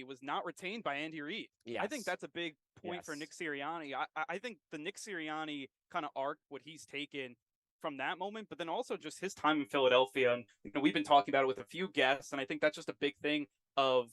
was not retained by Andy Reid. I think Yes. that's a big point for Nick Sirianni. I think the Nick Sirianni kind of arc, what he's taken from that moment, but then also just his time in Philadelphia. And we've been talking about it with a few guests, and I think that's just a big thing of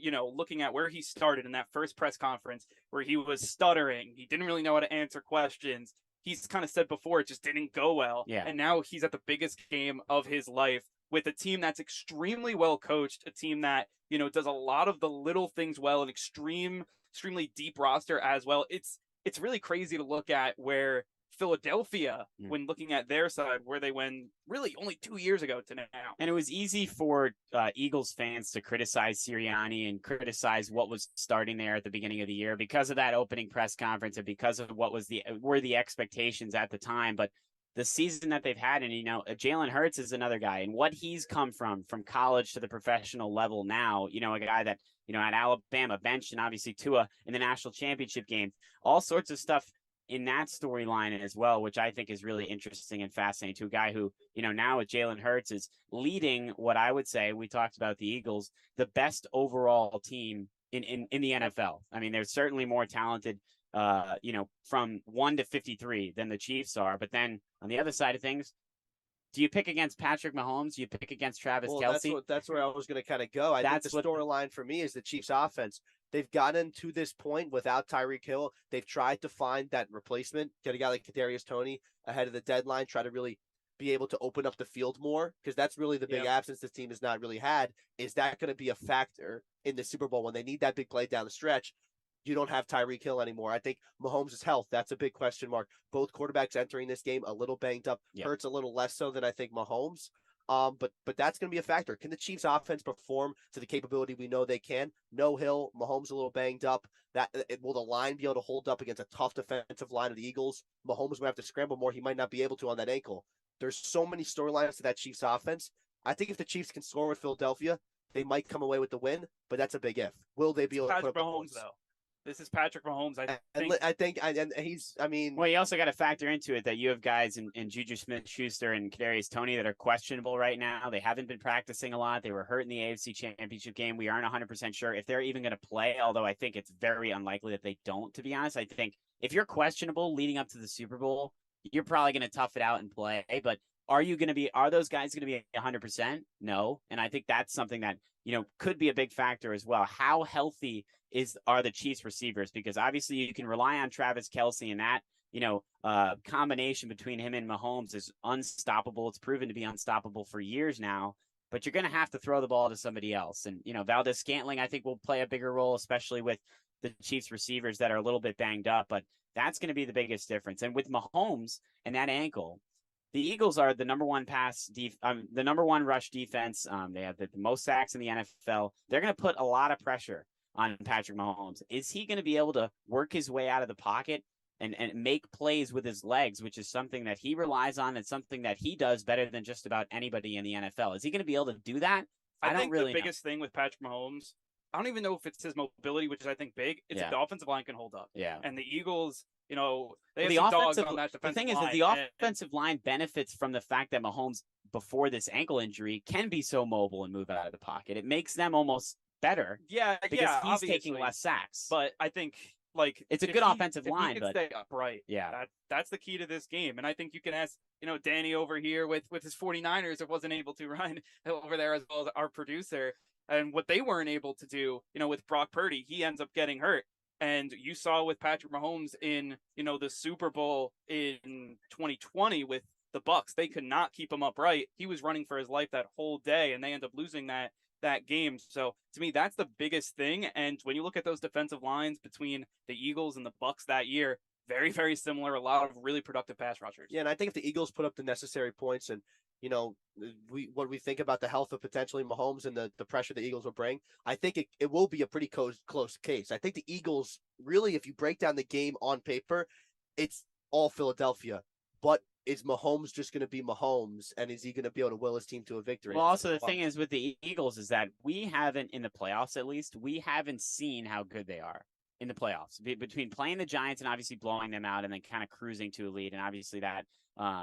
looking at where he started in that first press conference where he was stuttering. He didn't really know how to answer questions. He's kind of said before it just didn't go well. Yeah. And now he's at the biggest game of his life with a team that's extremely well coached, a team that, does a lot of the little things well, an extremely deep roster as well. It's really crazy to look at where Philadelphia, when looking at their side, where they went really only 2 years ago to now. And it was easy for Eagles fans to criticize Sirianni and criticize what was starting there at the beginning of the year because of that opening press conference and because of what were the expectations at the time. But the season that they've had, and Jalen Hurts is another guy, and what he's come from college to the professional level now, a guy that, at Alabama benched, and obviously Tua in the national championship game, all sorts of stuff in that storyline as well, which I think is really interesting and fascinating, to a guy who, now with Jalen Hurts is leading what I would say, we talked about the Eagles, the best overall team in the NFL. I mean, they're certainly more talented, from 1 to 53 than the Chiefs are. But then on the other side of things, do you pick against Patrick Mahomes? Do you pick against Travis Kelce? That's where I was going to kind of go. I think the storyline for me is the Chiefs offense. They've gotten to this point without Tyreek Hill. They've tried to find that replacement, get a guy like Kadarius Toney ahead of the deadline, try to really be able to open up the field more, because that's really the big absence this team has not really had. Is that going to be a factor in the Super Bowl when they need that big play down the stretch? You don't have Tyreek Hill anymore. I think Mahomes' health, that's a big question mark. Both quarterbacks entering this game a little banged up. Hurts a little less so than I think Mahomes. But that's going to be a factor. Can the Chiefs offense perform to the capability we know they can? No Hill, Mahomes a little banged up. Will the line be able to hold up against a tough defensive line of the Eagles? Mahomes will have to scramble more. He might not be able to on that ankle. There's so many storylines to that Chiefs offense. I think if the Chiefs can score with Philadelphia, they might come away with the win, but that's a big if. Will they be able to put up the points? Though. This is Patrick Mahomes. Well, you also got to factor into it that you have guys in Juju Smith-Schuster and Kadarius Toney that are questionable right now. They haven't been practicing a lot. They were hurt in the AFC Championship game. We aren't 100% sure if they're even going to play, although I think it's very unlikely that they don't, to be honest. I think if you're questionable leading up to the Super Bowl, you're probably going to tough it out and play. But are those guys going to be 100%? No. And I think that's something that, could be a big factor as well. How healthy are the Chiefs receivers? Because obviously you can rely on Travis Kelce, and that, combination between him and Mahomes is unstoppable. It's proven to be unstoppable for years now, but you're going to have to throw the ball to somebody else. And, Valdez-Scantling, I think, will play a bigger role, especially with the Chiefs receivers that are a little bit banged up, but that's going to be the biggest difference. And with Mahomes and that ankle, the Eagles are the number one the number one rush defense. They have the most sacks in the NFL. They're going to put a lot of pressure on Patrick Mahomes. Is he going to be able to work his way out of the pocket and make plays with his legs, which is something that he relies on and something that he does better than just about anybody in the NFL? Is he going to be able to do that? I think the biggest thing with Patrick Mahomes, I don't even know if it's his mobility, which is, I think, big. It's if the offensive line can hold up. Yeah. And the Eagles, they have some dogs on that defensive line. The thing is that the offensive line benefits from the fact that Mahomes, before this ankle injury, can be so mobile and move out of the pocket. It makes them almost better. Yeah, because he's taking less sacks. But I think, it's a good offensive line, but stay upright. Yeah, that's the key to this game. And I think you can ask, Danny over here with his 49ers, that wasn't able to run over there, as well as our producer, and what they weren't able to do, with Brock Purdy. He ends up getting hurt. And you saw with Patrick Mahomes in, the Super Bowl in 2020 with the Bucs, they could not keep him upright. He was running for his life that whole day, and they end up losing that game. So to me, that's the biggest thing. And when you look at those defensive lines between the Eagles and the Bucs that year, very, very similar. A lot of really productive pass rushers. Yeah, and I think if the Eagles put up the necessary points and, what we think about the health of potentially Mahomes and the pressure the Eagles will bring, I think it will be a pretty close case. I think the Eagles, really, if you break down the game on paper, it's all Philadelphia. But is Mahomes just going to be Mahomes, and is he going to be able to will his team to a victory? Well, also the thing is with the Eagles is that we haven't, in the playoffs at least, we haven't seen how good they are in the playoffs. Between playing the Giants and obviously blowing them out and then kind of cruising to a lead, and obviously that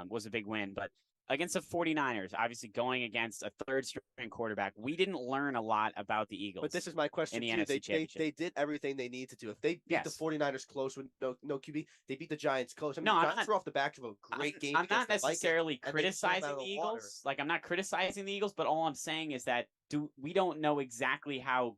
was a big win. But against the 49ers, obviously going against a third-string quarterback, we didn't learn a lot about the Eagles. But this is my question in the too. NFC Championship. They did everything they need to do. If they beat the 49ers close with no QB, they beat the Giants close. I mean, the Giants were off the back of a great game. I'm not necessarily criticizing the Eagles. Eagles. Like, I'm not criticizing the Eagles, but all I'm saying is that we don't know exactly how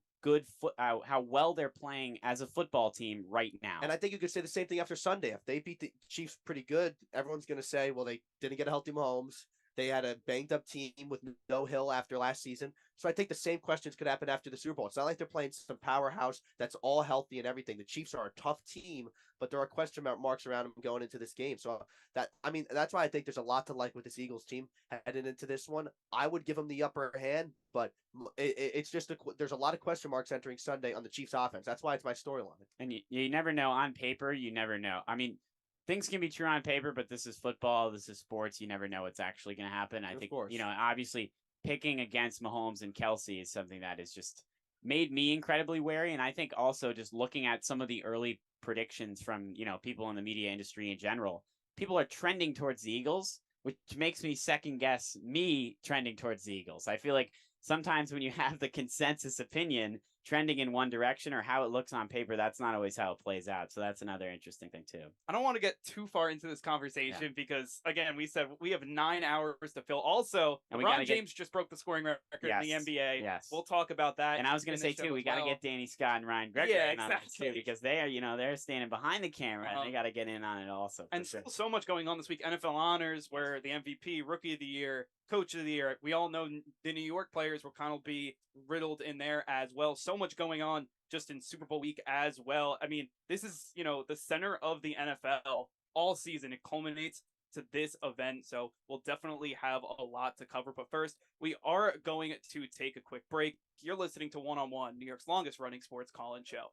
how well they're playing as a football team right now. And I think you could say the same thing after Sunday. If they beat the Chiefs pretty good, everyone's going to say, well, they didn't get a healthy Mahomes. They had a banged up team with no Hill after last season. So I think the same questions could happen after the Super Bowl. It's not like they're playing some powerhouse that's all healthy and everything. The Chiefs are a tough team, but there are question marks around them going into this game. So that's why I think there's a lot to like with this Eagles team heading into this one. I would give them the upper hand, but it's just there's a lot of question marks entering Sunday on the Chiefs offense. That's why it's my storyline. And you never know. On paper, you never know. I mean, things can be true on paper, but this is football. This is sports. You never know what's actually going to happen. I think, obviously picking against Mahomes and Kelsey is something that has just made me incredibly wary. And I think also just looking at some of the early predictions from, people in the media industry in general, people are trending towards the Eagles, which makes me second guess me trending towards the Eagles. I feel like sometimes when you have the consensus opinion trending in one direction or how it looks on paper, that's not always how it plays out. So that's another interesting thing too. I don't want to get too far into this conversation because, again, we said we have 9 hours to fill. Also, LeBron James just broke the scoring record in the NBA. Yes. We'll talk about that. And I was going to say too, we got to get Danny Scott and Ryan Gregory on it too, because they are, they're standing behind the camera and they got to get in on it also. And so much going on this week. NFL honors where the MVP, Rookie of the Year, Coach of the Year. We all know the New York players will kind of be riddled in there as well. So much going on just in Super Bowl week as well. I mean, this is, the center of the NFL all season. It culminates to this event. So we'll definitely have a lot to cover. But first, we are going to take a quick break. You're listening to One on One, New York's longest running sports call-in show.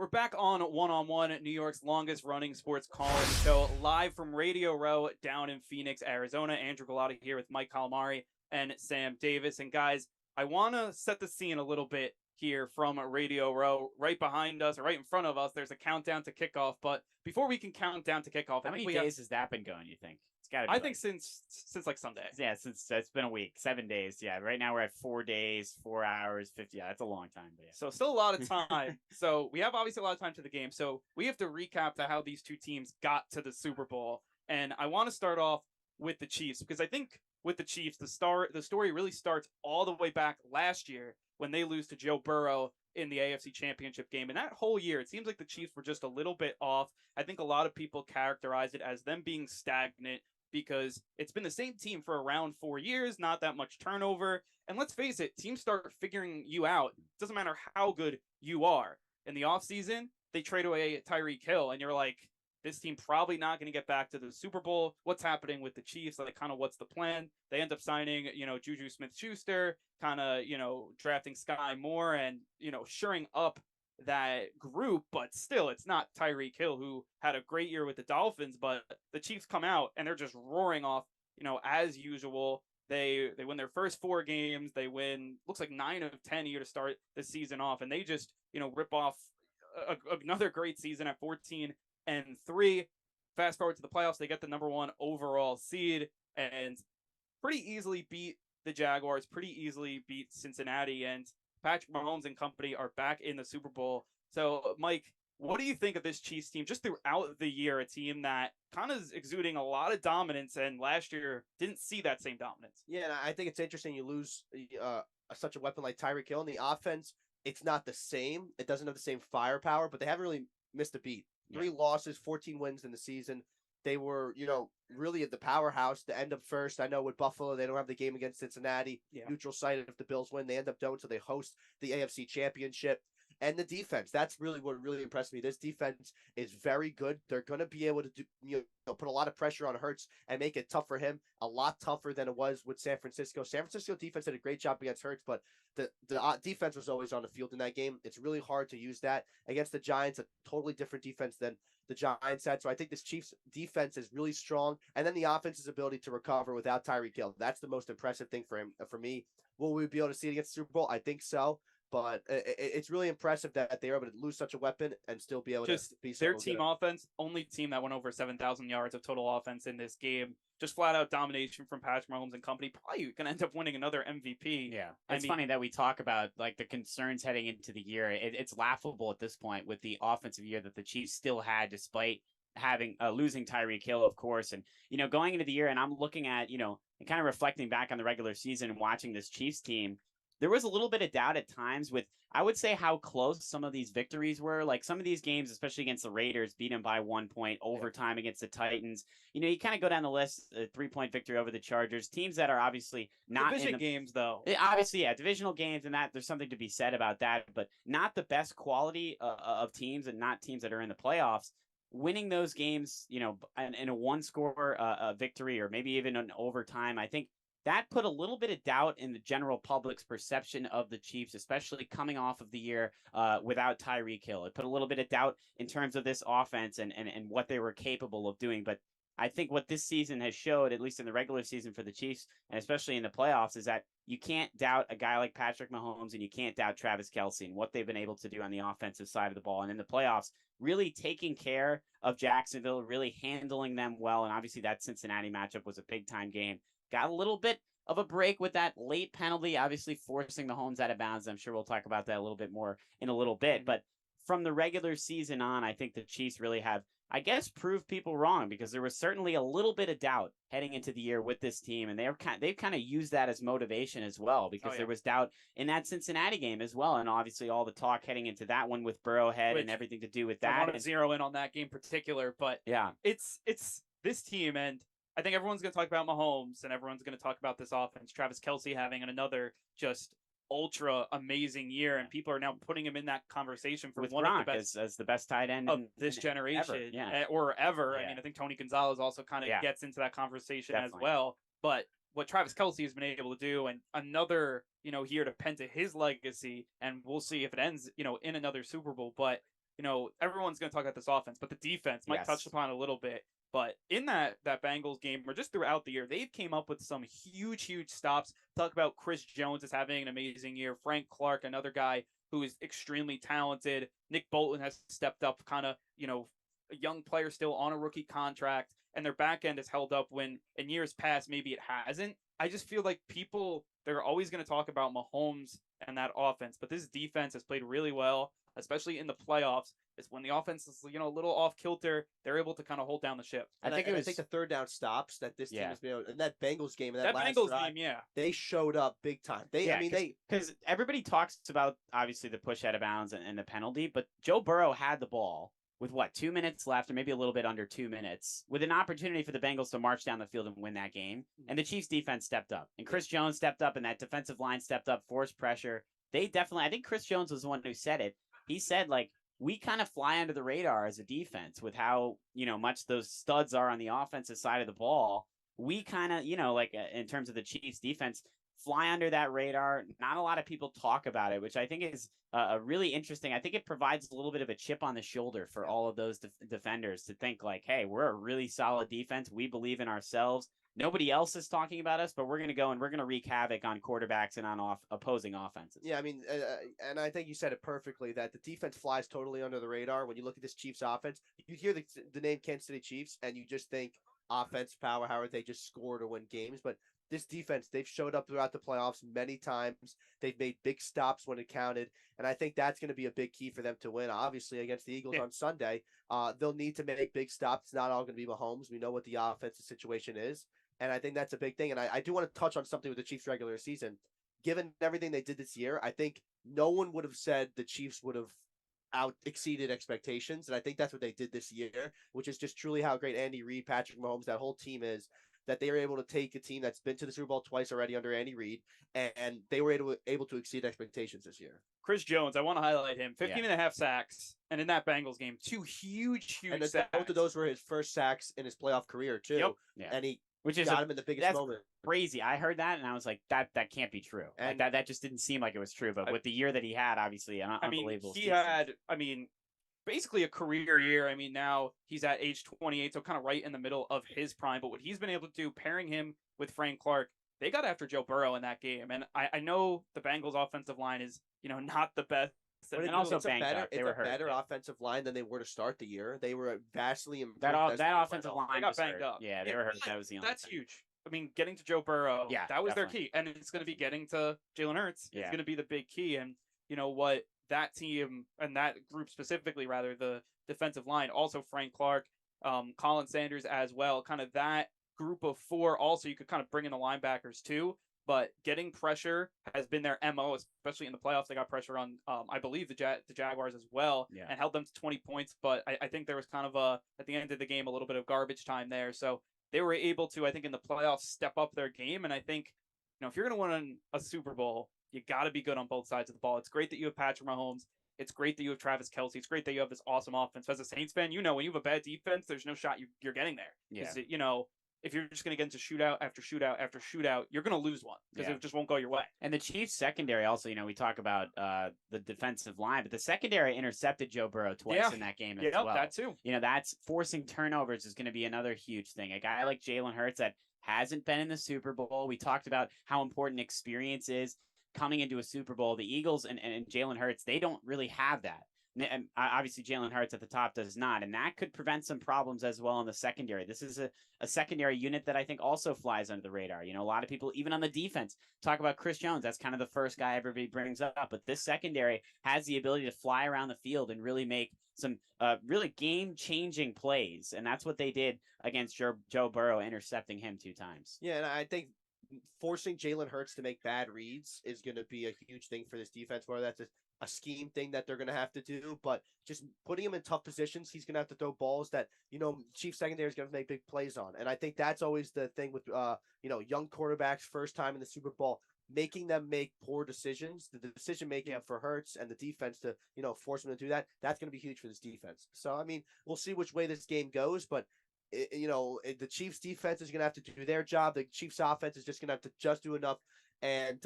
We're back on One, New York's longest running sports calling show, live from Radio Row down in Phoenix, Arizona. Andrew Galata here with Mike Calamari and Sam Davis. And guys, I want to set the scene a little bit here from Radio Row. Right behind us, or right in front of us, there's a countdown to kickoff. But before we can count down to kickoff, how many days has that been going, you think? It's got to be. I think since like Sunday. Yeah, since it's been a week, 7 days. Yeah, right now we're at 4 days, 4 hours, 50. Yeah, that's a long time. But yeah. So still a lot of time. So we have obviously a lot of time to the game. So we have to recap how these two teams got to the Super Bowl. And I want to start off with the Chiefs, because I think with the Chiefs, the story really starts all the way back last year when they lose to Joe Burrow in the AFC Championship game. And that whole year, it seems like the Chiefs were just a little bit off. I think a lot of people characterize it as them being stagnant, because it's been the same team for around 4 years, not that much turnover. And let's face it, teams start figuring you out. It doesn't matter how good you are. In the offseason, they trade away Tyreek Hill, and you're like, this team probably not going to get back to the Super Bowl. What's happening with the Chiefs? Like, kind of what's the plan? They end up signing, Juju Smith-Schuster, kind of, drafting Sky Moore and, shoring up that group, but still it's not Tyreek Hill, who had a great year with the Dolphins. But the Chiefs come out and they're just roaring off, as usual. They win their first 4 games. They win, looks like 9 of 10 here to start the season off, and they just rip off another great season at 14-3. Fast forward to the playoffs, they get the number 1 overall seed and pretty easily beat the Jaguars, pretty easily beat Cincinnati, and Patrick Mahomes and company are back in the Super Bowl. So, Mike, what do you think of this Chiefs team just throughout the year? A team that kind of is exuding a lot of dominance, and last year didn't see that same dominance. Yeah, and I think it's interesting you lose such a weapon like Tyreek Hill. In the offense, it's not the same. It doesn't have the same firepower, but they haven't really missed a beat. 3 losses, 14 wins in the season. They were, really at the powerhouse to end up first. I know with Buffalo, they don't have the game against Cincinnati. Yeah. Neutral site if the Bills win. They end up don't, so they host the AFC Championship. And the defense, that's really what really impressed me. This defense is very good. They're going to be able to put a lot of pressure on Hurts and make it tough for him, a lot tougher than it was with San Francisco. San Francisco defense did a great job against Hurts, but the defense was always on the field in that game. It's really hard to use that against the Giants, a totally different defense than the Giants had. So I think this Chiefs defense is really strong. And then the offense's ability to recover without Tyreek Hill. That's the most impressive thing for him. For me, will we be able to see it against the Super Bowl? I think so. But it's really impressive that they were able to lose such a weapon and still be able to be so their team offense, only team that went over 7,000 yards of total offense in this game. Just flat out domination from Patrick Mahomes and company. Probably going to end up winning another MVP. Yeah. It's funny that we talk about like the concerns heading into the year. It's laughable at this point with the offensive year that the Chiefs still had, despite having losing Tyreek Hill, of course. And, going into the year, and I'm looking at, and kind of reflecting back on the regular season and watching this Chiefs team, there was a little bit of doubt at times with, I would say, how close some of these victories were. Like some of these games, especially against the Raiders, beat them by 1 point, overtime against the Titans. You kind of go down the list, a 3-point victory over the Chargers. Teams that are obviously not division games, though. Obviously, yeah, divisional games, and that there's something to be said about that, but not the best quality of teams, and not teams that are in the playoffs. Winning those games, in a 1-score victory, or maybe even an overtime, I think that put a little bit of doubt in the general public's perception of the Chiefs, especially coming off of the year without Tyreek Hill. It put a little bit of doubt in terms of this offense and what they were capable of doing. But I think what this season has showed, at least in the regular season for the Chiefs, and especially in the playoffs, is that you can't doubt a guy like Patrick Mahomes, and you can't doubt Travis Kelce and what they've been able to do on the offensive side of the ball. And in the playoffs, really taking care of Jacksonville, really handling them well. And obviously that Cincinnati matchup was a big-time game. Got a little bit of a break with that late penalty, obviously forcing Mahomes out of bounds. I'm sure we'll talk about that a little bit more in a little bit. But from the regular season on, I think the Chiefs really have, I guess, proved people wrong, because there was certainly a little bit of doubt heading into the year with this team. And they've kind of used that as motivation as well, because there was doubt in that Cincinnati game as well. And obviously all the talk heading into that one with Burrowhead and everything to do with that. I want to zero in on that game in particular, but yeah, it's this team, and I think everyone's going to talk about Mahomes, and everyone's going to talk about this offense. Travis Kelce having another just ultra amazing year, and people are now putting him in that conversation for with one Gronk of the best as the best tight end of this generation, or ever. I mean, I think Tony Gonzalez also kind of gets into that conversation as well. But what Travis Kelce has been able to do, and another year to pen to his legacy, and we'll see if it ends in another Super Bowl. But everyone's going to talk about this offense, but the defense Mike touched upon a little bit. But in that Bengals game, or just throughout the year, they've came up with some huge stops. Talk about Chris Jones is having an amazing year. Frank Clark, another guy who is extremely talented. Nick Bolton has stepped up, kind of, a young player still on a rookie contract, and their back end has held up when in years past maybe it hasn't. I just feel like they're always going to talk about Mahomes and that offense, but this defense has played really well, especially in the playoffs. Is when the offense is, a little off kilter, they're able to kind of hold down the ship. I think the third down stops that this team has been able, in that Bengals game, and that last Bengals game, they showed up big time. Because everybody talks about obviously the push out of bounds and the penalty, but Joe Burrow had the ball with 2 minutes left, or maybe a little bit under 2 minutes, with an opportunity for the Bengals to march down the field and win that game. And the Chiefs defense stepped up, and Chris Jones stepped up, and that defensive line stepped up, forced pressure. They definitely, I think Chris Jones was the one who said it. He said, we kind of fly under the radar as a defense with how, much those studs are on the offensive side of the ball. We kind of, in terms of the Chiefs defense, fly under that radar. Not a lot of people talk about it, which I think is a really interesting. I think it provides a little bit of a chip on the shoulder for all of those defenders to think hey, we're a really solid defense. We believe in ourselves. Nobody else is talking about us, but we're going to go and we're going to wreak havoc on quarterbacks and on opposing offenses. Yeah, I mean, and I think you said it perfectly that the defense flies totally under the radar. When you look at this Chiefs offense, you hear the name Kansas City Chiefs, and you just think offense power, how they just score to win games. But this defense, they've showed up throughout the playoffs many times. They've made big stops when it counted, and I think that's going to be a big key for them to win. Obviously, against the Eagles on Sunday, they'll need to make big stops. It's not all going to be Mahomes. We know what the offensive situation is. And I think that's a big thing. And I do want to touch on something with the Chiefs regular season. Given everything they did this year, I think no one would have said the Chiefs would have exceeded expectations. And I think that's what they did this year, which is just truly how great Andy Reid, Patrick Mahomes, that whole team is, that they were able to take a team that's been to the Super Bowl twice already under Andy Reid, and they were able to exceed expectations this year. Chris Jones, I want to highlight him. 15 and a half sacks. And in that Bengals game, two huge sacks. Both of those were his first sacks in his playoff career, too. Yep. Yeah. And he Which is got him in the biggest moment. Crazy. I heard that and I was like, that can't be true. And that just didn't seem like it was true. But with the year that he had, obviously, unbelievable. He had, basically a career year. Now he's at age 28, so kind of right in the middle of his prime. But what he's been able to do, pairing him with Frank Clark, they got after Joe Burrow in that game. And I know the Bengals offensive line is, not the best. And also banged up. It's a better offensive line than they were to start the year. They were vastly improved. That offensive line got banged up. Yeah, they were hurt. That was the only That's thing. Huge. Getting to Joe Burrow, that was definitely. their key. And it's going to be getting to Jalen Hurts. Yeah. It's going to be the big key. And you know what? That team and that group specifically, rather, the defensive line, also Frank Clark, Colin Sanders as well, kind of that group of four. Also, you could kind of bring in the linebackers too. But getting pressure has been their MO, especially in the playoffs. They got pressure on, I believe, the Jaguars as well, and held them to 20 points. But I think there was kind of at the end of the game, a little bit of garbage time there. So they were able to, I think, in the playoffs, step up their game. And I think, if you're going to win a Super Bowl, you got to be good on both sides of the ball. It's great that you have Patrick Mahomes. It's great that you have Travis Kelce. It's great that you have this awesome offense. As a Saints fan, when you have a bad defense, there's no shot you're getting there. Yeah. If you're just going to get into shootout after shootout after shootout, you're going to lose one because it just won't go your way. And the Chiefs secondary also, we talk about the defensive line, but the secondary intercepted Joe Burrow twice in that game as well. That too. That's forcing turnovers is going to be another huge thing. A guy like Jalen Hurts that hasn't been in the Super Bowl. We talked about how important experience is coming into a Super Bowl. The Eagles and Jalen Hurts, they don't really have that. And obviously, Jalen Hurts at the top does not, and that could prevent some problems as well in the secondary. This is a secondary unit that I think also flies under the radar. A lot of people, even on the defense, talk about Chris Jones. That's kind of the first guy everybody brings up. But this secondary has the ability to fly around the field and really make some really game-changing plays, and that's what they did against Joe Burrow, intercepting him 2 times. Yeah, and I think forcing Jalen Hurts to make bad reads is going to be a huge thing for this defense, whether that's a scheme thing that they're going to have to do, but just putting him in tough positions, he's going to have to throw balls that, Chiefs secondary is going to make big plays on. And I think that's always the thing with, young quarterbacks, first time in the Super Bowl, making them make poor decisions, the decision making for Hurts and the defense to, force them to do that. That's going to be huge for this defense. So, we'll see which way this game goes, but the Chiefs defense is going to have to do their job. The Chiefs offense is just going to have to just do enough. And,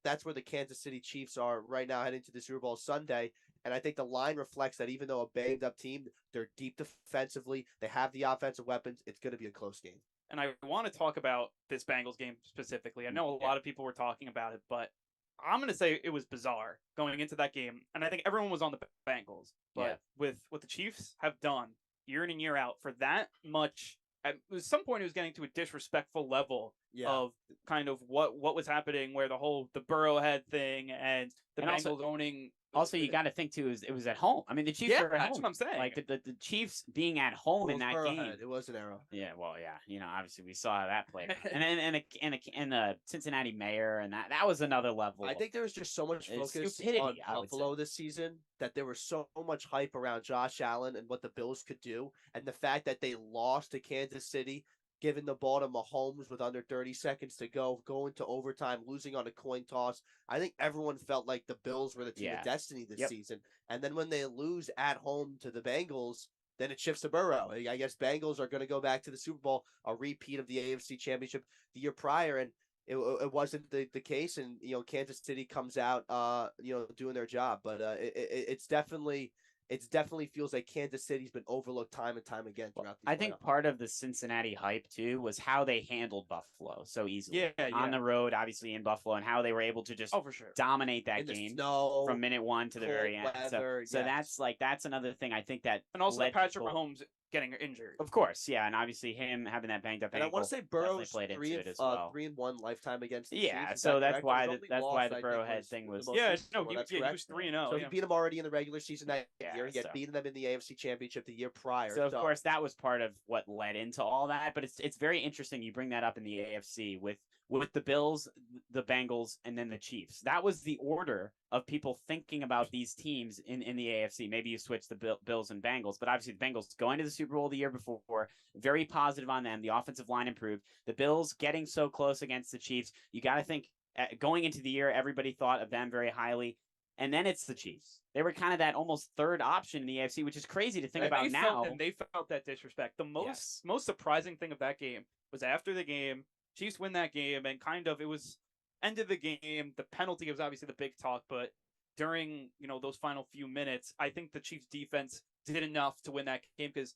that's where the Kansas City Chiefs are right now heading to the Super Bowl Sunday. And I think the line reflects that even though a banged up team, they're deep defensively. They have the offensive weapons. It's going to be a close game. And I want to talk about this Bengals game specifically. I know a lot of people were talking about it, but I'm going to say it was bizarre going into that game. And I think everyone was on the Bengals. But with what the Chiefs have done year in and year out for that much, at some point it was getting to a disrespectful level of kind of what was happening, where the Burrowhead thing and the Bengals also, owning. Also, you got to think too, it was at home. I mean, the Chiefs were at home. That's what I'm saying. Like the Chiefs being at home in that game. It was an arrow. Yeah, well, yeah, obviously we saw how that played. and the Cincinnati mayor, and that was another level. I think there was just so much focus on Buffalo this season that there was so much hype around Josh Allen and what the Bills could do, and the fact that they lost to Kansas City, giving the ball to Mahomes with under 30 seconds to go, going to overtime, losing on a coin toss. I think everyone felt like the Bills were the team of destiny this season. And then when they lose at home to the Bengals, then it shifts to Burrow. I guess Bengals are going to go back to the Super Bowl, a repeat of the AFC Championship the year prior, and it wasn't the case. And Kansas City comes out doing their job, but it's definitely feels like Kansas City's been overlooked time and time again throughout the I think part of the Cincinnati hype too was how they handled Buffalo so easily on the road, obviously in Buffalo, and how they were able to just dominate that game from minute one to the very end. So that's another thing I think that, and also Patrick Mahomes getting injured. Of course, yeah, and obviously him having that banged up ankle. And I want to say Burrow's played into it as well. 3-1 lifetime against the Chiefs. So that's why the Burrowhead thing was. He was 3-0. So he beat him already in the regular season that year. He had beaten them in the AFC Championship the year prior. So of course that was part of what led into all that. But it's very interesting you bring that up in the AFC with the Bills, the Bengals, and then the Chiefs. That was the order of people thinking about these teams in the AFC. Maybe you switch the Bills and Bengals, but obviously the Bengals going to the Super Bowl the year before, very positive on them. The offensive line improved. The Bills getting so close against the Chiefs. You got to think going into the year, everybody thought of them very highly. And then it's the Chiefs. They were kind of that almost third option in the AFC, which is crazy to think about now. And they felt that disrespect. The most surprising thing of that game was after the game, Chiefs win that game, and kind of it was end of the game. The penalty was obviously the big talk, but during those final few minutes, I think the Chiefs defense did enough to win that game because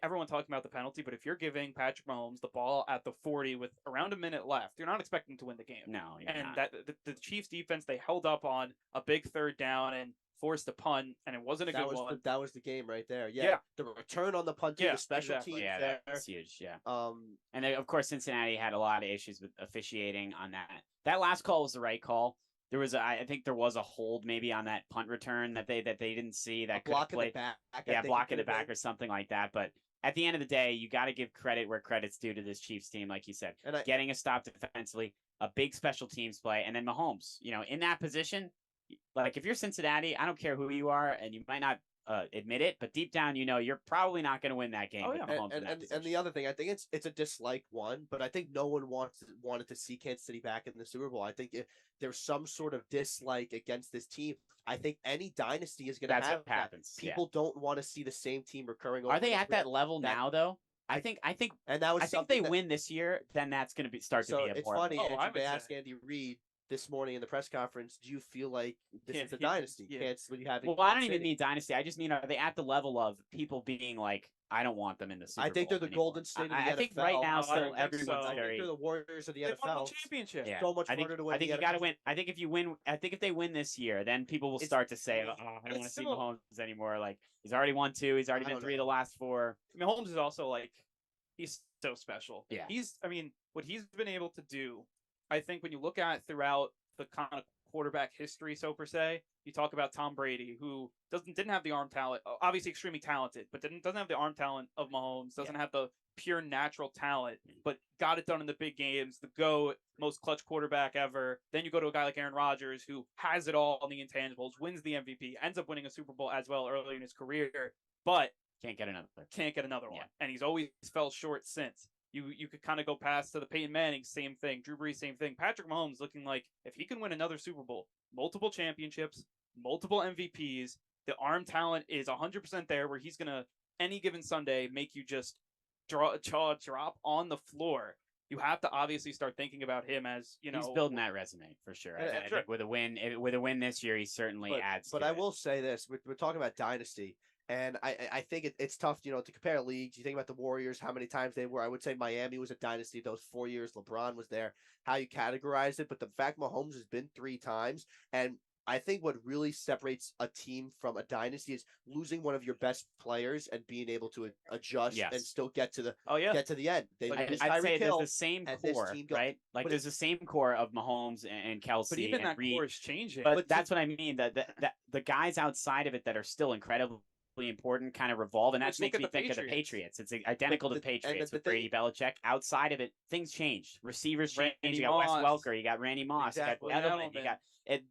everyone talking about the penalty, but if you're giving Patrick Mahomes the ball at the 40 with around a minute left, you're not expecting to win the game. No, you're not. That the Chiefs defense, they held up on a big third down and forced a punt, and it wasn't a good one. That was the game right there. Yeah. The return on the punt, the special team. Yeah, that's huge. Yeah. And then, of course, Cincinnati had a lot of issues with officiating on that. That last call was the right call. There was, I think, there was a hold maybe on that punt return that they didn't see that could have played. Blocking the back or something like that. But at the end of the day, you got to give credit where credit's due to this Chiefs team, like you said, getting a stop defensively, a big special teams play, and then Mahomes. In that position. Like if you're Cincinnati, I don't care who you are, and you might not admit it, but deep down, you're probably not going to win that game. And the other thing, I think it's a dislike one, but I think no one wanted to see Kansas City back in the Super Bowl. I think if there's some sort of dislike against this team, I think any dynasty is going to have what happens. People don't want to see the same team recurring. Are they at that level now, though? I think, and that was I think they win this year, then that's going to start to be a it's funny. They asked Andy Reid this morning in the press conference, do you feel like this is a dynasty? Well, I don't even mean dynasty. I just mean, are they at the level of people being like, I don't want them in the Super Bowl? I think they're the Golden State of the NFL. I think right now, still everyone's I think they're the Warriors of the NFL. They won the championship. Yeah. So much harder to win. I think you got to win. I think if they win this year, then people will start to say, I don't want to see Mahomes anymore. Like he's already won 2. He's already been 3 of the last 4. Mahomes is also like, he's so special. Yeah. What he's been able to do, I think when you look at throughout the kind of quarterback history, so per se, you talk about Tom Brady, who didn't have the arm talent, obviously extremely talented, but doesn't have the arm talent of Mahomes, doesn't have the pure natural talent, but got it done in the big games, the GOAT, most clutch quarterback ever. Then you go to a guy like Aaron Rodgers, who has it all on the intangibles, wins the MVP, ends up winning a Super Bowl as well early in his career, but can't get another one. And he's always fell short since. You could kind of go past to the Peyton Manning, same thing. Drew Brees, same thing. Patrick Mahomes looking like if he can win another Super Bowl, multiple championships, multiple MVPs, the arm talent is 100% there where he's going to, any given Sunday, make you just jaw drop on the floor. you have to obviously start thinking about him as, he's building that resume for sure. I think with a win this year, he certainly adds. But I will say this: we're talking about dynasty, and I think it's tough, to compare leagues. You think about the Warriors, how many times they were. I would say Miami was a dynasty those 4 years. LeBron was there. How you categorize it, but the fact Mahomes has been 3 times, and I think what really separates a team from a dynasty is losing one of your best players and being able to adjust and still get to the end. I'd say there's the same core, right? Like there's the same core of Mahomes and Kelsey. But even and that core is changing. But that's what I mean. That the guys outside of it that are still incredibly important kind of revolve, and that makes me think of the Patriots. It's identical to the Patriots with Brady Belichick. Outside of it, things changed. Receivers changed. You got Wes Welker, you got Randy Moss, you got Edelman, you got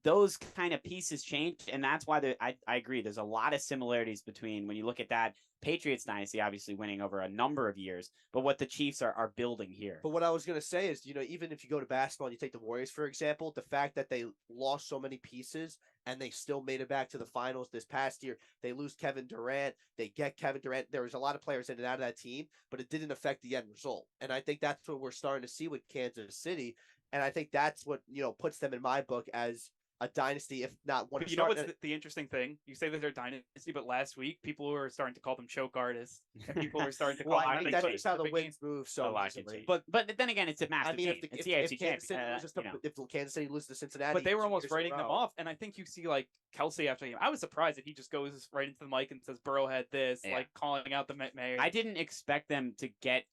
those kind of pieces changed, and that's why I agree. There's a lot of similarities between when you look at that Patriots dynasty, obviously winning over a number of years, but what the Chiefs are building here. But what I was going to say is, even if you go to basketball and you take the Warriors, for example, the fact that they lost so many pieces and they still made it back to the finals this past year. They lose Kevin Durant. They get Kevin Durant. There was a lot of players in and out of that team, but it didn't affect the end result. And I think that's what we're starting to see with Kansas City. And I think that's what, puts them in my book as a dynasty, if not one. But you know what's the interesting thing? You say that they're dynasty, but last week people were starting to call them choke artists, and people were starting to call them. I think that's how the winds move so easily. But then again, it's a massive game. It's the AFC Championship. If Kansas City loses to Cincinnati, but they were almost writing them off, and I think you see like Kelsey after the game. I was surprised that he just goes right into the mic and says Burrow had this, like calling out the mayor. I didn't expect them to get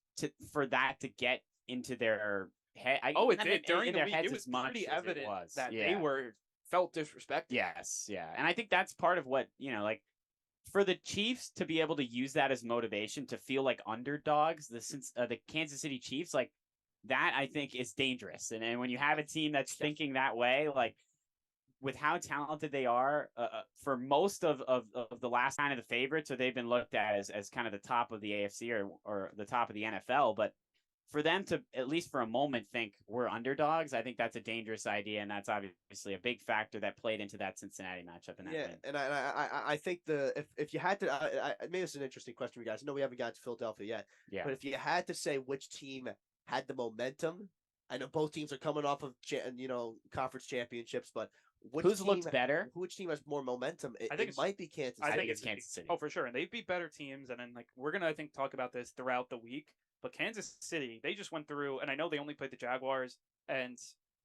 into their head. It did during the week. It was pretty evident that they felt disrespected. Yes, and I think that's part of what like for the Chiefs to be able to use that as motivation to feel like underdogs. The Kansas City Chiefs, like that, I think is dangerous. And when you have a team that's thinking that way, like with how talented they are, for most of the last kind of the favorites, or they've been looked at as kind of the top of the AFC or the top of the NFL, but for them to, at least for a moment, think we're underdogs, I think that's a dangerous idea, and that's obviously a big factor that played into that Cincinnati matchup. In that win. And I think if you had to, maybe it's an interesting question for you guys. I know we haven't gotten to Philadelphia yet, but if you had to say which team had the momentum, I know both teams are coming off of conference championships, but which team has more momentum? I think it might be Kansas City. I think it's Kansas City. Oh, for sure, and they beat better teams, and then we're gonna talk about this throughout the week. But Kansas City, they just went through, and I know they only played the Jaguars and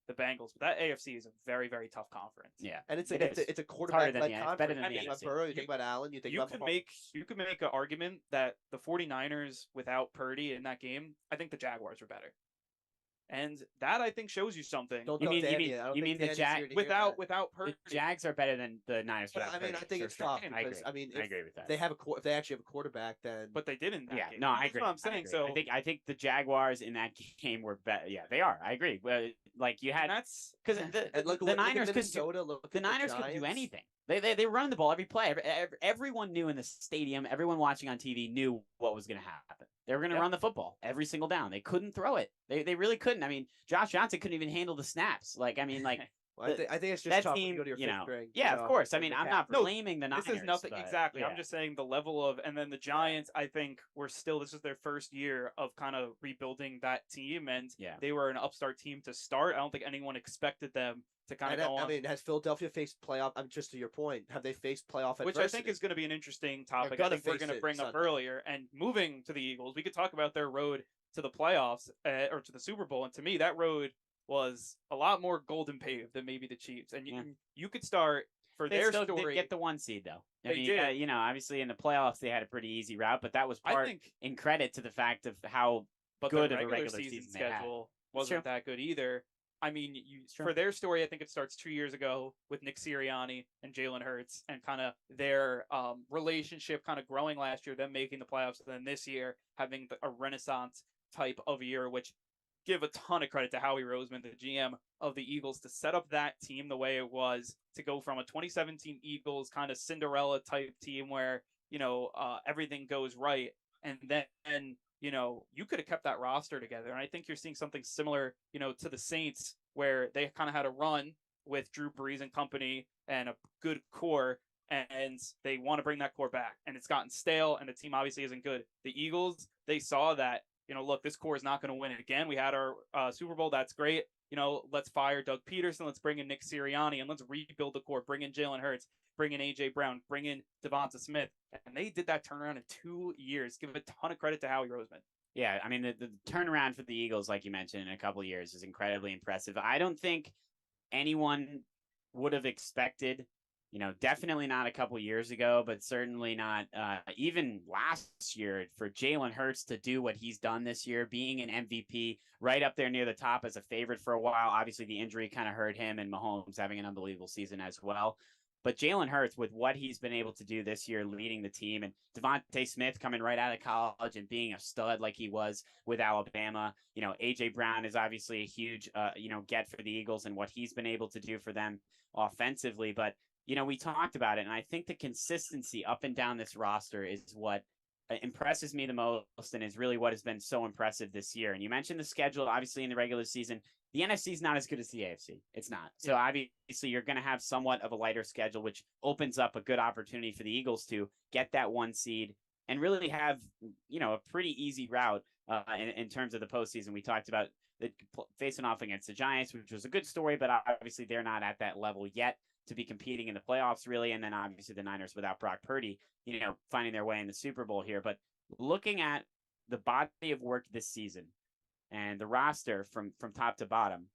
the Bengals, but that AFC is a very, very tough conference. Yeah, and it's a quarterback-led conference. Better than the NFC. Burrow, you think about Allen, you could make an argument that the 49ers without Purdy in that game, I think the Jaguars were better. And that, I think, shows you something. You mean the Jags without Purdy? The Jags are better than the Niners. I think it's tough. I agree with that. If they actually have a quarterback, then but they didn't. Game. No, I agree. That's what I'm saying. So I think the Jaguars in that game were better. Yeah, they are. I agree. Like you had because the Niners could do anything. They run the ball every play. Everyone knew in the stadium. Everyone watching on TV knew what was going to happen. They were going to run the football every single down. They couldn't throw it. They really couldn't. I mean, Josh Johnson couldn't even handle the snaps. I think it's just tough when you go to your fifth grade. Yeah, of course. I mean, I'm not blaming the Niners. This is nothing exactly. I'm just saying the level of, and then the Giants. I think this is their first year of kind of rebuilding that team, and they were an upstart team to start. I don't think anyone expected them to kind of go on. I mean, has Philadelphia faced playoff? just to your point, have they faced playoff adversity? Which I think is going to be an interesting topic. I think we're going to bring up earlier. And moving to the Eagles, we could talk about their road to the playoffs or to the Super Bowl. And to me, that road was a lot more golden paved than maybe the Chiefs. And you could start for their story. They did get the 1 seed though. I mean, obviously in the playoffs they had a pretty easy route, but that was in credit to the fact of how good of a regular season schedule wasn't that good either. I mean, for their story, I think it starts 2 years ago with Nick Sirianni and Jalen Hurts and kind of their relationship kind of growing last year, them making the playoffs, and then this year having a renaissance type of year, which give a ton of credit to Howie Roseman, the GM of the Eagles, to set up that team the way it was, to go from a 2017 Eagles kind of Cinderella type team where, everything goes right. And then you could have kept that roster together. And I think you're seeing something similar, to the Saints, where they kind of had a run with Drew Brees and company and a good core, and they want to bring that core back. And it's gotten stale, and the team obviously isn't good. The Eagles, they saw that look, this core is not going to win it again. We had our Super Bowl. That's great. Let's fire Doug Peterson. Let's bring in Nick Sirianni and let's rebuild the core. Bring in Jalen Hurts. Bring in A.J. Brown. Bring in Devonta Smith. And they did that turnaround in 2 years. Give a ton of credit to Howie Roseman. Yeah, I mean, the turnaround for the Eagles, like you mentioned, in a couple of years is incredibly impressive. I don't think anyone would have expected, definitely not a couple years ago, but certainly not even last year, for Jalen Hurts to do what he's done this year, being an MVP, right up there near the top as a favorite for a while. Obviously, the injury kind of hurt him, and Mahomes having an unbelievable season as well. But Jalen Hurts, with what he's been able to do this year, leading the team, and Devonta Smith coming right out of college and being a stud like he was with Alabama. A.J. Brown is obviously a huge, get for the Eagles and what he's been able to do for them offensively. But, we talked about it, and I think the consistency up and down this roster is what impresses me the most and is really what has been so impressive this year. And you mentioned the schedule, obviously, in the regular season. The NFC is not as good as the AFC. It's not. So obviously you're going to have somewhat of a lighter schedule, which opens up a good opportunity for the Eagles to get that 1 seed and really have, a pretty easy route in terms of the postseason. We talked about facing off against the Giants, which was a good story, but obviously they're not at that level yet to be competing in the playoffs, really. And then obviously the Niners without Brock Purdy, finding their way in the Super Bowl here. But looking at the body of work this season, and the roster from top to bottom,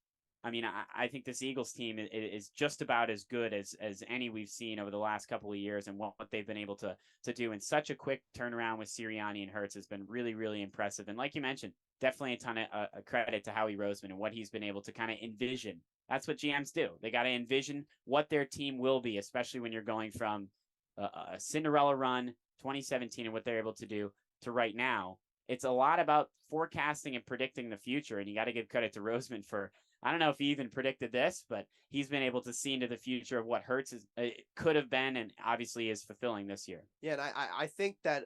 I mean, I think this Eagles team is just about as good as any we've seen over the last couple of years, and what they've been able to do in such a quick turnaround with Sirianni and Hurts has been really, really impressive. And like you mentioned, definitely a ton of credit to Howie Roseman and what he's been able to kind of envision. That's what GMs do. They got to envision what their team will be, especially when you're going from a Cinderella run, 2017, and what they're able to do to right now. It's a lot about forecasting and predicting the future, and you got to give credit to Roseman for, I don't know if he even predicted this, but he's been able to see into the future of what Hurts could have been and obviously is fulfilling this year. Yeah, and I think that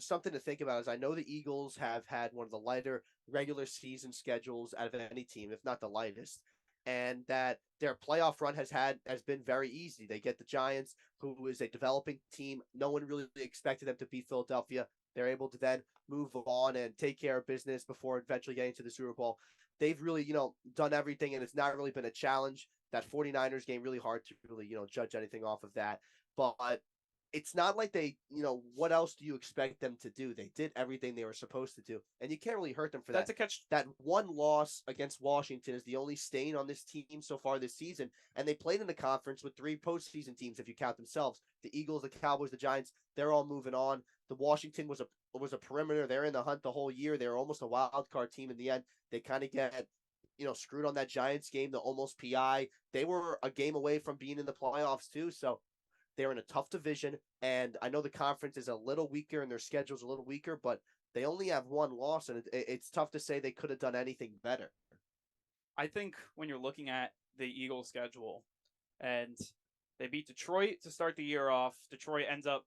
something to think about is I know the Eagles have had one of the lighter regular season schedules out of any team, if not the lightest, and that their playoff run has been very easy. They get the Giants, who is a developing team. No one really expected them to beat Philadelphia. They're able to then move on and take care of business before eventually getting to the Super Bowl. They've really, done everything, and it's not really been a challenge. That 49ers game, really hard to really, judge anything off of that. But it's not like they, what else do you expect them to do? They did everything they were supposed to do, and you can't really hurt them for that. That's a catch. That one loss against Washington is the only stain on this team so far this season, and they played in the conference with 3 postseason teams if you count themselves. The Eagles, the Cowboys, the Giants, they're all moving on. The Washington was a perimeter. They're in the hunt the whole year. They were almost a wild card team in the end. They kind of get, screwed on that Giants game, the almost PI. They were a game away from being in the playoffs too. So they're in a tough division, and I know the conference is a little weaker and their schedule's a little weaker, but they only have 1 loss, and it's tough to say they could have done anything better. I think when you're looking at the Eagles schedule, and they beat Detroit to start the year off, Detroit ends up,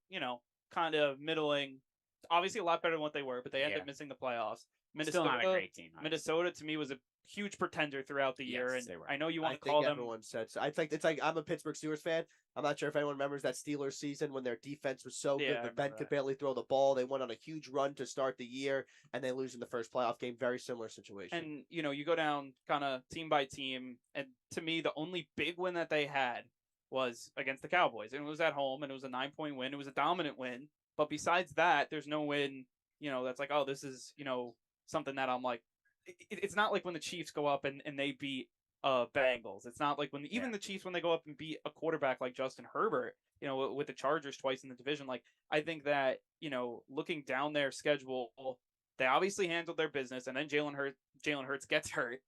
kind of middling. Obviously a lot better than what they were, but they end up missing the playoffs. Still not a great team. Minnesota to me was a huge pretender throughout the year, and they were. I know you want to call them. Everyone said so. I think it's like I'm a Pittsburgh Steelers fan. I'm not sure if anyone remembers that Steelers season when their defense was so good that Ben could barely throw the ball. They went on a huge run to start the year, and they lose in the first playoff game. Very similar situation. And you go down kind of team by team, and to me, the only big win that they had was against the Cowboys, and it was at home, and it was a 9-point win. It was a dominant win, but besides that, there's no win. That's like, oh, this is something that I'm like. It's not like when the Chiefs go up and they beat Bengals. It's not like when the Chiefs, when they go up and beat a quarterback like Justin Herbert, with the Chargers twice in the division. Like, I think that, looking down their schedule, they obviously handled their business, and then Jalen Hurts gets hurt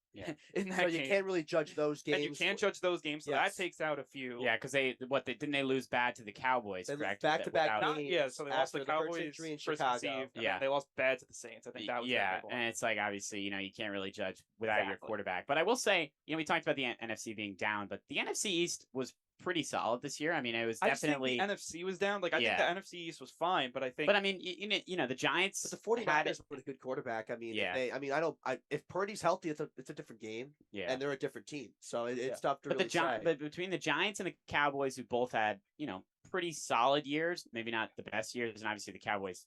in that game. You can't really judge those games. And you can't judge those games, so that takes out a few. Yeah, because didn't they lose bad to the Cowboys? They correct? Back-to-back games. So they lost the Cowboys in Chicago. They lost bad to the Saints. I think that was and it's like, obviously, you can't really judge without your quarterback. But I will say, we talked about the NFC being down, but the NFC East was pretty solid this year. I mean, it was definitely the NFC was down. Like, I think the NFC East was fine, but I think. But I mean, the Giants. But the 49ers with a good quarterback. I mean, if Purdy's healthy, it's a different game. Yeah, and they're a different team, so it's tough to really say. But between the Giants and the Cowboys, who both had pretty solid years, maybe not the best years, and obviously the Cowboys,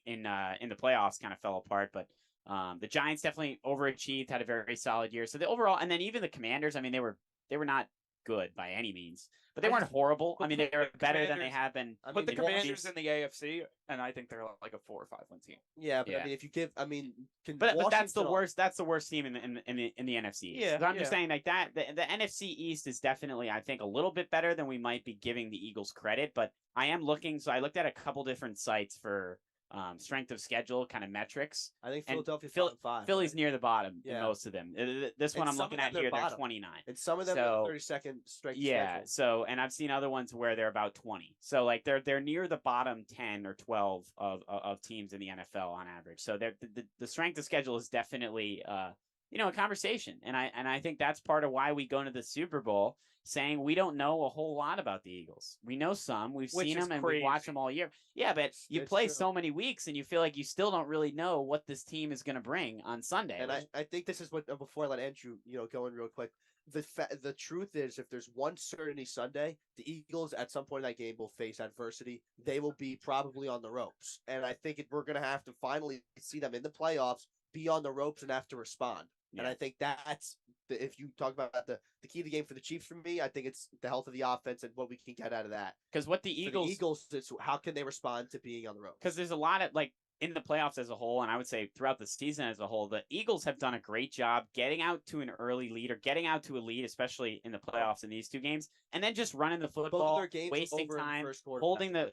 in the playoffs kind of fell apart, but The Giants definitely overachieved, had a very solid year. So the overall, and then even the Commanders, I mean, they were not good by any means, but they weren't horrible. I mean, they were better than they have been. Put the Commanders in the AFC, and I think they're like a 4 or 5 win team. Yeah, but I mean, if you give, but that's the worst. That's the worst team in the NFC. Yeah, so I'm just saying like that. The NFC East is definitely, I think, a little bit better than we might be giving the Eagles credit. But I am looking. So I looked at a couple different sites for strength of schedule kind of metrics. I think Philadelphia Philly's near the bottom in most of them. This one I'm looking at here, they're 29. And some of them are 32nd strength schedule. So and I've seen other ones where they're about 20. So like they're near the bottom 10 or 12 of teams in the NFL on average. So the strength of schedule is definitely a conversation. And I think that's part of why we go into the Super Bowl saying we don't know a whole lot about the Eagles. We know some, we've seen them and we watch them all year. Yeah, but you play so many weeks and you feel like you still don't really know what this team is going to bring on Sunday. And I think this is what, before I let Andrew, go in real quick, the truth is, if there's one certainty Sunday, the Eagles at some point in that game will face adversity. They will be probably on the ropes. And I think we're going to have to finally see them in the playoffs, be on the ropes and have to respond. Yeah. And I think that's if you talk about the key to the game for the Chiefs, for me, I think it's the health of the offense and what we can get out of that. Because what the Eagles, it's how can they respond to being on the road? Because there's a lot of in the playoffs as a whole, and I would say throughout the season as a whole, the Eagles have done a great job getting out to an early lead or getting out to a lead, especially in the playoffs in these two games, and then just running the football, wasting time, holding the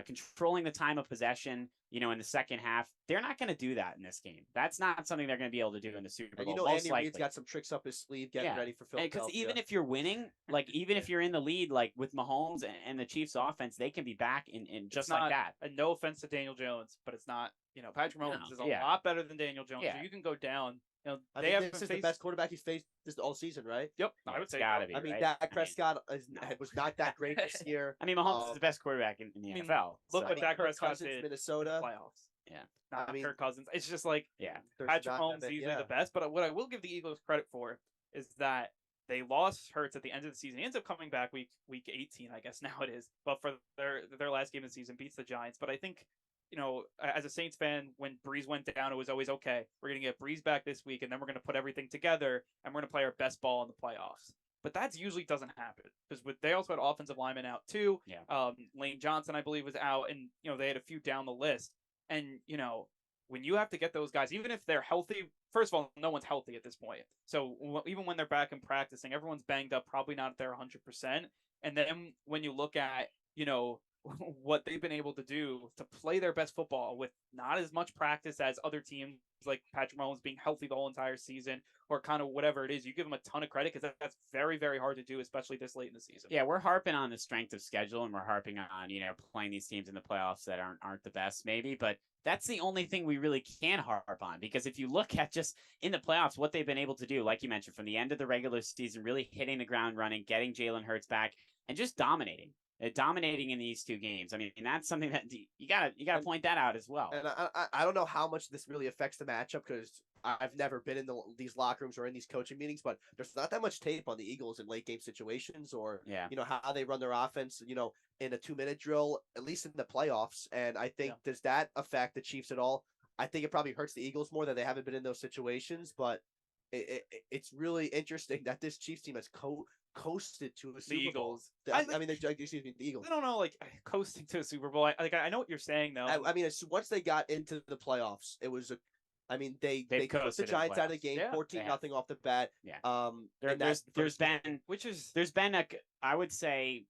controlling the time of possession, in the second half. They're not going to do that in this game. That's not something they're going to be able to do in the Super Bowl. And Andy Reid's got some tricks up his sleeve getting ready for Philadelphia. Because even if you're winning, even if you're in the lead, with Mahomes and the Chiefs offense, they can be back in just like that. And no offense to Daniel Jones, but it's not, Patrick Mahomes is a lot better than Daniel Jones. Yeah. So you can go down. This is the best quarterback he's faced this all season, right? Yep, I would say gotta be. I mean, Dak Prescott was not that great this year. I mean, Mahomes is the best quarterback in the NFL. Look what Dak Prescott did Minnesota playoffs. Yeah, not Kirk Cousins. It's just Patrick Mahomes is usually the best. But what I will give the Eagles credit for is that they lost Hurts at the end of the season. He ends up coming back week 18, I guess now it is. But for their last game of the season, beats the Giants. But I think, as a Saints fan, when Breeze went down, it was always, okay, we're going to get Breeze back this week, and then we're going to put everything together, and we're going to play our best ball in the playoffs. But that usually doesn't happen because they also had offensive linemen out too. Yeah. Lane Johnson, I believe, was out, and they had a few down the list. And when you have to get those guys, even if they're healthy, first of all, no one's healthy at this point. So even when they're back and practicing, everyone's banged up, probably not at their 100%. And then when you look at what they've been able to do to play their best football with not as much practice as other teams, like Patrick Mahomes being healthy the whole entire season, or kind of whatever it is, you give them a ton of credit because that's very, very hard to do, especially this late in the season. Yeah, we're harping on the strength of schedule, and we're harping on playing these teams in the playoffs that aren't the best, maybe, but that's the only thing we really can harp on, because if you look at just in the playoffs what they've been able to do, like you mentioned, from the end of the regular season, really hitting the ground running, getting Jalen Hurts back, and just dominating in these two games. I mean, that's something that you gotta point that out as well. And I don't know how much this really affects the matchup, because I've never been in these locker rooms or in these coaching meetings, but there's not that much tape on the Eagles in late game situations, or how they run their offense, in a 2-minute drill, at least in the playoffs. And I think does that affect the Chiefs at all? I think it probably hurts the Eagles more that they haven't been in those situations, but it's really interesting that this Chiefs team has coasted to a Super Bowl. The Eagles. I don't know, coasting to a Super Bowl. I know what you're saying though. I mean, once they got into the playoffs, it was they put the Giants out of the game, 14-0 off the bat. Yeah. There's been I would say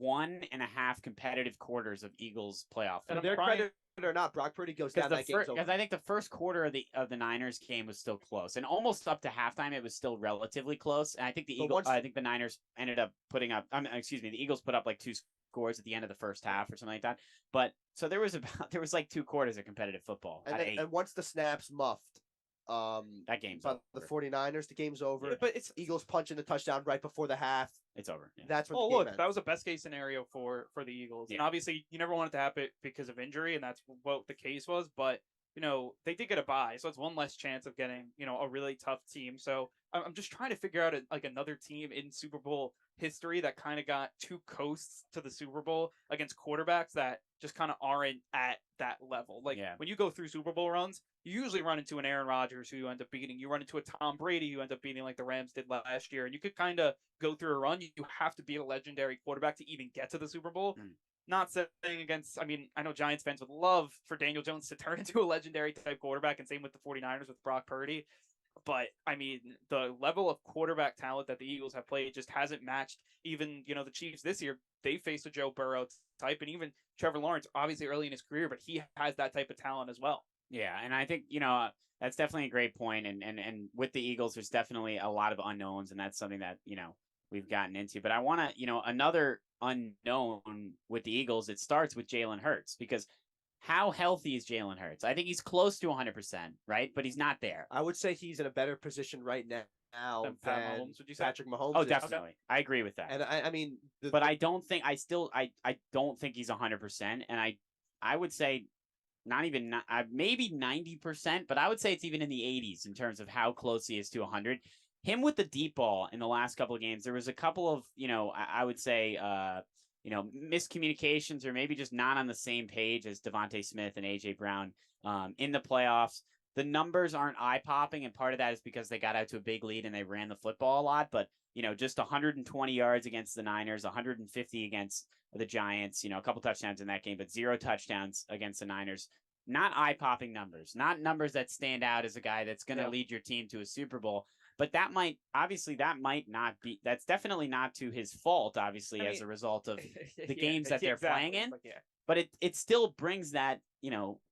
1.5 competitive quarters of Eagles playoff. And their credit or not, Brock Purdy goes down that game. Because I think the first quarter of the Niners game was still close, and almost up to halftime it was still relatively close. And I think the Niners ended up putting up. The Eagles put up 2 scores at the end of the first half or something like that. But so there was 2 quarters of competitive football. And once the snaps muffed, that game's over. The 49ers, the game's over. Yeah, but it's Eagles punching the touchdown right before the half. It's over. Yeah. That's what. That was a best case scenario for the Eagles. Yeah. And obviously, you never want it to happen because of injury, and that's what the case was. But they did get a bye, so it's one less chance of getting, a really tough team. So I'm just trying to figure out like another team in Super Bowl history that kind of got two coasts to the Super Bowl against quarterbacks that just kind of aren't at that level. Like when you go through Super Bowl runs, you usually run into an Aaron Rodgers who you end up beating. You run into a Tom Brady who ends up beating like the Rams did last year. And you could kind of go through a run. You have to be a legendary quarterback to even get to the Super Bowl. Not saying against, I know Giants fans would love for Daniel Jones to turn into a legendary type quarterback, and same with the 49ers with Brock Purdy. But the level of quarterback talent that the Eagles have played just hasn't matched even, the Chiefs this year. They faced a Joe Burrow type, and even Trevor Lawrence, obviously early in his career, but he has that type of talent as well. Yeah, and I think, that's definitely a great point. And with the Eagles, there's definitely a lot of unknowns, and that's something that, we've gotten into. But I want to, another unknown with the Eagles, it starts with Jalen Hurts, because how healthy is Jalen Hurts? I think he's close to 100%, right? But he's not there. I would say he's in a better position right now than Mahomes, would you say? Patrick Mahomes. Oh, definitely. Okay. I agree with that. And I don't think I don't think he's 100%. And I would say not even maybe 90%, but I would say it's even in the 80s in terms of how close he is to 100. Him with the deep ball in the last couple of games, there was a couple of, I would say, miscommunications, or maybe just not on the same page as Devontae Smith and A.J. Brown in the playoffs. The numbers aren't eye-popping, and part of that is because they got out to a big lead and they ran the football a lot. But, just 120 yards against the Niners, 150 against the Giants, a couple touchdowns in that game, but 0 touchdowns against the Niners. Not eye-popping numbers, not numbers that stand out as a guy that's going to lead your team to a Super Bowl. But that's definitely not to his fault, obviously, as a result of the games that they're playing in. But it still brings that,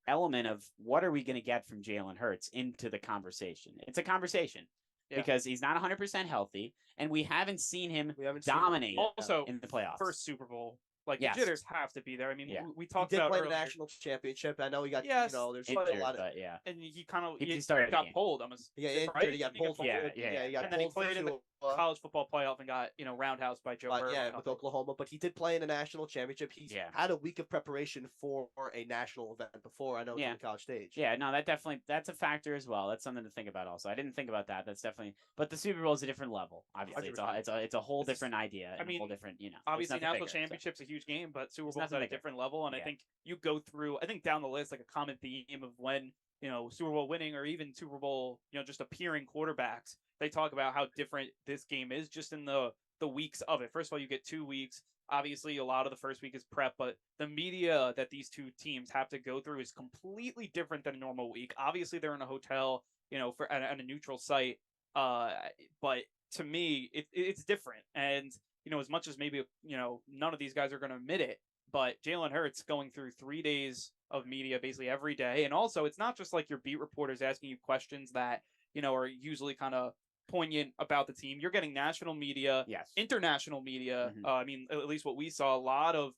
element of what are we going to get from Jalen Hurts into the conversation. It's a conversation because he's not 100% healthy, and we haven't seen him dominate in the playoffs. First Super Bowl. Like, the jitters have to be there. We talked about earlier. The national championship. I know he got, there's injured, a lot of, and he kind of he got pulled. He got pulled. He got and then he played in the college football playoff and got, roundhouse by Joe Burrow. With Oklahoma. But he did play in the national championship. He's had a week of preparation for a national event before. I know, in the college stage. Yeah, no, that's a factor as well. That's something to think about also. I didn't think about that. That's definitely, but the Super Bowl is a different level. Obviously, it's a whole different idea. A whole different, obviously national championship's a huge game, but Super Bowl's at a different level. And I think you go through, down the list, like a common theme of when, Super Bowl winning or even Super Bowl, just appearing quarterbacks, they talk about how different this game is just in the weeks of it. First of all, you get 2 weeks. Obviously, a lot of the first week is prep, but the media that these two teams have to go through is completely different than a normal week. Obviously, they're in a hotel, at a neutral site. But to me, it's different. And, as much as maybe, none of these guys are going to admit it, but Jalen Hurts going through 3 days of media basically every day. And also, it's not just like your beat reporters asking you questions that, are usually kind of poignant about the team. You're getting national media, international media. At least what we saw, a lot of,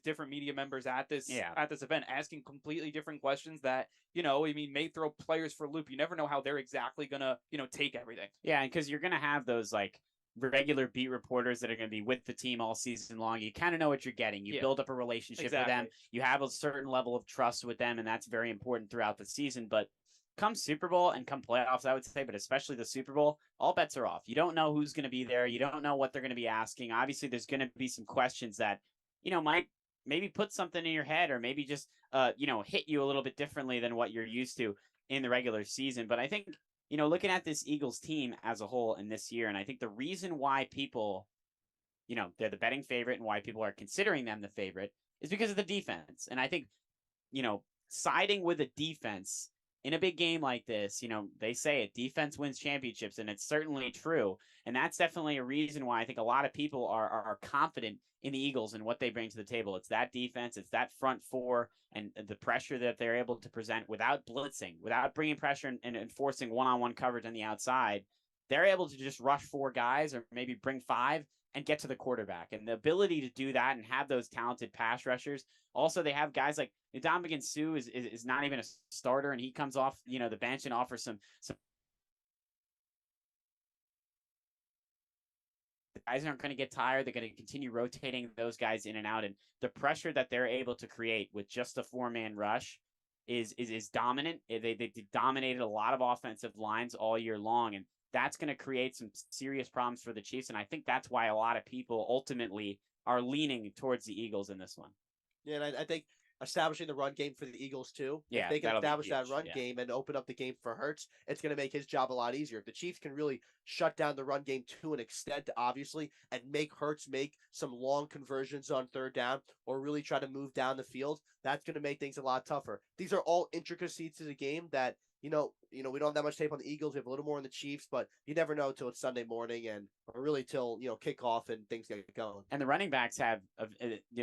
different media members at this event asking completely different questions that, may throw players for a loop. You never know how they're exactly going to, take everything. Yeah, because you're going to have those, like, regular beat reporters that are going to be with the team all season long. You kind of know what you're getting. You build up a relationship with them. You have a certain level of trust with them, and that's very important throughout the season. But come Super Bowl and come playoffs, I would say, but especially the Super Bowl, all bets are off. You don't know who's going to be there. You don't know what they're going to be asking. Obviously, there's going to be some questions that, might maybe put something in your head, or maybe just, hit you a little bit differently than what you're used to in the regular season. But I think, looking at this Eagles team as a whole in this year, and I think the reason why people, they're the betting favorite and why people are considering them the favorite is because of the defense. And I think, siding with a defense in a big game like this, they say it, defense wins championships, and it's certainly true. And that's definitely a reason why I think a lot of people are confident in the Eagles and what they bring to the table. It's that defense, it's that front four, and the pressure that they're able to present without blitzing, without bringing pressure and enforcing one-on-one coverage on the outside. They're able to just rush 4 guys or maybe bring 5 and get to the quarterback. And the ability to do that and have those talented pass rushers. Also, they have guys like Ndamukong Suh is not even a starter, and he comes off, the bench and offers some the guys aren't going to get tired. They're going to continue rotating those guys in and out. And the pressure that they're able to create with just a 4-man rush is dominant. They dominated a lot of offensive lines all year long, and that's going to create some serious problems for the Chiefs. And I think that's why a lot of people ultimately are leaning towards the Eagles in this one. Yeah, and I think establishing the run game for the Eagles too. Yeah, if they can that'll be establish that huge. run Yeah. game and open up the game for Hurts, it's going to make his job a lot easier. If the Chiefs can really shut down the run game to an extent, obviously, and make Hurts make some long conversions on third down or really try to move down the field, that's going to make things a lot tougher. These are all intricacies to the game that we don't have that much tape on the Eagles. We have a little more on the Chiefs, but you never know till it's Sunday morning or really till kickoff and things get going. And the running backs have.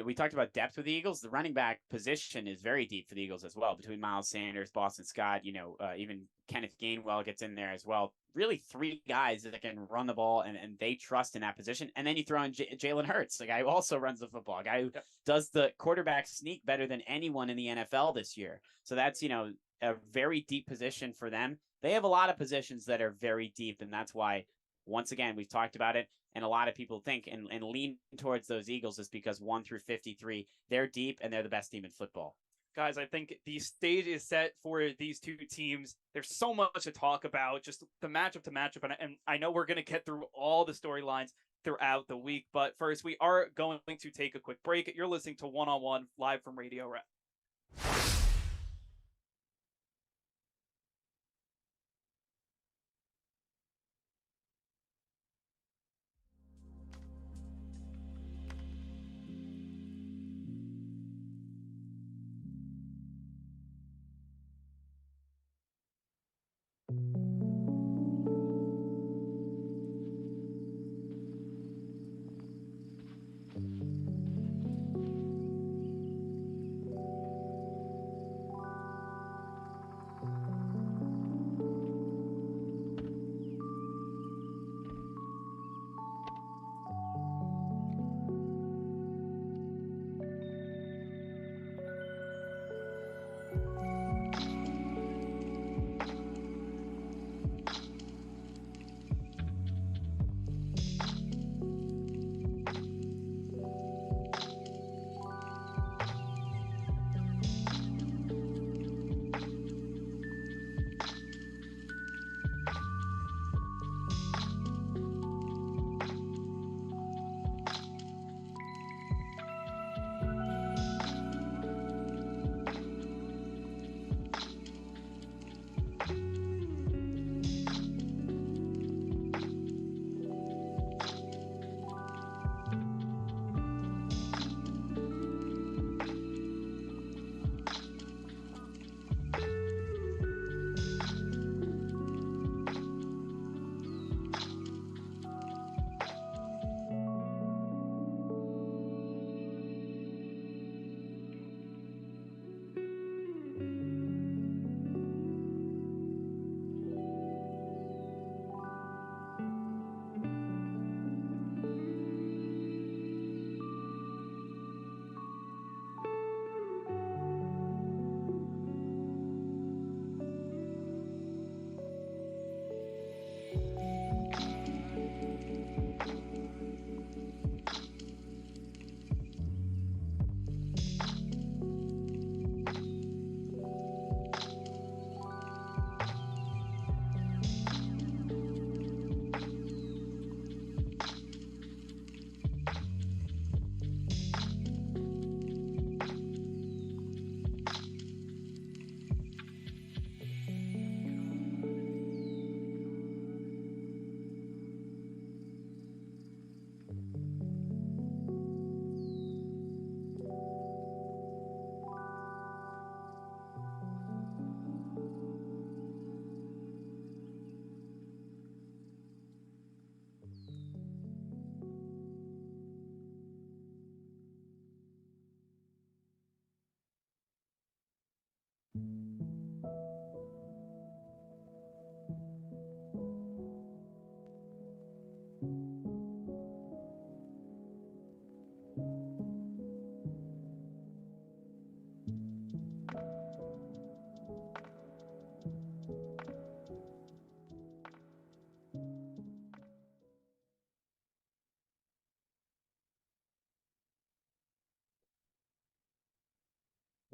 We talked about depth with the Eagles. The running back position is very deep for the Eagles as well. Between Miles Sanders, Boston Scott, even Kenneth Gainwell gets in there as well. Really, 3 guys that can run the ball and they trust in that position. And then you throw in Jalen Hurts, the guy who also runs the football, guy who does the quarterback sneak better than anyone in the NFL this year. So that's a very deep position for them. They have a lot of positions that are very deep, and that's why, once again, we've talked about it, and a lot of people think and lean towards those Eagles is because 1 through 53, they're deep and they're the best team in football. Guys, I think the stage is set for these two teams. There's so much to talk about, just the matchup to matchup, and I know we're going to get through all the storylines throughout the week, but first, we are going to take a quick break. You're listening to One on One live from Radio Rep.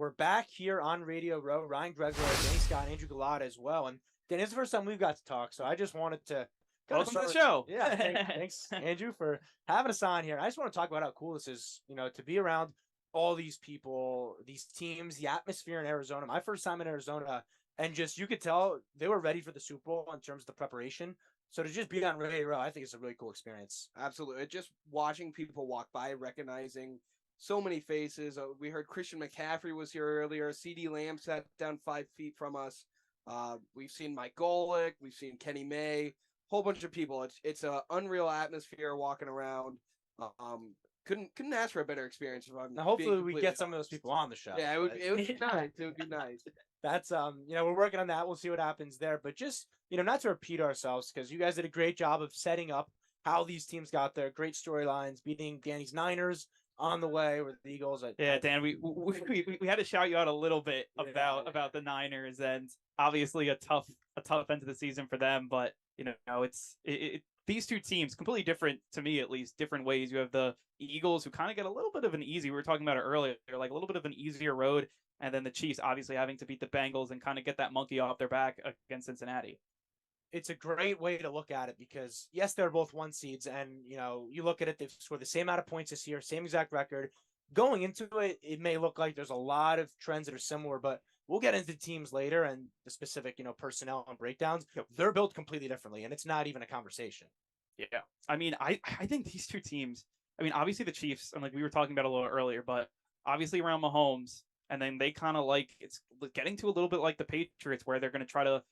We're back here on Radio Row. Ryan Gregor, Danny Scott, Andrew Galata as well. And Dan, it's the first time we've got to talk, so I just wanted to welcome to the show. Yeah, thanks, Andrew, for having us on here. I just want to talk about how cool this is, to be around all these people, these teams, the atmosphere in Arizona. My first time in Arizona, and just you could tell they were ready for the Super Bowl in terms of the preparation. So to just be on Radio Row, I think it's a really cool experience. Absolutely. Just watching people walk by, recognizing so many faces. We heard Christian McCaffrey was here earlier. CD Lamb sat down 5 feet from us. We've seen Mike Golick. We've seen Kenny May. Whole bunch of people. It's an unreal atmosphere walking around. Couldn't ask for a better experience. Now, hopefully we get some of those people on the show. Yeah, it would be nice. It would be nice. That's we're working on that. We'll see what happens there. But just not to repeat ourselves, because you guys did a great job of setting up how these teams got there. Great storylines, beating Danny's Niners on the way with the Eagles. Yeah, Dan, we had to shout you out a little bit about the Niners, and obviously a tough end of the season for them. But it's these two teams completely different, to me at least, different ways. You have the Eagles, who kind of get a little bit of an easy. We were talking about it earlier. They're like a little bit of an easier road, and then the Chiefs obviously having to beat the Bengals and kind of get that monkey off their back against Cincinnati. It's a great way to look at it because, yes, they're both 1 seeds, and you look at it, they've scored the same amount of points this year, same exact record. Going into it, it may look like there's a lot of trends that are similar, but we'll get into teams later and the specific, personnel and breakdowns. Yep. They're built completely differently, and it's not even a conversation. Yeah, I mean, I think these two teams. I mean, obviously the Chiefs, and like we were talking about a little earlier, but obviously around Mahomes, and then they kind of it's getting to a little bit like the Patriots, where they're going to try to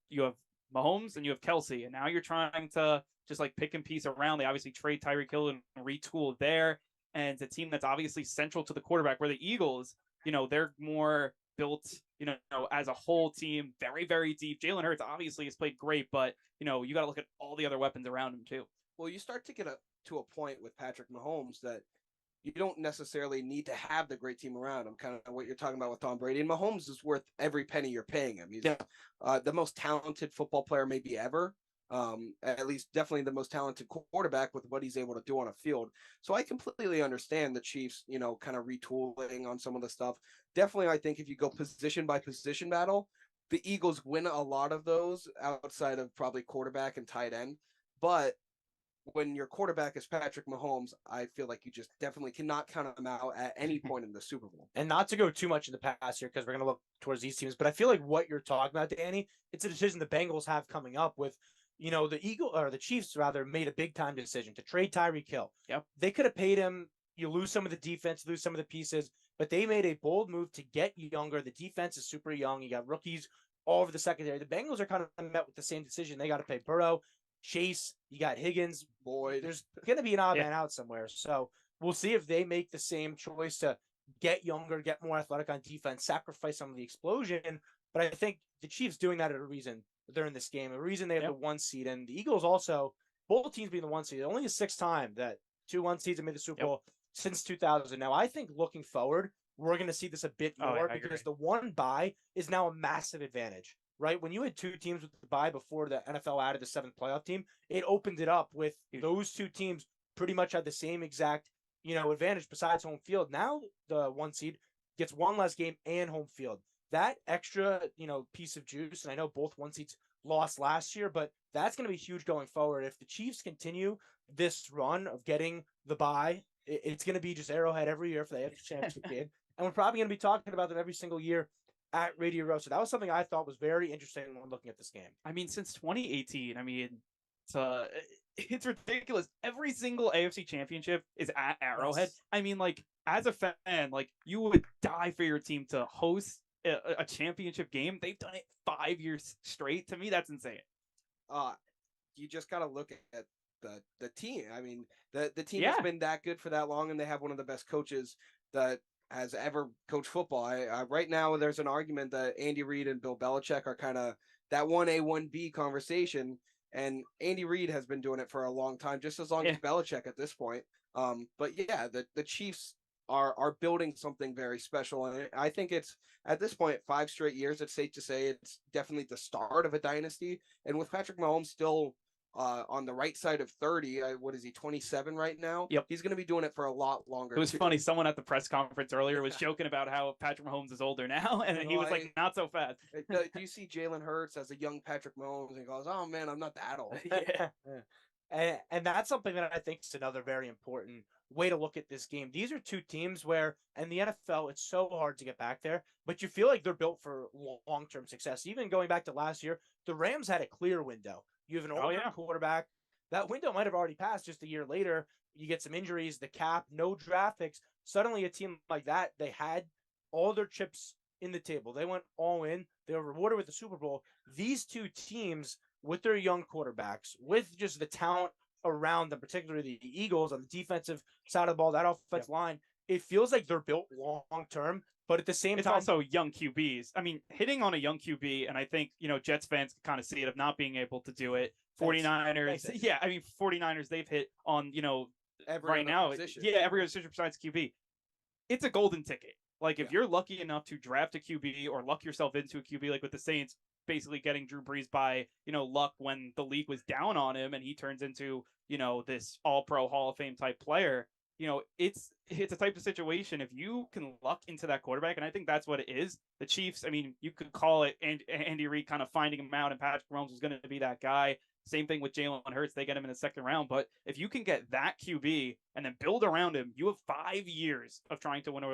you have Mahomes and you have Kelsey, and now you're trying to just pick and piece around. They obviously trade Tyreek Hill and retool there, and it's a team that's obviously central to the quarterback. Where the Eagles, they're more built, as a whole team, very, very deep. Jalen Hurts obviously has played great, but you got to look at all the other weapons around him too. Well, you start to get to a point with Patrick Mahomes that you don't necessarily need to have the great team around him. Kind of what you're talking about with Tom Brady. And Mahomes is worth every penny you're paying him. He's the most talented football player maybe ever. At least definitely the most talented quarterback with what he's able to do on a field. So I completely understand the Chiefs, kind of retooling on some of the stuff. Definitely, I think if you go position by position battle, the Eagles win a lot of those outside of probably quarterback and tight end. But when your quarterback is Patrick Mahomes, I feel like you just definitely cannot count him out at any point in the Super Bowl. And not to go too much in the past here, because we're going to look towards these teams, but I feel like what you're talking about, Danny, it's a decision the Bengals have coming up with, the Chiefs rather made a big time decision to trade Tyreek Hill. Yep. They could have paid him. You lose some of the defense, lose some of the pieces, but they made a bold move to get younger. The defense is super young. You got rookies all over the secondary. The Bengals are kind of met with the same decision. They got to pay Burrow, Chase, you got Higgins. Boyd. There's going to be an odd man out somewhere. So we'll see if they make the same choice to get younger, get more athletic on defense, sacrifice some of the explosion. But I think the Chiefs doing that at a reason they're in this game, a reason they have the 1 seed. And the Eagles also, both teams being the 1 seed, only the 6th time that 2 1 seeds have made the Super Bowl since 2000. Now, I think looking forward, we're going to see this a bit more because the 1 bye is now a massive advantage. Right? When you had 2 teams with the bye before the NFL added the 7th playoff team, it opened it up with those 2 teams pretty much had the same exact, advantage besides home field. Now the 1 seed gets 1 less game and home field. That extra, piece of juice, and I know both 1 seeds lost last year, but that's going to be huge going forward. If the Chiefs continue this run of getting the bye, it's going to be just Arrowhead every year for the AFC Championship game. And we're probably going to be talking about them every single year at Radio Row. So that was something I thought was very interesting when looking at this game. I mean, since 2018, it's ridiculous. Every single AFC championship is at Arrowhead. Yes. I mean, as a fan, you would die for your team to host a championship game. They've done it 5 years straight. To me, that's insane. You just got to look at the team. I mean, the team has been that good for that long, and they have one of the best coaches that has ever coached football. Right now, there's an argument that Andy Reid and Bill Belichick are kind of that 1A, 1B conversation, and Andy Reid has been doing it for a long time, just as long as Belichick at this point. But yeah, the Chiefs are building something very special, and I think it's at this point 5 straight years. It's safe to say it's definitely the start of a dynasty, and with Patrick Mahomes still on the right side of 30. What is he, 27 right now? Yep. He's going to be doing it for a lot longer. It was funny. Someone at the press conference earlier was joking about how Patrick Mahomes is older now, and he was like, not so fast. Do you see Jalen Hurts as a young Patrick Mahomes and goes, oh man, I'm not that old. Yeah. And that's something that I think is another very important way to look at this game. These are two teams where in the NFL, it's so hard to get back there, but you feel like they're built for long-term success. Even going back to last year, the Rams had a clear window. You have an older quarterback. That window might have already passed just a year later. You get some injuries, the cap, no draft picks. Suddenly a team like that, they had all their chips in the table. They went all in. They were rewarded with the Super Bowl. These two teams with their young quarterbacks, with just the talent around them, particularly the Eagles on the defensive side of the ball, that offensive line, it feels like they're built long-term, but at the same time... It's also young QBs. I mean, hitting on a young QB, and I think, Jets fans kind of see it of not being able to do it. 49ers, yeah, I mean, 49ers, they've hit on, every right now, position. every other position besides QB. It's a golden ticket. Like, if you're lucky enough to draft a QB or luck yourself into a QB, like with the Saints, basically getting Drew Brees by, luck when the league was down on him and he turns into, this all-pro Hall of Fame type player, it's a type of situation. If you can luck into that quarterback, and I think that's what it is. The Chiefs, I mean, you could call it Andy Reid kind of finding him out, and Patrick Mahomes was going to be that guy. Same thing with Jalen Hurts. They get him in the second round. But if you can get that QB and then build around him, you have 5 years of trying to win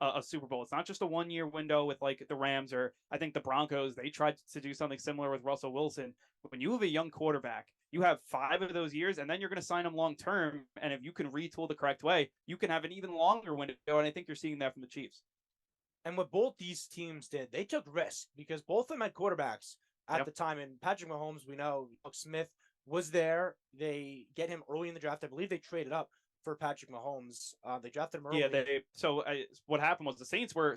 a Super Bowl. It's not just a 1 year window with like the Rams, or I think the Broncos, they tried to do something similar with Russell Wilson. But when you have a young quarterback, you have 5 of those years, and then you're going to sign him long term. And if you can retool the correct way, you can have an even longer window. And I think you're seeing that from the Chiefs. And what both these teams did, they took risk because both of them had quarterbacks at the time. And Patrick Mahomes, we know, Smith was there. They get him early in the draft. I believe they traded up for Patrick Mahomes. They drafted him early. Yeah, what happened was the Saints were,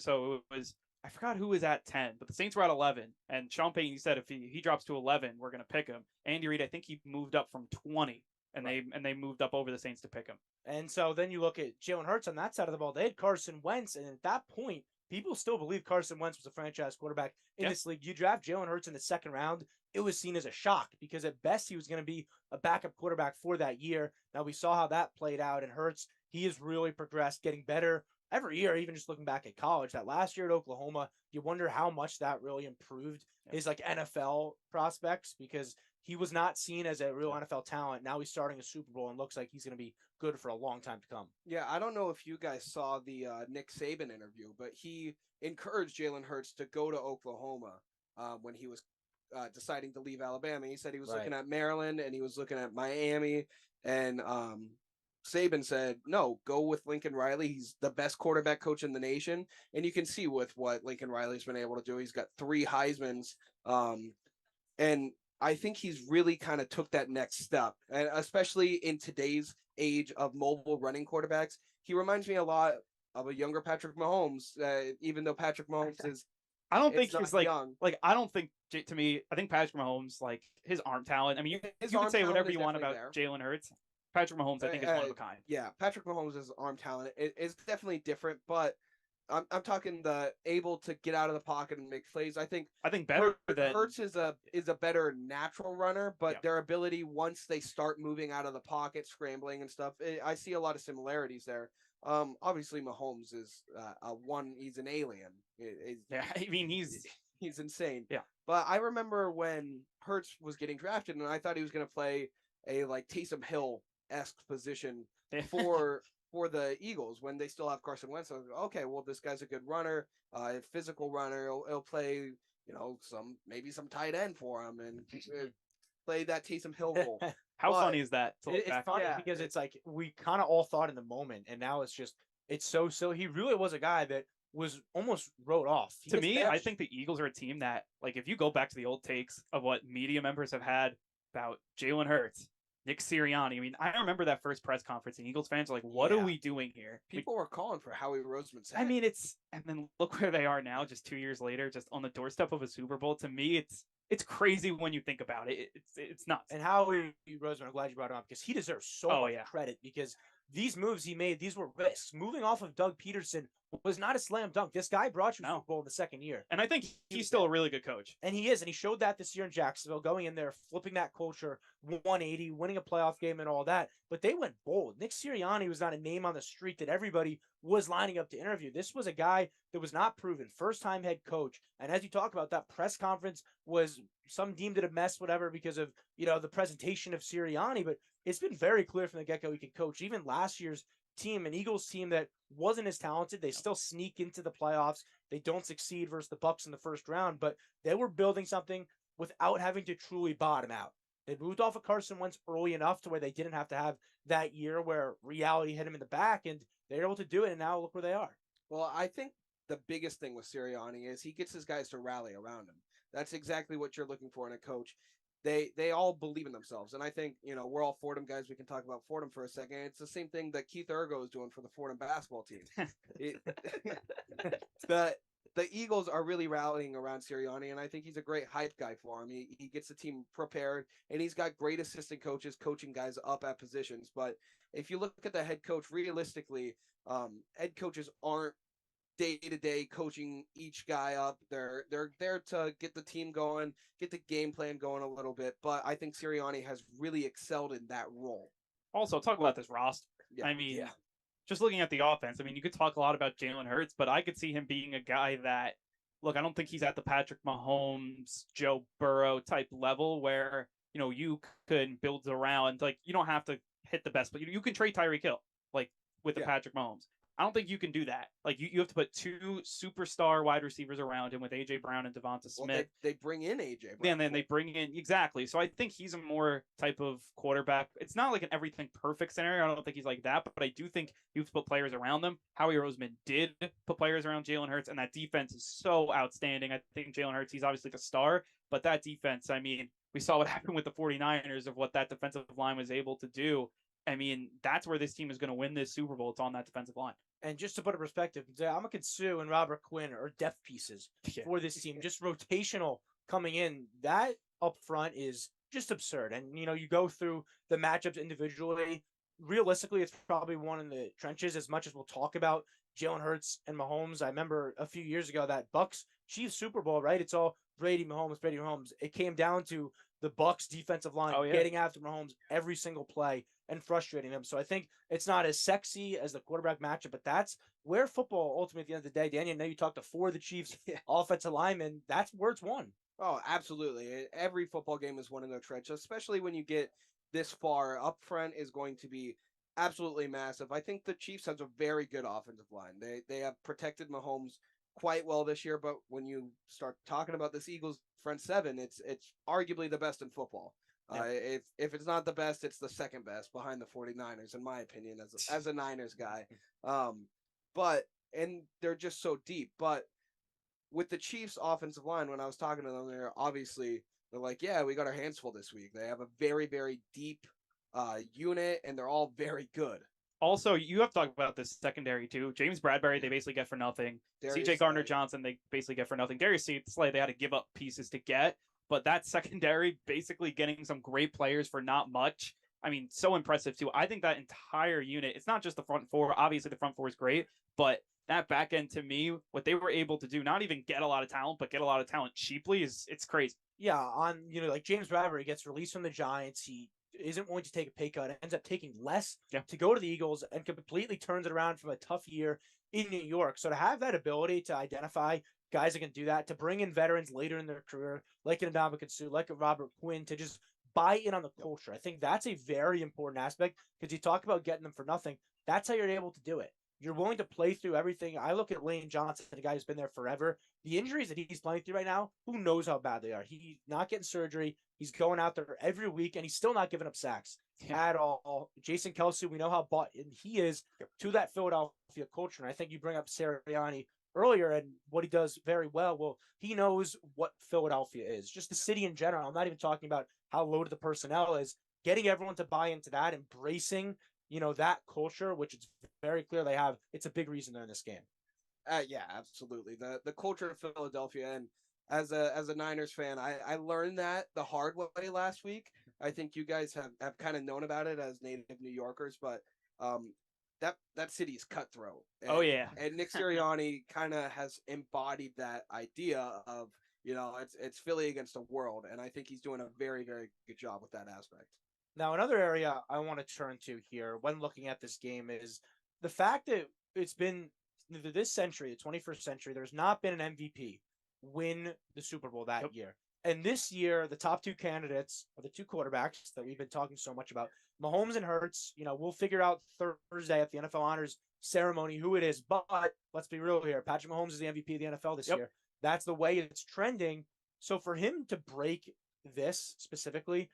I forgot who was at 10, but the Saints were at 11. And Sean Payton said if he drops to 11, we're going to pick him. Andy Reid, I think he moved up from 20, and they moved up over the Saints to pick him. And so then you look at Jalen Hurts on that side of the ball. They had Carson Wentz, and at that point, people still believe Carson Wentz was a franchise quarterback in this league. You draft Jalen Hurts in the second round, it was seen as a shock because at best he was going to be a backup quarterback for that year. Now we saw how that played out, and Hurts, he has really progressed, getting better every year, even just looking back at college. That last year at Oklahoma, you wonder how much that really improved his like NFL prospects, because he was not seen as a real NFL talent. Now he's starting a Super Bowl and looks like he's going to be good for a long time to come. Yeah, I don't know if you guys saw the Nick Saban interview, but he encouraged Jalen Hurts to go to Oklahoma when he was deciding to leave Alabama. He said he was looking at Maryland and he was looking at Miami, and Saban said, no, go with Lincoln Riley. He's the best quarterback coach in the nation. And you can see with what Lincoln Riley's been able to do. He's got 3 Heismans. And I think he's really kind of took that next step, and especially in today's age of mobile running quarterbacks. He reminds me a lot of a younger Patrick Mahomes, even though Patrick Mahomes is. I don't think he's like young. I don't think, to me, I think Patrick Mahomes, like his arm talent. I mean, you can say whatever you want about Jalen Hurts. Patrick Mahomes, I think, is one of a kind. Yeah, Patrick Mahomes' arm talent is definitely different, but I'm talking the able to get out of the pocket and make plays. I think better than Hurts is a better natural runner, but their ability once they start moving out of the pocket, scrambling and stuff, I see a lot of similarities there. Obviously Mahomes is he's an alien. I mean he's insane. Yeah. But I remember when Hurts was getting drafted, and I thought he was going to play a like Taysom Hill-esque position for the Eagles when they still have Carson Wentz. I was like, okay, well, this guy's a good runner, a physical runner. He'll play, maybe some tight end for him and play that Taysom Hill role. How funny is that? It's funny because it's like we kind of all thought in the moment, and now it's so silly. He really was a guy that was almost wrote off. To me, I think the Eagles are a team that, like, if you go back to the old takes of what media members have had about Jalen Hurts, Nick Sirianni. I mean, I remember that first press conference, and Eagles fans are like, what are we doing here? People were calling for Howie Roseman's head. I mean, and then look where they are now, just 2 years later, just on the doorstep of a Super Bowl. To me, it's crazy when you think about it. It's nuts. And Howie Roseman, I'm glad you brought him up, because he deserves so much credit, because these moves he made, these were risks. Moving off of Doug Peterson was not a slam dunk. This guy brought you No. Super Bowl in the second year. And I think he's still a really good coach. And he is, and he showed that this year in Jacksonville, going in there, flipping that culture, 180, winning a playoff game and all that. But they went bold. Nick Sirianni was not a name on the street that everybody was lining up to interview. This was a guy that was not proven, first-time head coach. And as you talk about, that press conference was, some deemed it a mess, whatever, because of, the presentation of Sirianni. But it's been very clear from the get-go he can coach. Even last year's team, an Eagles team that wasn't as talented, they still sneak into the playoffs. They don't succeed versus the Bucs in the first round, but they were building something without having to truly bottom out. They moved off of Carson Wentz early enough to where they didn't have to have that year where reality hit him in the back, and they're able to do it, and now look where they are. Well, I think the biggest thing with Sirianni is he gets his guys to rally around him. That's exactly what you're looking for in a coach. They all believe in themselves. And I think, we're all Fordham guys. We can talk about Fordham for a second. It's the same thing that Keith Ergo is doing for the Fordham basketball team. The Eagles are really rallying around Sirianni, and I think he's a great hype guy for him. He gets the team prepared, and he's got great assistant coaches coaching guys up at positions. But if you look at the head coach, realistically, head coaches aren't day-to-day coaching each guy up. They're there to get the team going, get the game plan going a little bit. But I think Sirianni has really excelled in that role. Also, talk about this roster. Yeah. Just looking at the offense, you could talk a lot about Jalen Hurts, but I could see him being a guy that, look, I don't think he's at the Patrick Mahomes, Joe Burrow type level where, you could build around, you don't have to hit the best, but you can trade Tyreek Hill, with the Patrick Mahomes. I don't think you can do that. You have to put two superstar wide receivers around him with A.J. Brown and Devonta Smith. Well, they bring in A.J. Brown. And then they bring in, exactly. So I think he's a more type of quarterback. It's not like an everything perfect scenario. I don't think he's like that, but I do think you have to put players around them. Howie Roseman did put players around Jalen Hurts, and that defense is so outstanding. I think Jalen Hurts, he's obviously the star, but that defense, we saw what happened with the 49ers of what that defensive line was able to do. That's where this team is going to win this Super Bowl. It's on that defensive line. And just to put in perspective, Ndamukong Suh and Robert Quinn are depth pieces for this team. Just rotational coming in. That up front is just absurd. And, you go through the matchups individually. Realistically, it's probably one in the trenches as much as we'll talk about Jalen Hurts and Mahomes. I remember a few years ago that Bucs-Chiefs Super Bowl, right? It's all Brady, Mahomes. It came down to the Bucs defensive line getting after Mahomes every single play and frustrating them. So I think it's not as sexy as the quarterback matchup, but that's where football ultimately at the end of the day, Danny, I know you talked to four of the Chiefs offensive linemen. That's where it's won. Oh, absolutely. Every football game is won in the trench, especially when you get this far. Up front is going to be absolutely massive. I think the Chiefs has a very good offensive line. They have protected Mahomes quite well this year, but when you start talking about this Eagles front seven, it's arguably the best in football. If it's not the best, it's the second best behind the 49ers, in my opinion, as a Niners guy. And they're just so deep. But with the Chiefs offensive line, when I was talking to them, they're like, yeah, we got our hands full this week. They have a very, very deep unit, and they're all very good. Also, you have to talk about this secondary too. James Bradbury, they basically get for nothing. C.J. Gardner-Johnson, they basically get for nothing. Darius Slay, they had to give up pieces to get. But that secondary, basically getting some great players for not much. So impressive too. I think that entire unit, it's not just the front four. Obviously, the front four is great. But that back end, to me, what they were able to do, not even get a lot of talent, but get a lot of talent cheaply, it's crazy. Yeah, like James Bradbury gets released from the Giants. He isn't willing to take a pay cut, ends up taking less to go to the Eagles and completely turns it around from a tough year in New York. So to have that ability to identify guys that can do that, to bring in veterans later in their career, like an Ndamukong Suh, like a Robert Quinn, to just buy in on the culture. I think that's a very important aspect because you talk about getting them for nothing. That's how you're able to do it. You're willing to play through everything. I look at Lane Johnson, the guy who's been there forever. The injuries that he's playing through right now, who knows how bad they are. He's not getting surgery. He's going out there every week, and he's still not giving up sacks at all. Jason Kelce, we know how bought in he is to that Philadelphia culture. And I think you bring up Sirianni earlier and what he does very well. Well, he knows what Philadelphia is, just the city in general. I'm not even talking about how loaded the personnel is. Getting everyone to buy into that, embracing that culture, which it's very clear they have. It's a big reason they're in this game. Yeah, absolutely. The culture of Philadelphia, and as a Niners fan, I learned that the hard way last week. I think you guys have kind of known about it as native New Yorkers, but that city is cutthroat. Oh, yeah. And Nick Sirianni kind of has embodied that idea of, it's Philly against the world, and I think he's doing a very, very good job with that aspect. Now, another area I want to turn to here when looking at this game is the fact that it's been this century, the 21st century, there's not been an MVP win the Super Bowl that year. And this year, the top two candidates are the two quarterbacks that we've been talking so much about, Mahomes and Hurts. We'll figure out Thursday at the NFL Honors Ceremony who it is. But let's be real here. Patrick Mahomes is the MVP of the NFL this year. That's the way it's trending. So for him to break this specifically,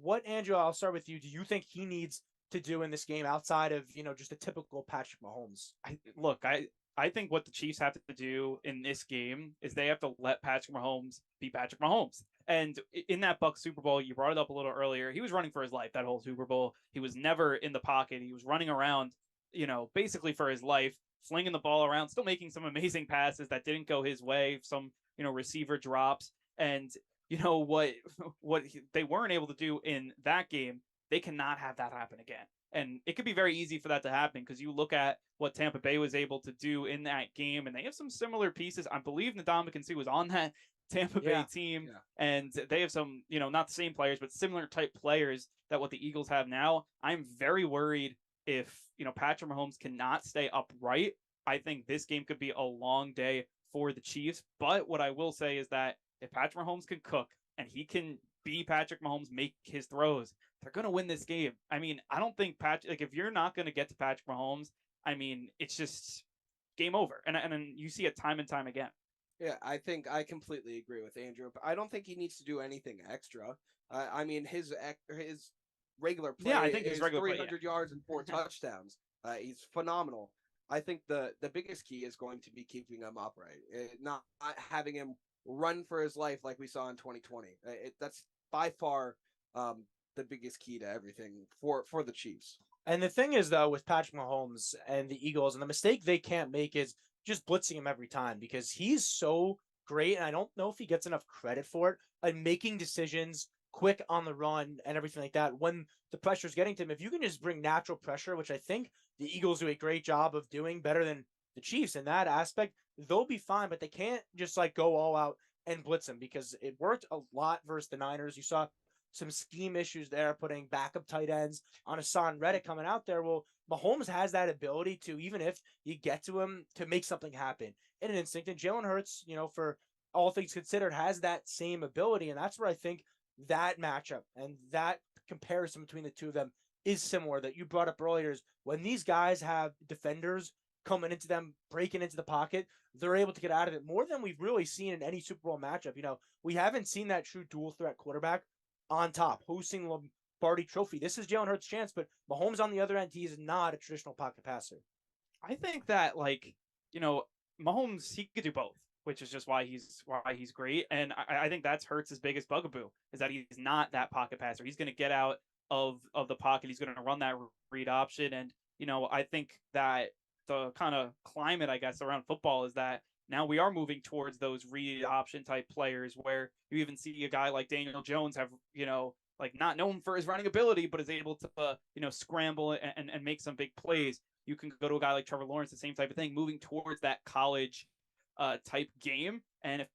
what, Andrew, I'll start with you. Do you think he needs to do in this game outside of, just a typical Patrick Mahomes? I think what the Chiefs have to do in this game is they have to let Patrick Mahomes be Patrick Mahomes. And in that Bucs Super Bowl, you brought it up a little earlier, he was running for his life that whole Super Bowl. He was never in the pocket. He was running around, basically for his life, flinging the ball around, still making some amazing passes that didn't go his way, some, receiver drops. And what they weren't able to do in that game, they cannot have that happen again. And it could be very easy for that to happen because you look at what Tampa Bay was able to do in that game, and they have some similar pieces. I believe Ndamukong Suh was on that Tampa Bay team, and they have some, not the same players, but similar type players that what the Eagles have now. I'm very worried if, Patrick Mahomes cannot stay upright. I think this game could be a long day for the Chiefs. But what I will say is that if Patrick Mahomes can cook and he can be Patrick Mahomes, make his throws, they're going to win this game. I mean, I don't think if you're not going to get to Patrick Mahomes, I mean, it's just game over. And you see it time and time again. Yeah, I think I completely agree with Andrew. But I don't think he needs to do anything extra. I mean, his regular play I think his regular 300 yards and 4 touchdowns. He's phenomenal. I think the biggest key is going to be keeping him upright, not having him run for his life like we saw in 2020. That's by far the biggest key to everything for the Chiefs. And the thing is, though, with Patrick Mahomes and the Eagles, and the mistake they can't make is just blitzing him every time because he's so great, and I don't know if he gets enough credit for it, and making decisions quick on the run and everything like that when the pressure's getting to him. If you can just bring natural pressure, which I think the Eagles do a great job of doing better than the Chiefs in that aspect, they'll be fine, but they can't just go all out and blitz him because it worked a lot versus the Niners. You saw some scheme issues there, putting backup tight ends on Hassan Reddick coming out there. Well, Mahomes has that ability to, even if you get to him, to make something happen in an instinct. And Jalen Hurts, for all things considered, has that same ability. And that's where I think that matchup and that comparison between the two of them is similar that you brought up earlier. Is when these guys have defenders coming into them, breaking into the pocket, they're able to get out of it more than we've really seen in any Super Bowl matchup. We haven't seen that true dual threat quarterback on top, hosting Lombardi Trophy. This is Jalen Hurts' chance, but Mahomes on the other end, he is not a traditional pocket passer. I think that Mahomes, he could do both, which is just why he's great. And I think that's Hurts' biggest bugaboo is that he's not that pocket passer. He's going to get out of the pocket. He's going to run that read option. And, I think that the kind of climate, I guess, around football is that now we are moving towards those read option type players where you even see a guy like Daniel Jones have, not known for his running ability, but is able to, scramble and make some big plays. You can go to a guy like Trevor Lawrence, the same type of thing, moving towards that college type game. And if,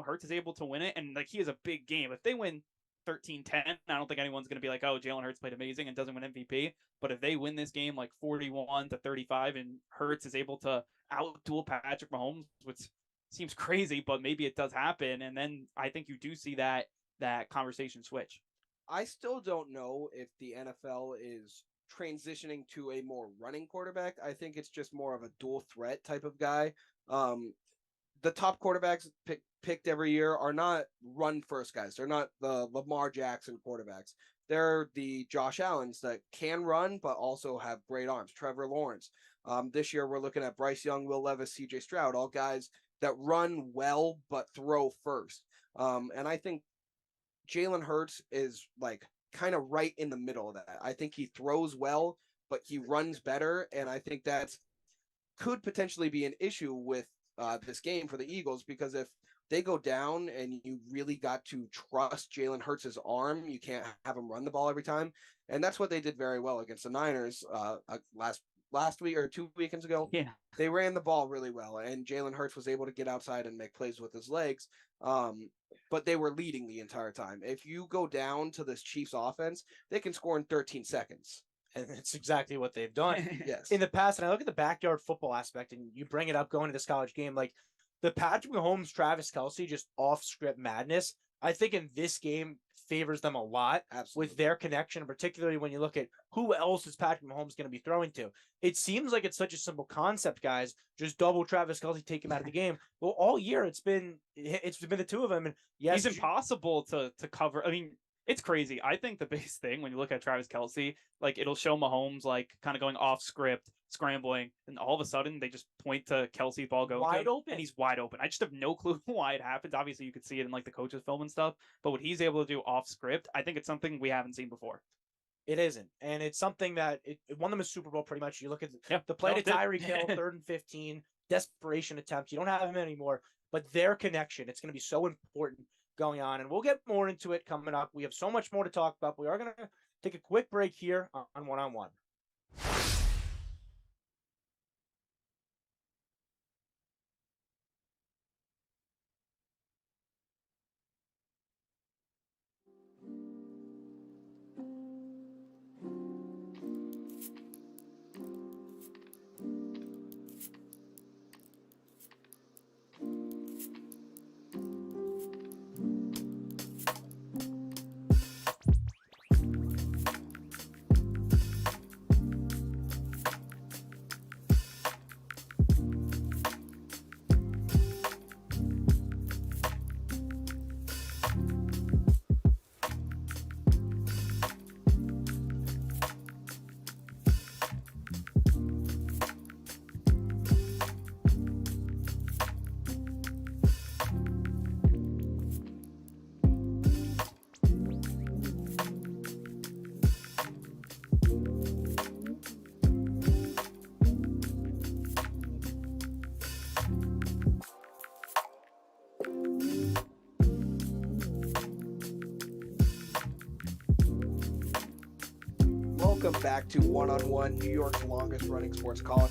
Hurts is able to win it, and he is a big game. If they win 13-10, I don't think anyone's going to be like, oh, Jalen Hurts played amazing and doesn't win MVP. But if they win this game 41-35 and Hurts is able to out-duel Patrick Mahomes, which seems crazy, but maybe it does happen. And then I think you do see that conversation switch. I still don't know if the NFL is transitioning to a more running quarterback. I think it's just more of a dual threat type of guy. The top quarterbacks picked every year are not run first guys. They're not the Lamar Jackson quarterbacks. They're the Josh Allens that can run, but also have great arms. Trevor Lawrence. This year we're looking at Bryce Young, Will Levis, CJ Stroud, all guys that run well, but throw first. And I think Jalen Hurts is kind of right in the middle of that. I think he throws well, but he runs better. And I think that could potentially be an issue with this game for the Eagles, because if they go down and you really got to trust Jalen Hurts' arm, you can't have him run the ball every time. And that's what they did very well against the Niners last last week or 2 weekends ago. Yeah. They ran the ball really well, and Jalen Hurts was able to get outside and make plays with his legs. But they were leading the entire time. If you go down to this Chiefs offense, they can score in 13 seconds. And it's exactly what they've done Yes. in the past. And I look at the backyard football aspect, and you bring it up going to this college game, like the Patrick Mahomes, Travis Kelce, just off script madness. I think in this game favors them a lot. Absolutely. With their connection, particularly when you look at who else is Patrick Mahomes going to be throwing to. It seems like it's such a simple concept, guys. Just double Travis Kelce, take him out of the game. Well, all year it's been the two of them, and yes, he's impossible to cover. I mean, it's crazy. I think the biggest thing when you look at Travis Kelce, like it'll show Mahomes like kind of going off script, scrambling, and all of a sudden they just point to Kelce's ball going wide open, and he's wide open. I just have no clue why it happens. Obviously, you could see it in like the coaches' film and stuff, but what he's able to do off script, I think it's something we haven't seen before. It isn't, and it's something that it won them a Super Bowl pretty much. You look at the play No, to Tyreek Hill, 3rd and 15, desperation attempt. You don't have him anymore, but their connection, it's going to be so important going on, and we'll get more into it coming up. We have so much more to talk about. We are going to take a quick break here on One on One. Welcome back to One on One, New York's longest running sports call.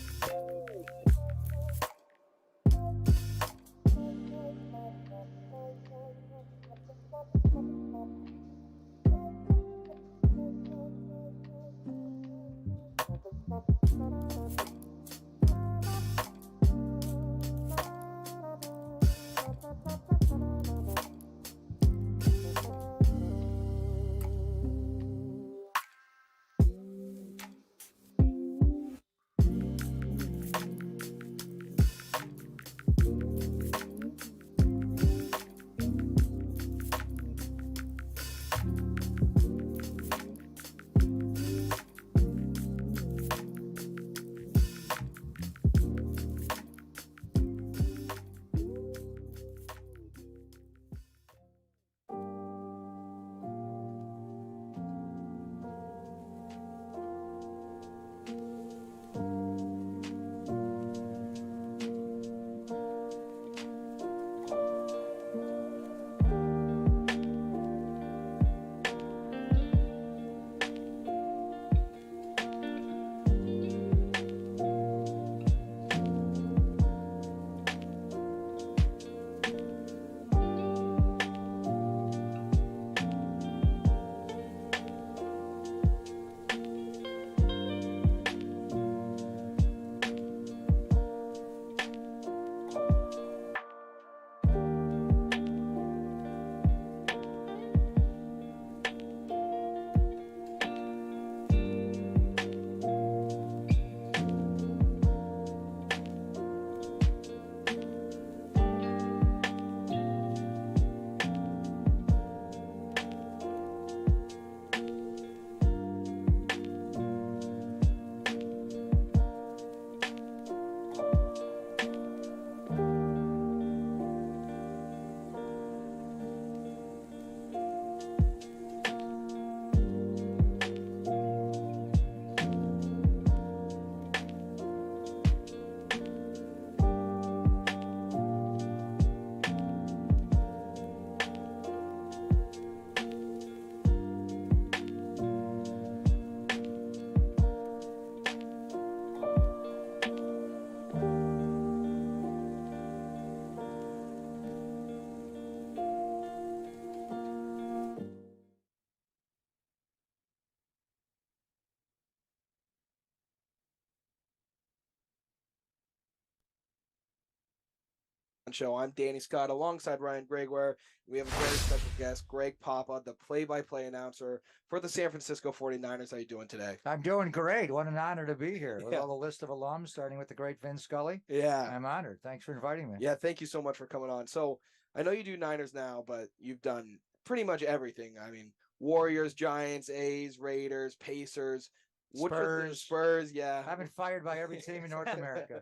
Show. I'm Danny Scott alongside Ryan Gregoire. We have a very special guest, Greg Papa, the play-by-play announcer for the San Francisco 49ers. How you doing today? I'm doing great. What an honor to be here with Yeah. all the list of alums, starting with the great Vin Scully. Yeah. I'm honored. Thanks for inviting me. Yeah, thank you so much for coming on. So I know you do Niners now, but you've done pretty much everything. I mean, Warriors, Giants, A's, Raiders, Pacers, Spurs. Yeah, I've been fired by every team in North America.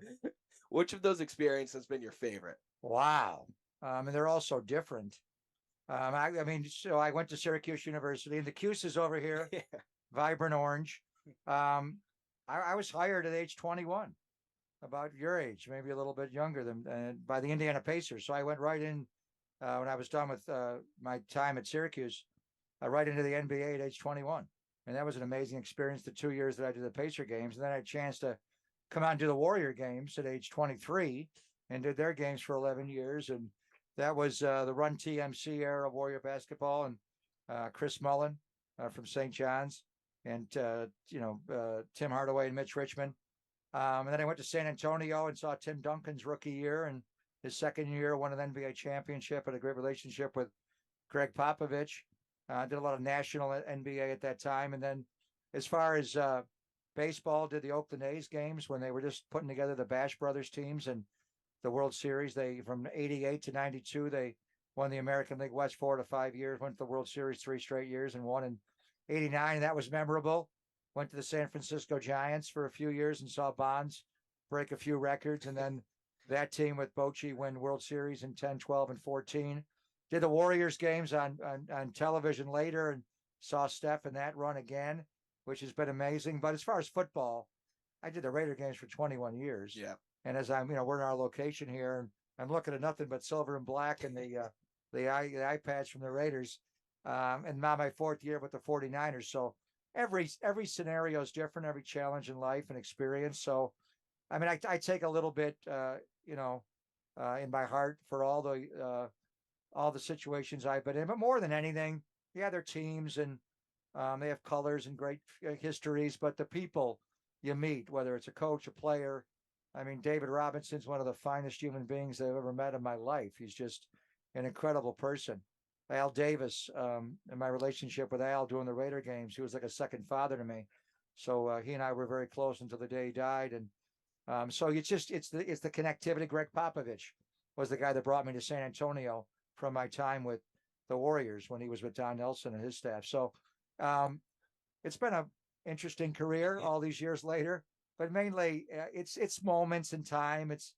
Which of those experiences has been your favorite? Wow. And they're all so different. I mean, so I went to Syracuse University, and the Cuse is over here, Yeah. vibrant orange. I was hired at age 21, about your age, maybe a little bit younger than by the Indiana Pacers. So I went right in when I was done with my time at Syracuse, right into the NBA at age 21. And that was an amazing experience, the 2 years that I did the Pacer games. And then I had a chance to come out and do the Warrior games at age 23 and did their games for 11 years. And that was the Run TMC era of Warrior basketball. And Chris Mullen from St. John's and, Tim Hardaway and Mitch Richmond. And then I went to San Antonio and saw Tim Duncan's rookie year, and his second year won an NBA championship, had a great relationship with Greg Popovich. Did a lot of national NBA at that time. And then as far as baseball, did the Oakland A's games when they were just putting together the Bash Brothers teams and the World Series. They, from 88 to 92, they won the American League West 4 to 5 years, went to the World Series 3 straight years, and won in 89. That was memorable. Went to the San Francisco Giants for a few years and saw Bonds break a few records. And then that team with Bochy win World Series in 10, 12, and 14. Did the Warriors games on television later and saw Steph in that run again, which has been amazing. But as far as football, I did the Raider games for 21 years. Yeah. And as we're in our location here, and I'm looking at nothing but silver and black and the eye patch from the Raiders. And now my 4th year with the 49ers. So every scenario is different, every challenge in life and experience. So, I mean, I take a little bit, in my heart for all the situations I've been in, but more than anything, yeah, they're teams and they have colors and great histories, but the people you meet, whether it's a coach, a player. I mean, David Robinson's one of the finest human beings I've ever met in my life. He's just an incredible person. Al Davis, and my relationship with Al doing the Raider games, he was like a second father to me. So he and I were very close until the day he died. And so it's the connectivity. Greg Popovich was the guy that brought me to San Antonio from my time with the Warriors when he was with Don Nelson and his staff. So it's been an interesting career all these years later, but mainly it's moments in time. It's,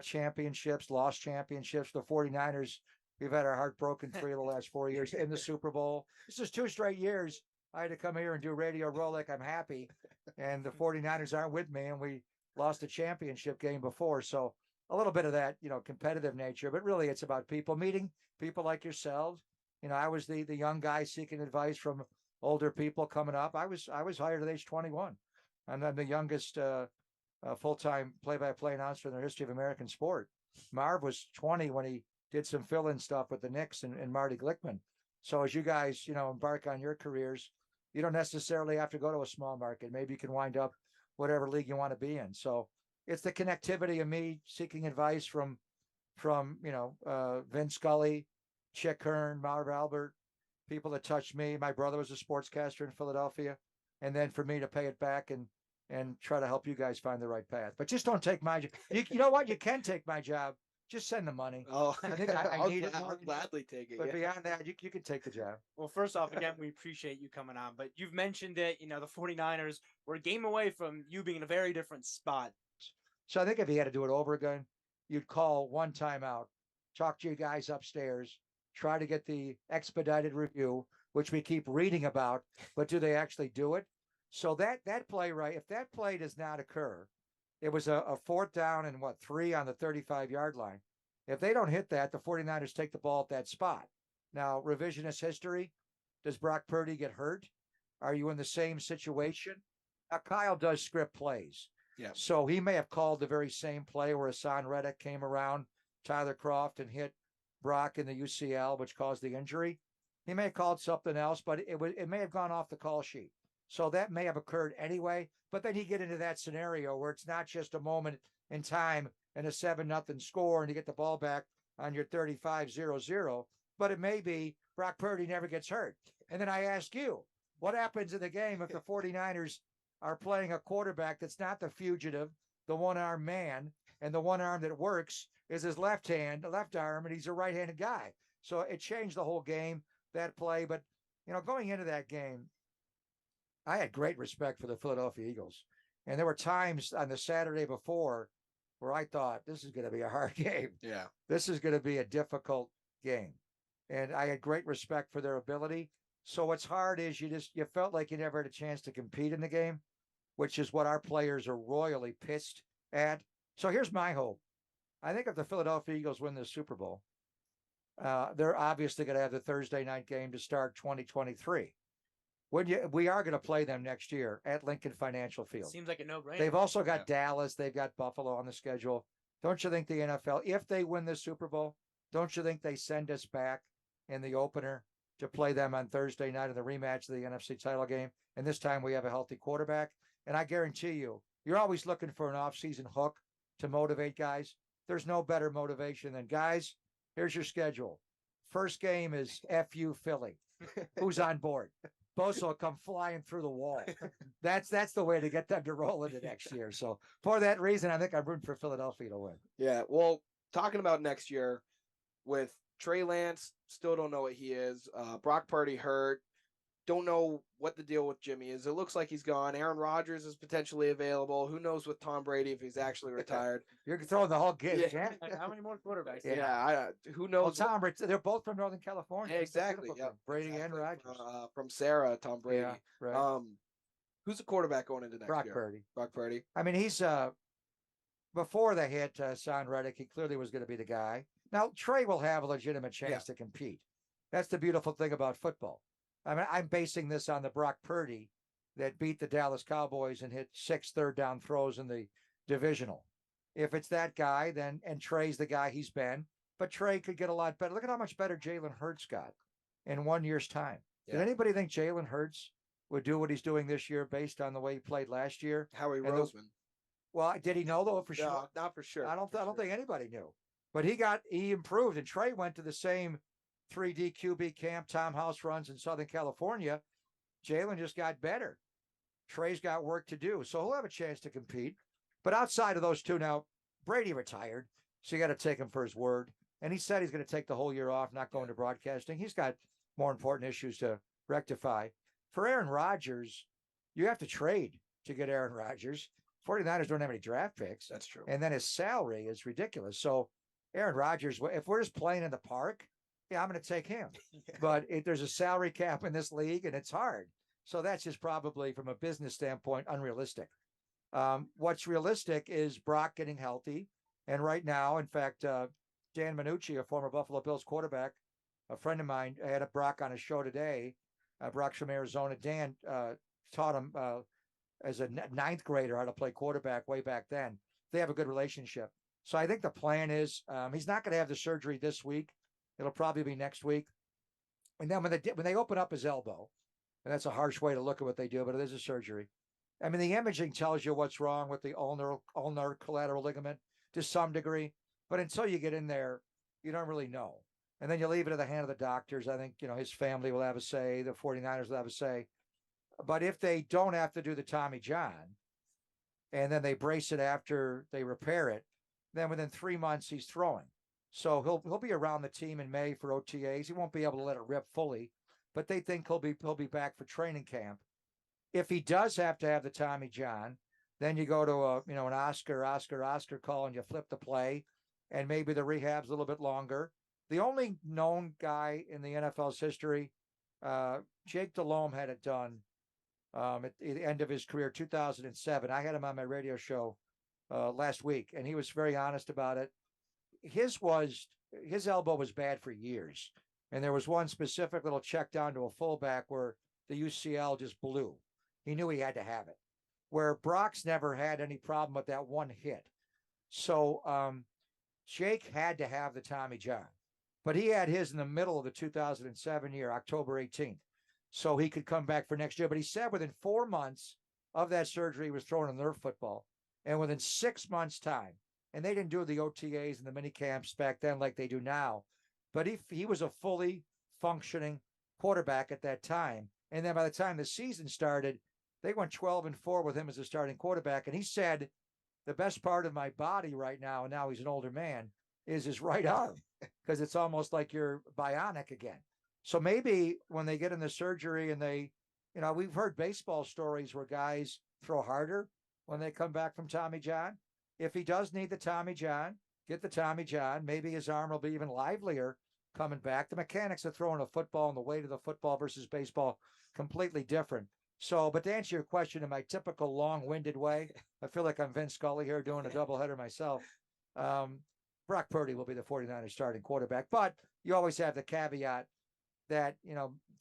championships, lost championships. The 49ers, we've had our heart broken 3 of the last 4 years in the Super Bowl. This is 2 straight years. I had to come here and do Radio Row like I'm happy. And the 49ers aren't with me, and we lost a championship game before. So a little bit of that, competitive nature, but really it's about people, meeting people like yourselves. I was the young guy seeking advice from older people coming up. I was hired at age 21, and I'm the youngest full-time play-by-play announcer in the history of American sport. Marv was 20 when he did some fill-in stuff with the Knicks and Marty Glickman. So as you guys, embark on your careers, you don't necessarily have to go to a small market. Maybe you can wind up whatever league you want to be in. So it's the connectivity of me seeking advice from Vin Scully, Chick Hearn, Marv Albert, people that touched me. My brother was a sportscaster in Philadelphia. And then for me to pay it back and try to help you guys find the right path. But just don't take my job. You know what? You can take my job. Just send the money. Oh, I think I need it. I'll gladly take it. But Yeah. beyond that, you can take the job. Well, first off, again, we appreciate you coming on, but you've mentioned it, the 49ers were a game away from you being in a very different spot. So I think if you had to do it over again, you'd call one timeout, talk to you guys upstairs, try to get the expedited review, which we keep reading about, but do they actually do it? So that play, right, if that play does not occur, it was a 4th down and 3 on the 35-yard line. If they don't hit that, the 49ers take the ball at that spot. Now, revisionist history, does Brock Purdy get hurt? Are you in the same situation? Now, Kyle does script plays. Yeah. So he may have called the very same play where Hassan Reddick came around Tyler Croft and hit Brock in the UCL, which caused the injury. He may have called something else, but it may have gone off the call sheet. So that may have occurred anyway. But then you get into that scenario where it's not just a moment in time and a 7-0 score and you get the ball back on your 35-0-0. But it may be Brock Purdy never gets hurt. And then I ask you, what happens in the game if the 49ers are playing a quarterback that's not the fugitive, the one-armed man, and the one arm that works is his left arm, and he's a right-handed guy. So it changed the whole game, that play. But, going into that game, I had great respect for the Philadelphia Eagles. And there were times on the Saturday before where I thought, this is going to be a hard game. Yeah. This is going to be a difficult game. And I had great respect for their ability. So what's hard is you felt like you never had a chance to compete in the game, which is what our players are royally pissed at. So here's my hope. I think if the Philadelphia Eagles win the Super Bowl, they're obviously going to have the Thursday night game to start 2023. We are going to play them next year at Lincoln Financial Field. Seems like a no-brainer. They've also got Dallas. They've got Buffalo on the schedule. Don't you think the NFL, if they win the Super Bowl, don't you think they send us back in the opener to play them on Thursday night in the rematch of the NFC title game? And this time we have a healthy quarterback. And I guarantee you, you're always looking for an off-season hook to motivate guys. There's no better motivation than, guys, here's your schedule. First game is FU Philly. Who's on board? Bosa will come flying through the wall. That's the way to get them to roll into next year. So for that reason, I think I'm rooting for Philadelphia to win. Yeah. Well, talking about next year with Trey Lance, still don't know what he is. Brock Purdy hurt. Don't know what the deal with Jimmy is. It looks like he's gone. Aaron Rodgers is potentially available. Who knows with Tom Brady if he's actually retired? You're throwing the whole game. Yeah. How many more quarterbacks? Yeah. Who knows? Well, they're both from Northern California. Yeah, exactly. Yeah. Brady exactly. and Rodgers. From Sarah, Tom Brady. Yeah, right. Who's the quarterback going into next Brock year? Purdy. Brock Purdy. I mean, he's before the hit, Son Reddick, he clearly was going to be the guy. Now, Trey will have a legitimate chance to compete. That's the beautiful thing about football. I mean, I'm basing this on the Brock Purdy that beat the Dallas Cowboys and hit 6 third-down throws in the divisional. If it's that guy, then, and Trey's the guy he's been, but Trey could get a lot better. Look at how much better Jalen Hurts got in 1 year's time. Yeah. Did anybody think Jalen Hurts would do what he's doing this year based on the way he played last year? Howie Roseman. Well, did he know though for sure? No, not for sure. I don't think anybody knew. But he improved, and Trey went to the same 3D QB camp Tom House runs in Southern California. Jalen just got better. Trey's got work to do, so he'll have a chance to compete. But outside of those two now, Brady retired, so you got to take him for his word. And he said he's going to take the whole year off, not going to broadcasting. He's got more important issues to rectify. For Aaron Rodgers, you have to trade to get Aaron Rodgers. 49ers don't have any draft picks. That's true. And then his salary is ridiculous. So Aaron Rodgers, if we're just playing in the park, yeah, I'm going to take him. But there's a salary cap in this league, and it's hard. So that's just probably, from a business standpoint, unrealistic. What's realistic is Brock getting healthy. And right now, in fact, Dan Minucci, a former Buffalo Bills quarterback, a friend of mine, had a Brock on a show today. Brock's from Arizona. Dan taught him as a ninth grader how to play quarterback way back then. They have a good relationship. So I think the plan is he's not going to have the surgery this week. It'll probably be next week. And then when they open up his elbow, and that's a harsh way to look at what they do, but it is a surgery. I mean, the imaging tells you what's wrong with the ulnar collateral ligament to some degree. But until you get in there, you don't really know. And then you leave it in the hand of the doctors. I think, his family will have a say. The 49ers will have a say. But if they don't have to do the Tommy John, and then they brace it after they repair it, then within 3 months he's throwing. So he'll be around the team in May for OTAs. He won't be able to let it rip fully, but they think he'll be back for training camp. If he does have to have the Tommy John, then you go to an Oscar call and you flip the play, and maybe the rehab's a little bit longer. The only known guy in the NFL's history, Jake Delhomme, had it done at the end of his career, 2007. I had him on my radio show last week, and he was very honest about it. His elbow was bad for years. And there was one specific little check down to a fullback where the UCL just blew. He knew he had to have it. Where Brock's never had any problem with that one hit. So Jake had to have the Tommy John. But he had his in the middle of the 2007 year, October 18th. So he could come back for next year. But he said within 4 months of that surgery, he was throwing a Nerf football. And within 6 months' time, and they didn't do the OTAs and the mini camps back then like they do now. But he was a fully functioning quarterback at that time. And then by the time the season started, they went 12-4 with him as a starting quarterback. And he said, the best part of my body right now, and now he's an older man, is his right arm, because it's almost like you're bionic again. So maybe when they get in the surgery and they, we've heard baseball stories where guys throw harder when they come back from Tommy John. If he does need the Tommy John, get the Tommy John. Maybe his arm will be even livelier coming back. The mechanics of throwing a football and the weight of the football versus baseball, completely different. So, but to answer your question in my typical long-winded way, I feel like I'm Vince Scully here doing a doubleheader myself. Brock Purdy will be the 49ers starting quarterback, but you always have the caveat that,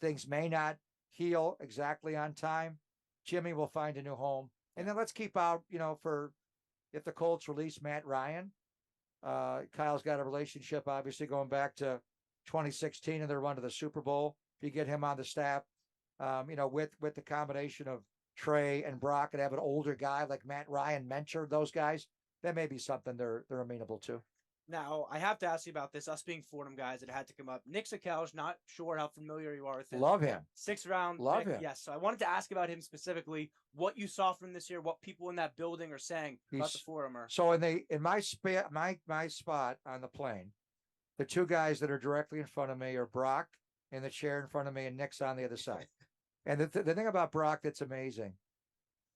things may not heal exactly on time. Jimmy will find a new home. And then let's keep out, for if the Colts release Matt Ryan. Kyle's got a relationship, obviously, going back to 2016 and their run to the Super Bowl. If you get him on the staff, with the combination of Trey and Brock and have an older guy like Matt Ryan mentor those guys, that may be something they're amenable to. Now, I have to ask you about this. Us being Fordham guys, it had to come up. Nick Sakelj, not sure how familiar you are with him. Love him. 6th round. Love pick. him. Yes. So I wanted to ask about him specifically, what you saw from this year, what people in that building are saying about the Fordhamer. So in my spot on the plane, the two guys that are directly in front of me are Brock in the chair in front of me and Nick's on the other side. And the thing about Brock that's amazing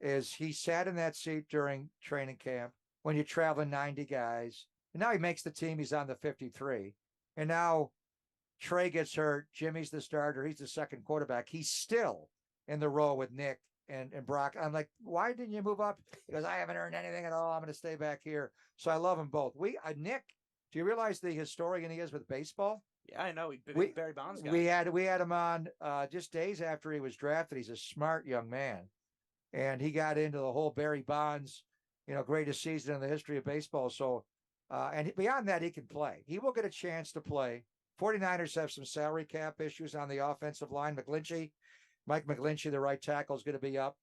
is he sat in that seat during training camp when you're traveling 90 guys. And now he makes the team. He's on the 53. And now Trey gets hurt. Jimmy's the starter. He's the second quarterback. He's still in the row with Nick and Brock. I'm like, why didn't you move up? He goes, I haven't earned anything at all. I'm going to stay back here. So I love them both. Nick, do you realize the historian he is with baseball? Yeah, I know. He's Barry Bonds guy. We had him on just days after he was drafted. He's a smart young man. And he got into the whole Barry Bonds, greatest season in the history of baseball. So, and beyond that, he can play. He will get a chance to play. 49ers have some salary cap issues on the offensive line. Mike McGlinchey, the right tackle, is going to be up.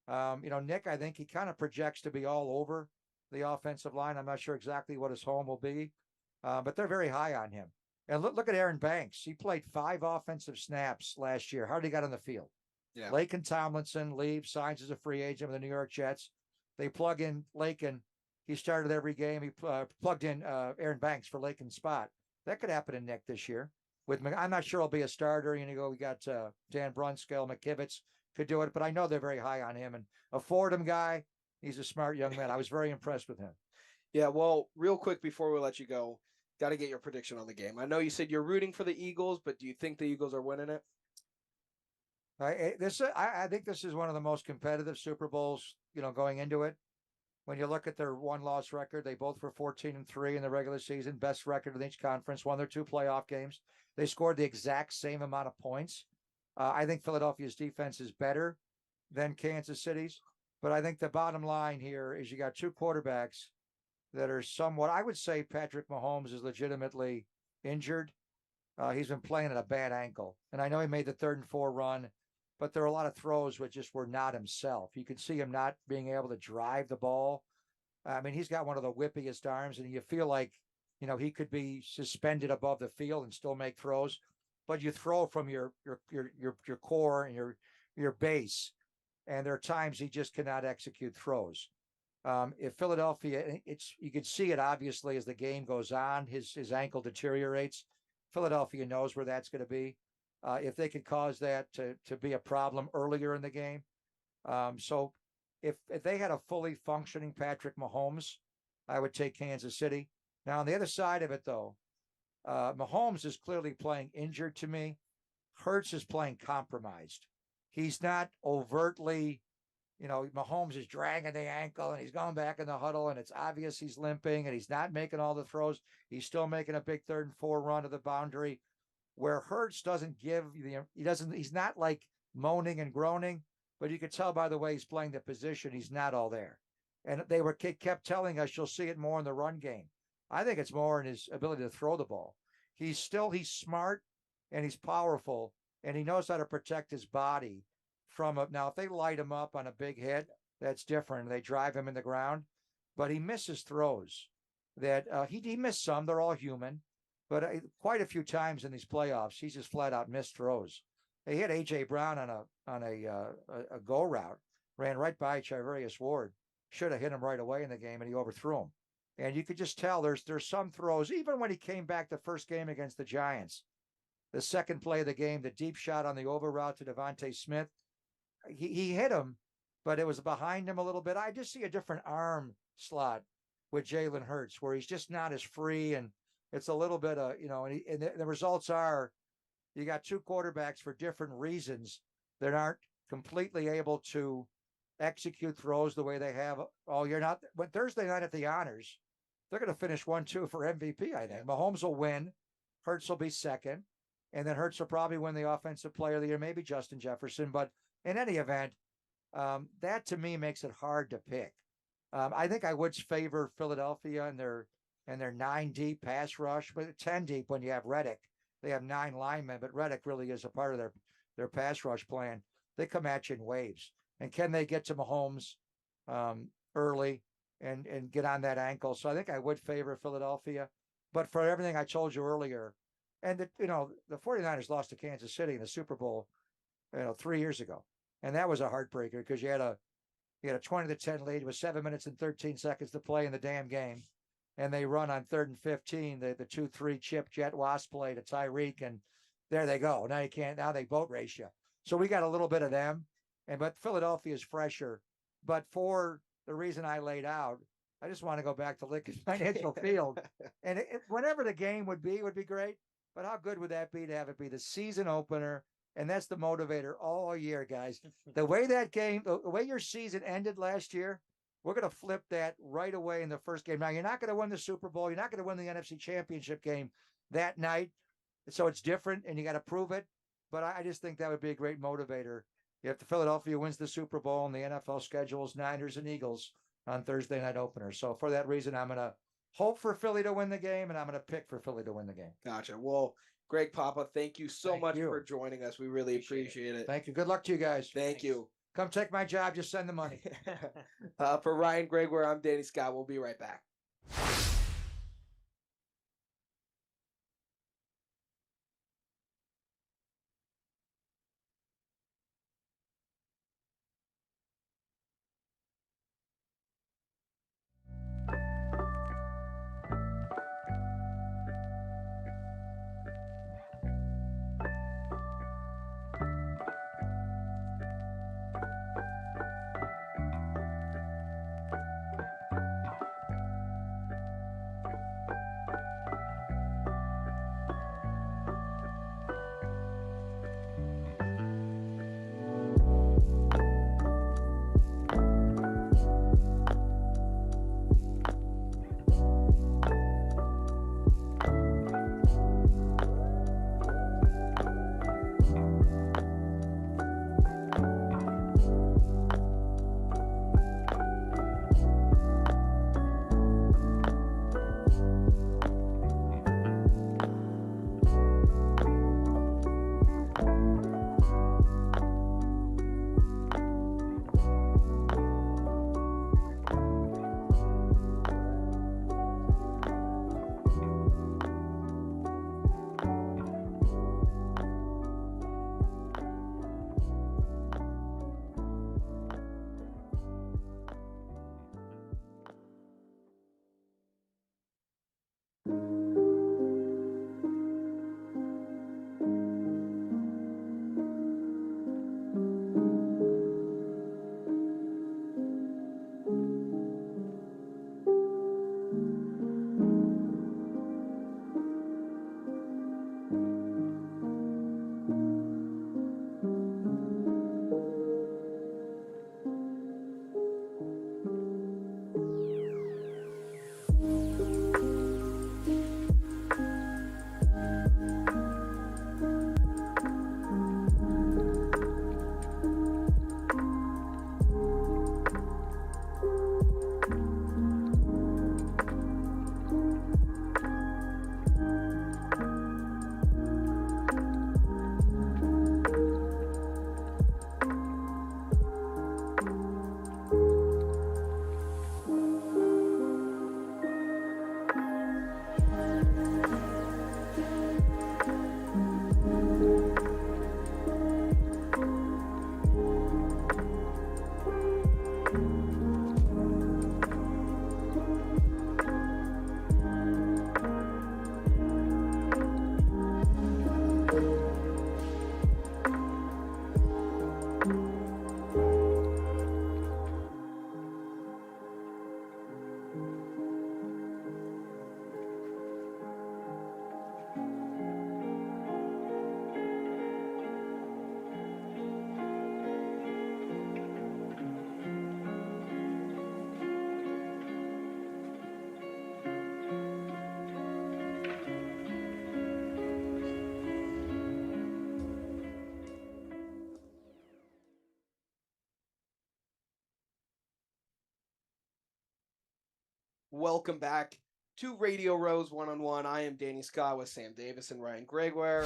Nick, I think he kind of projects to be all over the offensive line. I'm not sure exactly what his home will be, but they're very high on him. And look at Aaron Banks. He played 5 offensive snaps last year. Hardly got on the field. Yeah. Laken Tomlinson leaves, signs as a free agent with the New York Jets. They plug in Laken. He started every game. He plugged in Aaron Banks for Laken's spot. That could happen in Nick this year. I'm not sure he'll be a starter. We got Dan Brunskill, McKivitz could do it, but I know they're very high on him. And a Fordham guy, he's a smart young man. I was very impressed with him. Yeah, well, real quick before we let you go, got to get your prediction on the game. I know you said you're rooting for the Eagles, but do you think the Eagles are winning it? I think this is one of the most competitive Super Bowls, going into it. When you look at their 1-loss record, they both were 14-3 in the regular season, best record in each conference, won their 2 playoff games. They scored the exact same amount of points. I think Philadelphia's defense is better than Kansas City's, but I think the bottom line here is you got 2 quarterbacks that are somewhat, I would say Patrick Mahomes is legitimately injured. He's been playing at a bad ankle. And I know he made the 3rd and 4 run, but there are a lot of throws which just were not himself. You could see him not being able to drive the ball. I mean, he's got one of the whippiest arms, and you feel like, he could be suspended above the field and still make throws. But you throw from your core and your base, and there are times he just cannot execute throws. If Philadelphia, you can see it obviously as the game goes on, his ankle deteriorates. Philadelphia knows where that's going to be. If they could cause that to be a problem earlier in the game. So if they had a fully functioning Patrick Mahomes, I would take Kansas City. Now, on the other side of it, though, Mahomes is clearly playing injured to me. Hurts is playing compromised. He's not overtly, Mahomes is dragging the ankle and he's going back in the huddle and it's obvious he's limping and he's not making all the throws. He's still making a big 3rd and 4 run to the boundary. Where Hurts doesn't he's not like moaning and groaning, but you could tell by the way he's playing the position, he's not all there. And they kept telling us you'll see it more in the run game. I think it's more in his ability to throw the ball. He's smart and he's powerful and he knows how to protect his body from it. Now, if they light him up on a big hit, that's different. They drive him in the ground, but he misses throws. that he missed some. They're all human, but quite a few times in these playoffs, he's just flat out missed throws. He hit AJ Brown on a go route, ran right by Charvarius Ward. Should have hit him right away in the game, and he overthrew him. And you could just tell there's some throws, even when he came back the first game against the Giants. The second play of the game, the deep shot on the over route to Devontae Smith, he hit him, but it was behind him a little bit. I just see a different arm slot with Jalen Hurts, where he's just not as free, and it's a little bit of, and the results are you got two quarterbacks for different reasons that aren't completely able to execute throws the way they have all year. Not but Thursday night at the Honors, they're going to finish 1-2 for MVP. I think Mahomes will win, Hurts will be second, and then Hurts will probably win the Offensive Player of the Year, maybe Justin Jefferson. But in any event, that to me makes it hard to pick. I think I would favor Philadelphia and their 9 deep pass rush, but 10 deep when you have Reddick. They have 9 linemen, but Reddick really is a part of their pass rush plan. They come at you in waves. And can they get to Mahomes early and get on that ankle? So I think I would favor Philadelphia. But for everything I told you earlier, and the 49ers lost to Kansas City in the Super Bowl, 3 years ago. And that was a heartbreaker because you had a 20-10 lead with 7 minutes and 13 seconds to play in the damn game. And they run on 3rd and 15, the 2-3 chip jet wasp play to Tyreek, and there they go. Now they boat race you. So we got a little bit of them, but Philadelphia is fresher. But for the reason I laid out, I just want to go back to Lincoln Financial Field. And whenever the game would be great. But how good would that be to have it be the season opener? And that's the motivator all year, guys. The way the way your season ended last year, we're going to flip that right away in the first game. Now, you're not going to win the Super Bowl. You're not going to win the NFC Championship game that night. So it's different, and you got to prove it. But I just think that would be a great motivator if the Philadelphia wins the Super Bowl and the NFL schedules Niners and Eagles on Thursday night opener. So for that reason, I'm going to hope for Philly to win the game, and I'm going to pick for Philly to win the game. Gotcha. Well, Greg Papa, thank you so much for joining us. We really appreciate it. Thank you. Good luck to you guys. Thank you. Come take my job. Just send the money. For Ryan Gregoire, I'm Danny Scott. We'll be right back. Welcome back to Radio Rose One-on-One. I am Danny Scott with Sam Davis and Ryan Gregoire.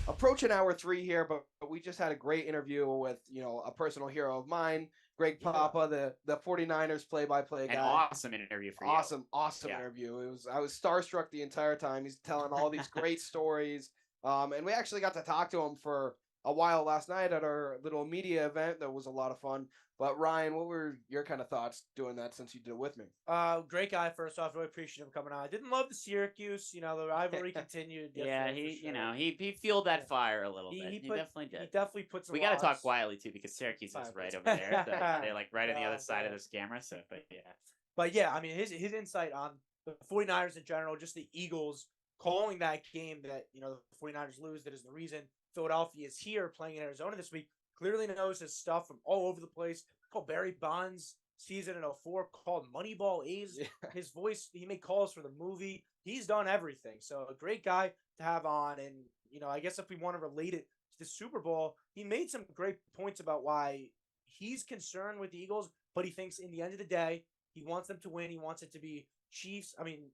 Approaching hour 3 here, but we just had a great interview with, a personal hero of mine, Greg Papa, the 49ers play-by-play guy. An awesome interview for you. Awesome interview. I was starstruck the entire time. He's telling all these great stories. And we actually got to talk to him for a while last night at our little media event. That was a lot of fun. But Ryan, what were your kind of thoughts doing that since you did it with me? Great guy. First off, really appreciate him coming on. I didn't love the Syracuse. The rivalry continued. Yeah, he fueled that fire a little bit. He definitely did. He definitely put some. We got to talk quietly too because Syracuse is right over there. They're like right on the other side of this camera. So, but yeah, I mean his insight on the 49ers in general, just the Eagles calling that game that the 49ers lose. That is the reason Philadelphia is here playing in Arizona this week. Clearly knows his stuff from all over the place. Called Barry Bonds season in 04, called Moneyball A's. Yeah. His voice, he made calls for the movie. He's done everything. So a great guy to have on. And, I guess if we want to relate it to the Super Bowl, he made some great points about why he's concerned with the Eagles, but he thinks in the end of the day, he wants them to win. He wants it to be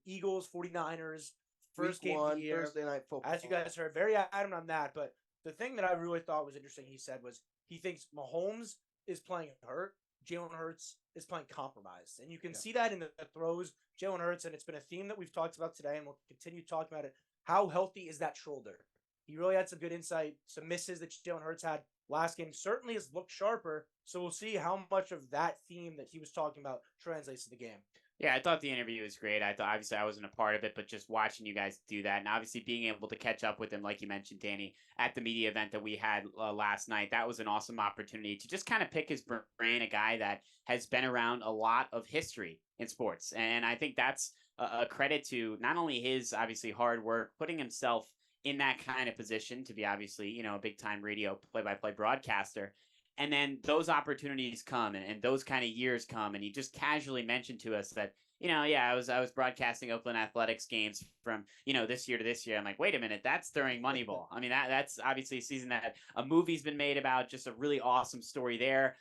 Eagles, 49ers, first game of the year. Thursday night football. As you guys heard, very adamant on that. But the thing that I really thought was interesting, he said, was he thinks Mahomes is playing hurt. Jalen Hurts is playing compromised. And you can see that in the throws. Jalen Hurts, and it's been a theme that we've talked about today, and we'll continue talking about it. How healthy is that shoulder? He really had some good insight. Some misses that Jalen Hurts had last game certainly has looked sharper. So we'll see how much of that theme that he was talking about translates to the game. Yeah, I thought the interview was great. I thought obviously I wasn't a part of it, but just watching you guys do that and obviously being able to catch up with him, like you mentioned, Danny, at the media event that we had last night, that was an awesome opportunity to just kind of pick his brain, a guy that has been around a lot of history in sports. And I think that's a credit to not only his obviously hard work, putting himself in that kind of position to be obviously, a big time radio play-by-play broadcaster. And then those opportunities come and those kind of years come. And he just casually mentioned to us that, I was broadcasting Oakland Athletics games from, this year to this year. I'm like, wait a minute, that's during Moneyball. I mean, that's obviously a season that a movie's been made about, just a really awesome story there,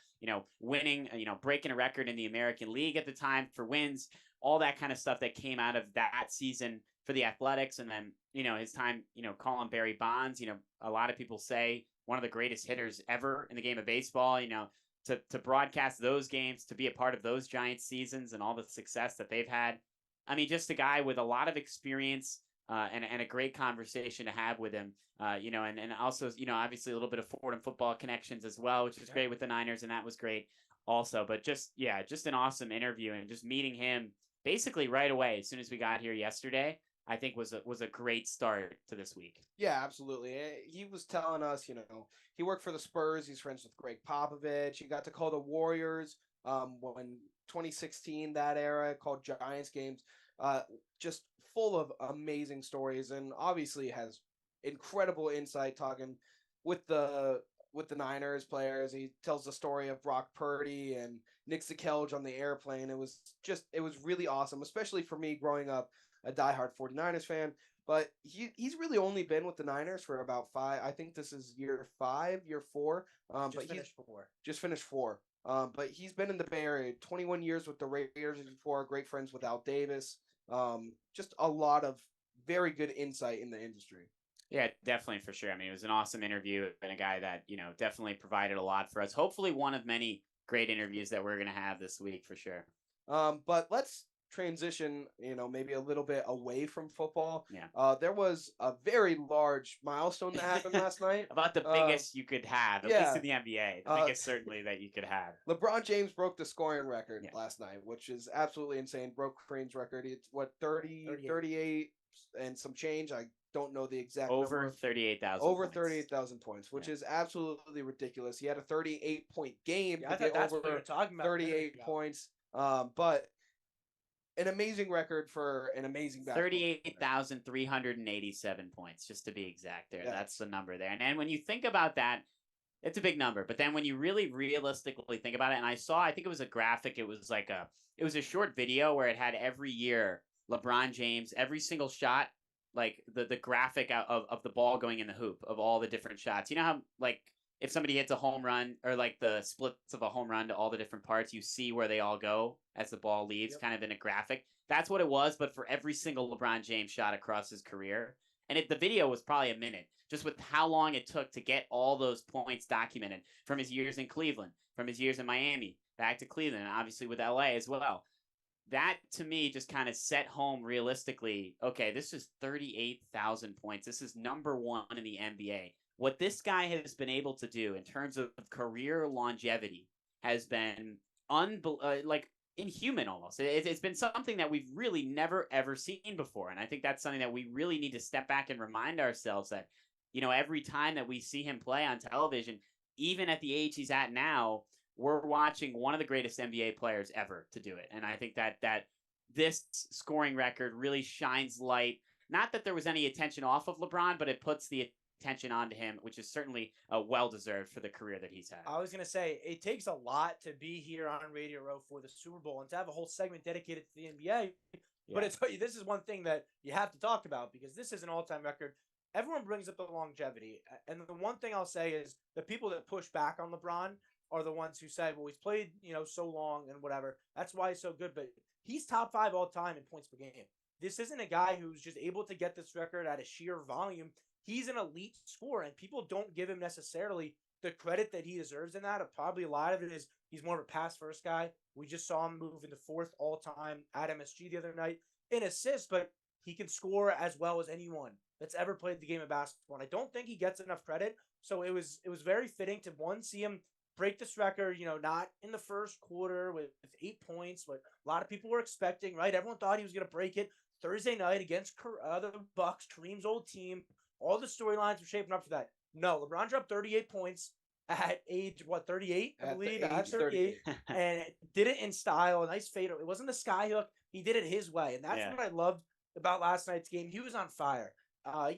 winning, breaking a record in the American League at the time for wins, all that kind of stuff that came out of that season for the Athletics. And then, his time, calling Barry Bonds, a lot of people say one of the greatest hitters ever in the game of baseball, to broadcast those games, to be a part of those Giants seasons and all the success that they've had. I mean, just a guy with a lot of experience and a great conversation to have with him, and also, obviously a little bit of Fordham football connections as well, which was great with the Niners. And that was great also, but just an awesome interview and just meeting him basically right away. As soon as we got here yesterday, I think was a great start to this week. Yeah, absolutely. He was telling us, he worked for the Spurs. He's friends with Greg Popovich. He got to call the Warriors when 2016, that era, called Giants games. Just full of amazing stories, and obviously has incredible insight talking with the Niners players. He tells the story of Brock Purdy and Nick Sakelj on the airplane. It was really awesome, especially for me growing up a diehard 49ers fan. But he's really only been with the Niners for about 5. I think this is year 4. Just finished 4. But he's been in the Bay Area 21 years with the Raiders before. Great friends with Al Davis. Just a lot of very good insight in the industry. Yeah, definitely, for sure. I mean, it was an awesome interview and a guy that, definitely provided a lot for us. Hopefully one of many great interviews that we're going to have this week for sure. But let's transition, maybe a little bit away from football. Yeah. There was a very large milestone that happened last night. About the biggest you could have, at least in the NBA. The biggest certainly that you could have. LeBron James broke the scoring record last night, which is absolutely insane. Broke Kareem's record. It's what 38 and some change. I don't know the exact over number. 38,000. Over 38,000 points, which is absolutely ridiculous. He had a 38-point game. I thought that's what you were talking about. 38 points. But an amazing record for an amazing basketball. 38,387 points, just to be exact there. Yeah. That's the number there. And when you think about that, it's a big number. But then when you really realistically think about it, and I think it was a graphic, it was a short video where it had every year LeBron James, every single shot, like the graphic of the ball going in the hoop of all the different shots. You know how if somebody hits a home run or the splits of a home run to all the different parts, you see where they all go as the ball leaves, kind of in a graphic. That's what it was, but for every single LeBron James shot across his career. And the video was probably a minute, just with how long it took to get all those points documented from his years in Cleveland, from his years in Miami, back to Cleveland, and obviously with LA as well. That, to me, just kind of set home realistically, okay, this is 38,000 points. This is number one in the NBA. What this guy has been able to do in terms of career longevity has been inhuman almost. It's been something that we've really never, ever seen before. And I think that's something that we really need to step back and remind ourselves that, every time that we see him play on television, even at the age he's at now, we're watching one of the greatest NBA players ever to do it. And I think that this scoring record really shines light. Not that there was any attention off of LeBron, but it puts the attention onto him, which is certainly well-deserved for the career that he's had. I was going to say, it takes a lot to be here on Radio Row for the Super Bowl and to have a whole segment dedicated to the NBA. Yeah. But I tell you, this is one thing that you have to talk about because this is an all-time record. Everyone brings up the longevity. And the one thing I'll say is the people that push back on LeBron are the ones who say, well, he's played, so long and whatever. That's why he's so good. But he's top 5 all time in points per game. This isn't a guy who's just able to get this record at a sheer volume. He's an elite scorer, and people don't give him necessarily the credit that he deserves in that. Probably a lot of it is he's more of a pass-first guy. We just saw him move into 4th all-time at MSG the other night in assists, but he can score as well as anyone that's ever played the game of basketball. And I don't think he gets enough credit. So it was very fitting to, see him break this record, not in the first quarter with 8 points, what a lot of people were expecting, right? Everyone thought he was going to break it Thursday night against the Bucks, Kareem's old team. All the storylines were shaping up for that. No, LeBron dropped 38 points at age, 38, I believe? At 38. And did it in style, a nice fade. It wasn't the sky hook. He did it his way. And that's what I loved about last night's game. He was on fire.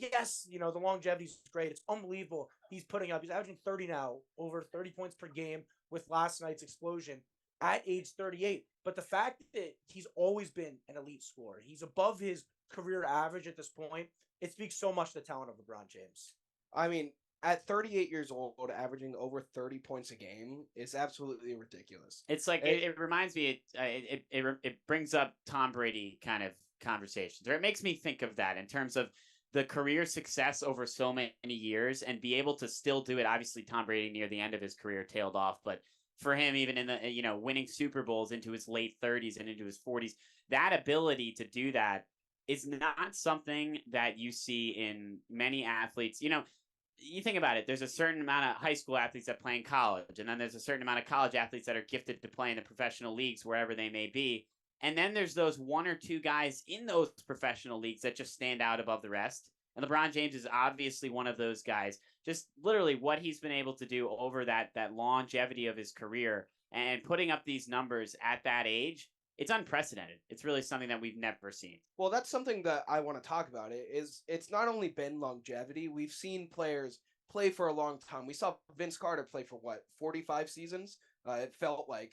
Yes, the longevity is great. It's unbelievable. He's averaging 30 now, over 30 points per game with last night's explosion at age 38. But the fact that he's always been an elite scorer, he's above his career average at this point, it speaks so much to the talent of LeBron James. I mean, at 38 years old, averaging over 30 points a game is absolutely ridiculous. It's like, it reminds me, it brings up Tom Brady kind of conversations, or it makes me think of that in terms of the career success over so many years and be able to still do it. Obviously, Tom Brady near the end of his career tailed off, but for him, even in the, winning Super Bowls into his late 30s and into his 40s, that ability to do that is not something that you see in many athletes. You think about it, there's a certain amount of high school athletes that play in college, and then there's a certain amount of college athletes that are gifted to play in the professional leagues, wherever they may be. And then there's those 1 or 2 guys in those professional leagues that just stand out above the rest. And LeBron James is obviously one of those guys. Just literally what he's been able to do over that longevity of his career and putting up these numbers at that age, it's unprecedented. It's really something that we've never seen. Well, that's something that I want to talk about. It's not only been longevity. We've seen players play for a long time. We saw Vince Carter play for 45 seasons? It felt like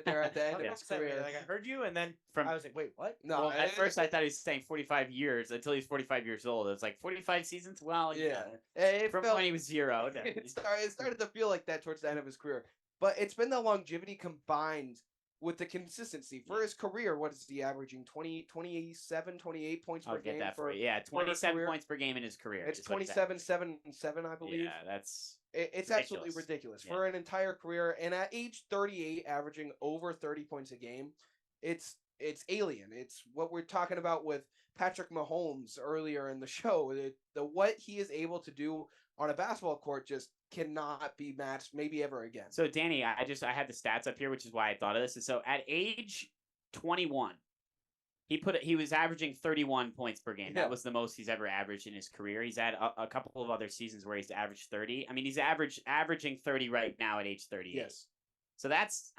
they're at the end of his career. Like, I heard you, and then I was like, wait, what? No, well, at first I thought he was saying 45 years until he's 45 years old. It's like 45 seasons? Well, yeah. From when he was 0. It started to feel like that towards the end of his career. But it's been the longevity combined with the consistency. For his career, what is he averaging? 28 points per game? I'll get that for you. Yeah, 27 points per game in his career. It's 27, 7, and 7, I believe. Yeah, that's... It's absolutely ridiculous for an entire career. And at age 38, averaging over 30 points a game, it's it's alien. It's what we're talking about with Patrick Mahomes earlier in the show. The what he is able to do on a basketball court just cannot be matched maybe ever again. So Danny, I had the stats up here, which is why I thought of this. So at age 21, he was averaging 31 points per game. Yeah. That was the most he's ever averaged in his career. He's had a couple of other seasons where he's averaged 30. I mean, he's averaging 30 right now at age 38. Yes. So that's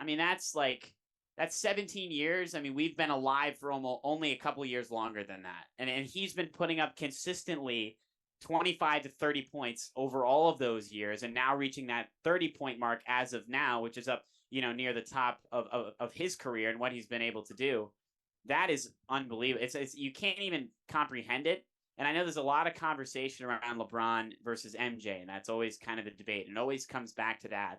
17 years. I mean, we've been alive for only a couple of years longer than that. And he's been putting up consistently 25 to 30 points over all of those years, and now reaching that 30-point mark as of now, which is up, near the top of his career and what he's been able to do. That is unbelievable. It's you can't even comprehend it. And I know there's a lot of conversation around LeBron versus MJ, and that's always kind of the debate, and it always comes back to that.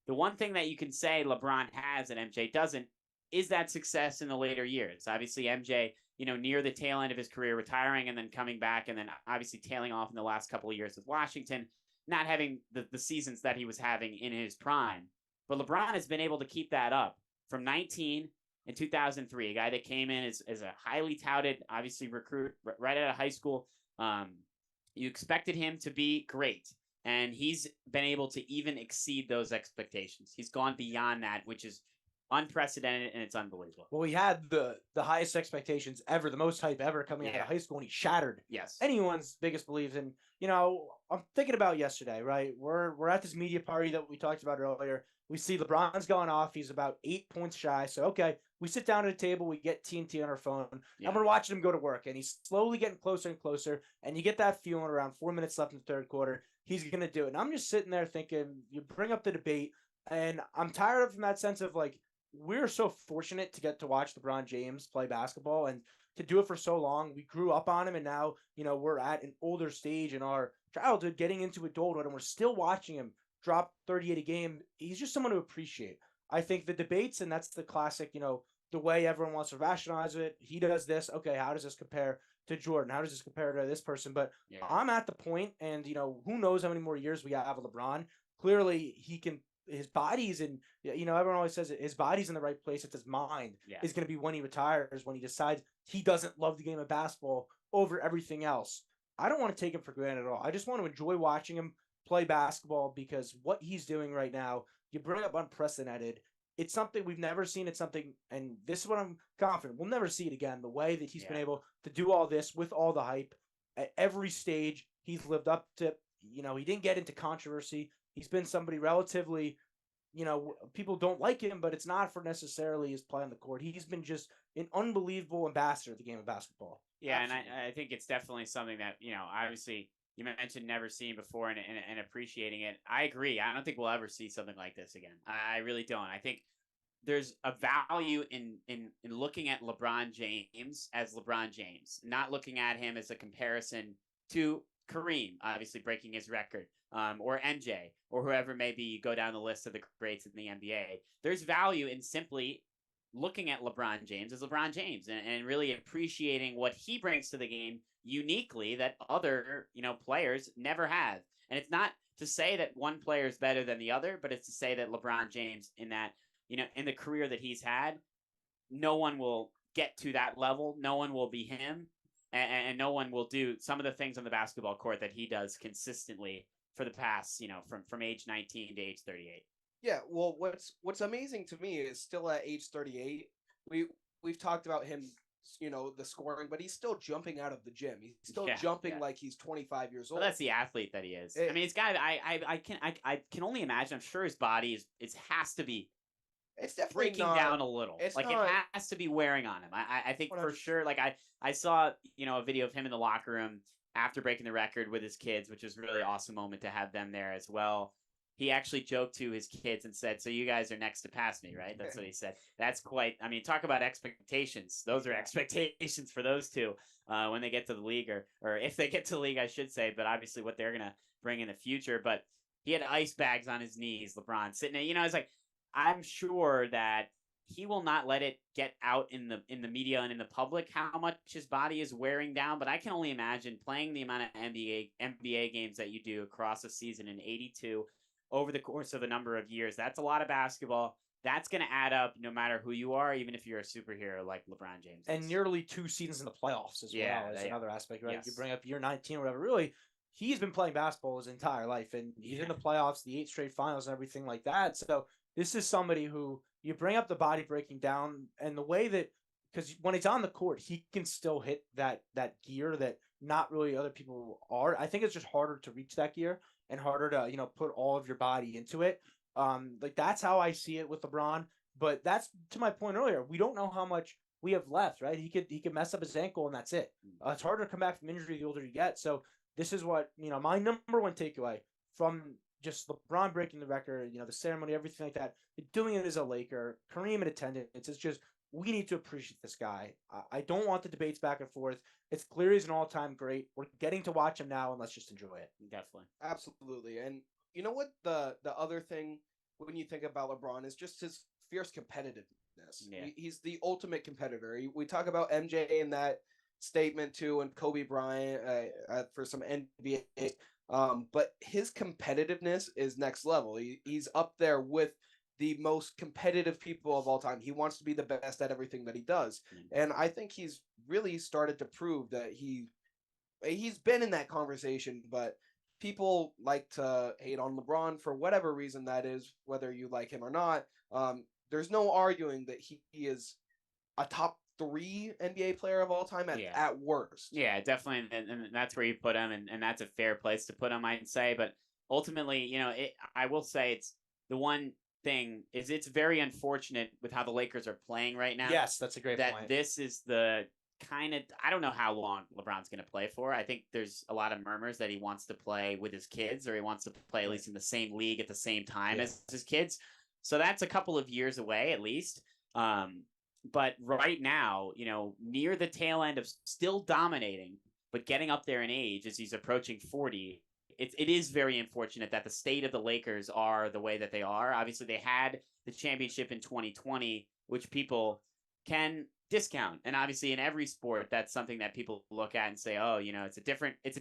The one thing that you can say LeBron has and MJ doesn't is that success in the later years. Obviously, MJ, near the tail end of his career, retiring and then coming back, and then obviously tailing off in the last couple of years with Washington, not having the seasons that he was having in his prime. But LeBron has been able to keep that up from 19 in 2003, a guy that came in as a highly touted, obviously recruit right out of high school. You expected him to be great, and he's been able to even exceed those expectations. He's gone beyond that, which is unprecedented, and it's unbelievable. Well, he had the highest expectations ever, the most hype ever coming out of high school, and he shattered anyone's biggest beliefs. And I'm thinking about yesterday, right? We're at this media party that we talked about earlier. We see LeBron's gone off. He's about 8 points shy. So okay, we sit down at a table, we get TNT on our phone, and we're watching him go to work, and he's slowly getting closer and closer. And you get that feeling around 4 minutes left in the third quarter, he's gonna do it. And I'm just sitting there thinking, you bring up the debate, and I'm tired of from that sense of like, we're so fortunate to get to watch LeBron James play basketball and to do it for so long. We grew up on him, and now, we're at an older stage in our childhood, getting into adulthood, and we're still watching him drop 38 a game. He's just someone to appreciate. I think the debates, and that's the classic, the way everyone wants to rationalize it. He does this. Okay, how does this compare to Jordan? How does this compare to this person? But I'm at the point, and, who knows how many more years we have of LeBron. Clearly, he can. His body's in, everyone always says it, his body's in the right place. It's his mind is going to be when he retires, when he decides he doesn't love the game of basketball over everything else. I don't want to take him for granted at all. I just want to enjoy watching him play basketball, because what he's doing right now, you bring up unprecedented. It's something we've never seen. It's something, and this is what I'm confident we'll never see it again. The way that he's been able to do all this with all the hype at every stage, he's lived up to, he didn't get into controversy. He's been somebody relatively, people don't like him, but it's not for necessarily his play on the court. He's been just an unbelievable ambassador of the game of basketball. Yeah, absolutely. And I think it's definitely something that, obviously you mentioned never seen before and appreciating it. I agree. I don't think we'll ever see something like this again. I really don't. I think there's a value in looking at LeBron James as LeBron James, not looking at him as a comparison to Kareem, obviously breaking his record, or MJ, or whoever may be. You go down the list of the greats in the NBA. There's value in simply looking at LeBron James as LeBron James and really appreciating what he brings to the game uniquely that other, players never have. And it's not to say that one player is better than the other, but it's to say that LeBron James, in that, in the career that he's had, no one will get to that level. No one will be him. And no one will do some of the things on the basketball court that he does consistently for the past, from age 19 to age 38. Yeah, well, what's amazing to me is still at age 38. We've talked about him, the scoring, but he's still jumping out of the gym. He's still jumping like he's 25 years old. Well, that's the athlete that he is. I mean, it's got. I can only imagine. I'm sure his body has to be. It's definitely breaking down a little. It has to be wearing on him. I think 100%. For sure. Like I saw a video of him in the locker room after breaking the record with his kids, which was a really awesome moment to have them there as well. He actually joked to his kids and said, "So you guys are next to pass me, right?" That's what he said. That's quite. I mean, talk about expectations. Those are expectations for those two when they get to the league, or if they get to the league, I should say. But obviously, what they're gonna bring in the future. But he had ice bags on his knees. LeBron sitting there. It's like, I'm sure that he will not let it get out in the media and in the public how much his body is wearing down. But I can only imagine playing the amount of NBA games that you do across a season in 82 over the course of a number of years. That's a lot of basketball. that's going to add up no matter who you are, even if you're a superhero like LeBron James. And nearly 2 seasons in the playoffs as well is another aspect, right? Yes. You bring up year 19 or whatever. Really, he's been playing basketball his entire life, and he's in the playoffs, the 8 straight finals, and everything like that. So this is somebody who you bring up the body breaking down, and the way that, because when he's on the court, he can still hit that gear that not really other people are. I think it's just harder to reach that gear and harder to put all of your body into it. Like that's how I see it with LeBron. But that's to my point earlier. We don't know how much we have left, right? He could mess up his ankle and that's it. It's harder to come back from injury the older you get. So this is what my number one takeaway from just LeBron breaking the record, the ceremony, everything like that. Doing it as a Laker, Kareem in attendance. It's just we need to appreciate this guy. I don't want the debates back and forth. It's clear he's an all-time great. We're getting to watch him now, and let's just enjoy it. Definitely, absolutely. And you know what? The other thing when you think about LeBron is just his fierce competitiveness. Yeah. He's the ultimate competitor. We talk about MJ in that statement too, and Kobe Bryant for some NBA. But his competitiveness is next level. He's up there with the most competitive people of all time. He wants to be the best at everything that he does. And I think he's really started to prove that he's been in that conversation, but people like to hate on LeBron for whatever reason that is, whether you like him or not. There's no arguing that he is a top 3 NBA player of all time at worst. Yeah, definitely. And that's where you put him, and that's a fair place to put him, I'd say. But ultimately, I will say it's the one thing is it's very unfortunate with how the Lakers are playing right now. Yes, that's a great point. This is the kind of, I don't know how long LeBron's going to play for. I think there's a lot of murmurs that he wants to play with his kids, or he wants to play at least in the same league at the same time as his kids. So that's a couple of years away at least. But right now, near the tail end of still dominating, but getting up there in age as he's approaching 40, it is very unfortunate that the state of the Lakers are the way that they are. Obviously, they had the championship in 2020, which people can discount. And obviously, in every sport, that's something that people look at and say, oh, it's a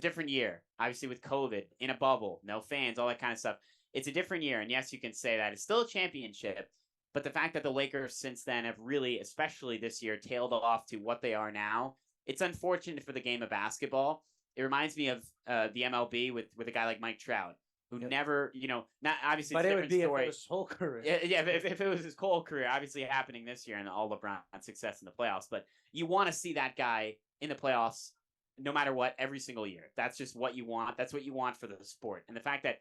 different year. Obviously, with COVID, in a bubble, no fans, all that kind of stuff. It's a different year. And yes, you can say that it's still a championship. But the fact that the Lakers since then have really, especially this year, tailed off to what they are now, it's unfortunate for the game of basketball. It reminds me of the MLB with a guy like Mike Trout, who never, not obviously. But it's it would be story. if it was his whole career. Yeah, if it was his whole career, obviously happening this year and all LeBron's success in the playoffs. But you want to see that guy in the playoffs, no matter what, every single year. That's just what you want. That's what you want for the sport. And the fact that,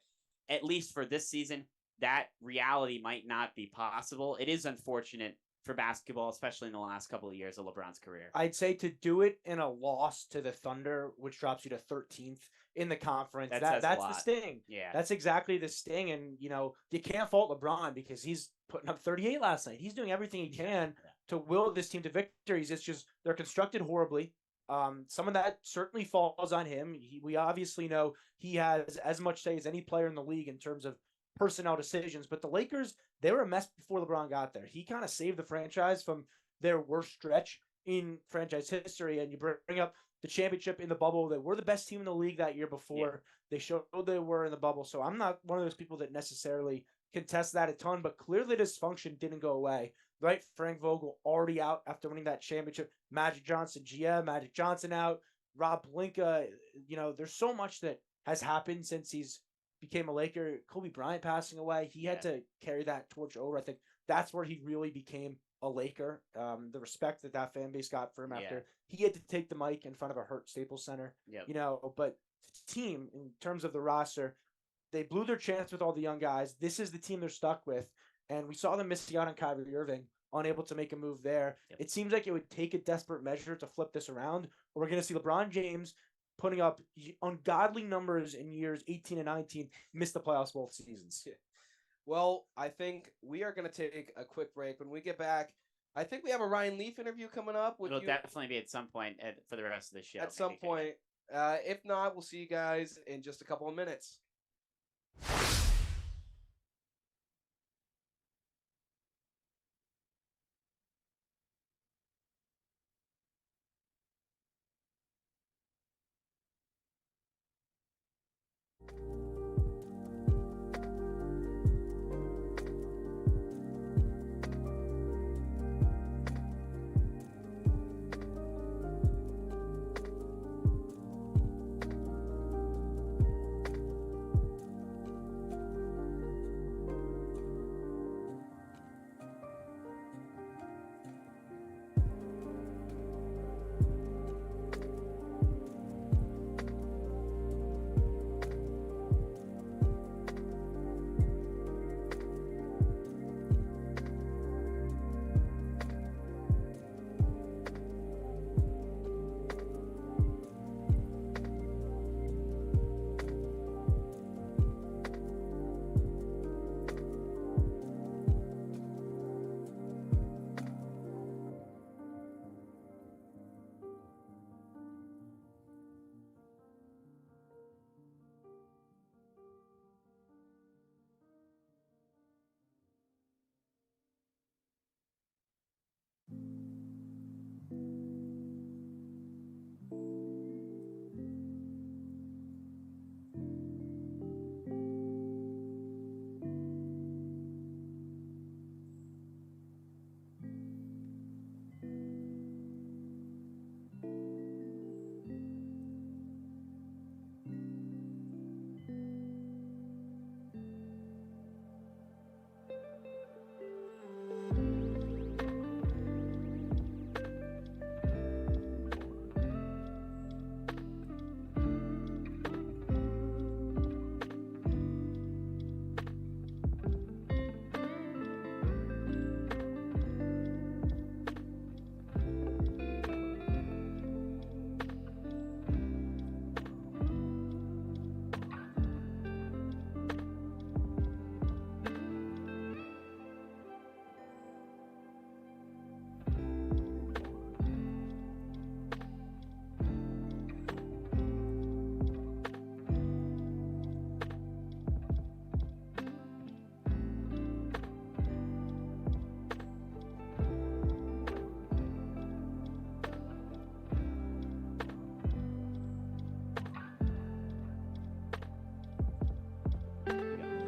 at least for this season, that reality might not be possible. It is unfortunate for basketball, especially in the last couple of years of LeBron's career. I'd say to do it in a loss to the Thunder, which drops you to 13th in the conference, that's the sting. Yeah. That's exactly the sting. And, you can't fault LeBron because he's putting up 38 last night. He's doing everything he can to will this team to victories. It's just they're constructed horribly. Some of that certainly falls on him. We obviously know he has as much say as any player in the league in terms of personnel decisions, but the Lakers, they were a mess before LeBron got there. He kind of saved the franchise from their worst stretch in franchise history. And you bring up the championship in the bubble. They were the best team in the league that year before. They showed they were in the bubble. So I'm not one of those people that necessarily contest that a ton, but clearly dysfunction didn't go away, right? Frank Vogel already out after winning that championship. Magic Johnson, GM, Magic Johnson out. Rob Pelinka, there's so much that has happened since he's became a Laker. Kobe Bryant passing away, he had to carry that torch over. I think that's where he really became a Laker. The respect that fan base got for him after he had to take the mic in front of a hurt Staples Center. But the team, in terms of the roster, they blew their chance with all the young guys. This is the team they're stuck with. And we saw them missing out on Kyrie Irving, unable to make a move there. It seems like it would take a desperate measure to flip this around. Or we're going to see LeBron James putting up ungodly numbers in years 18 and 19, missed the playoffs both seasons. Well, I think we are going to take a quick break. When we get back, I think we have a Ryan Leaf interview coming up. It'll definitely be at some point for the rest of the show. At some point. If not, we'll see you guys in just a couple of minutes.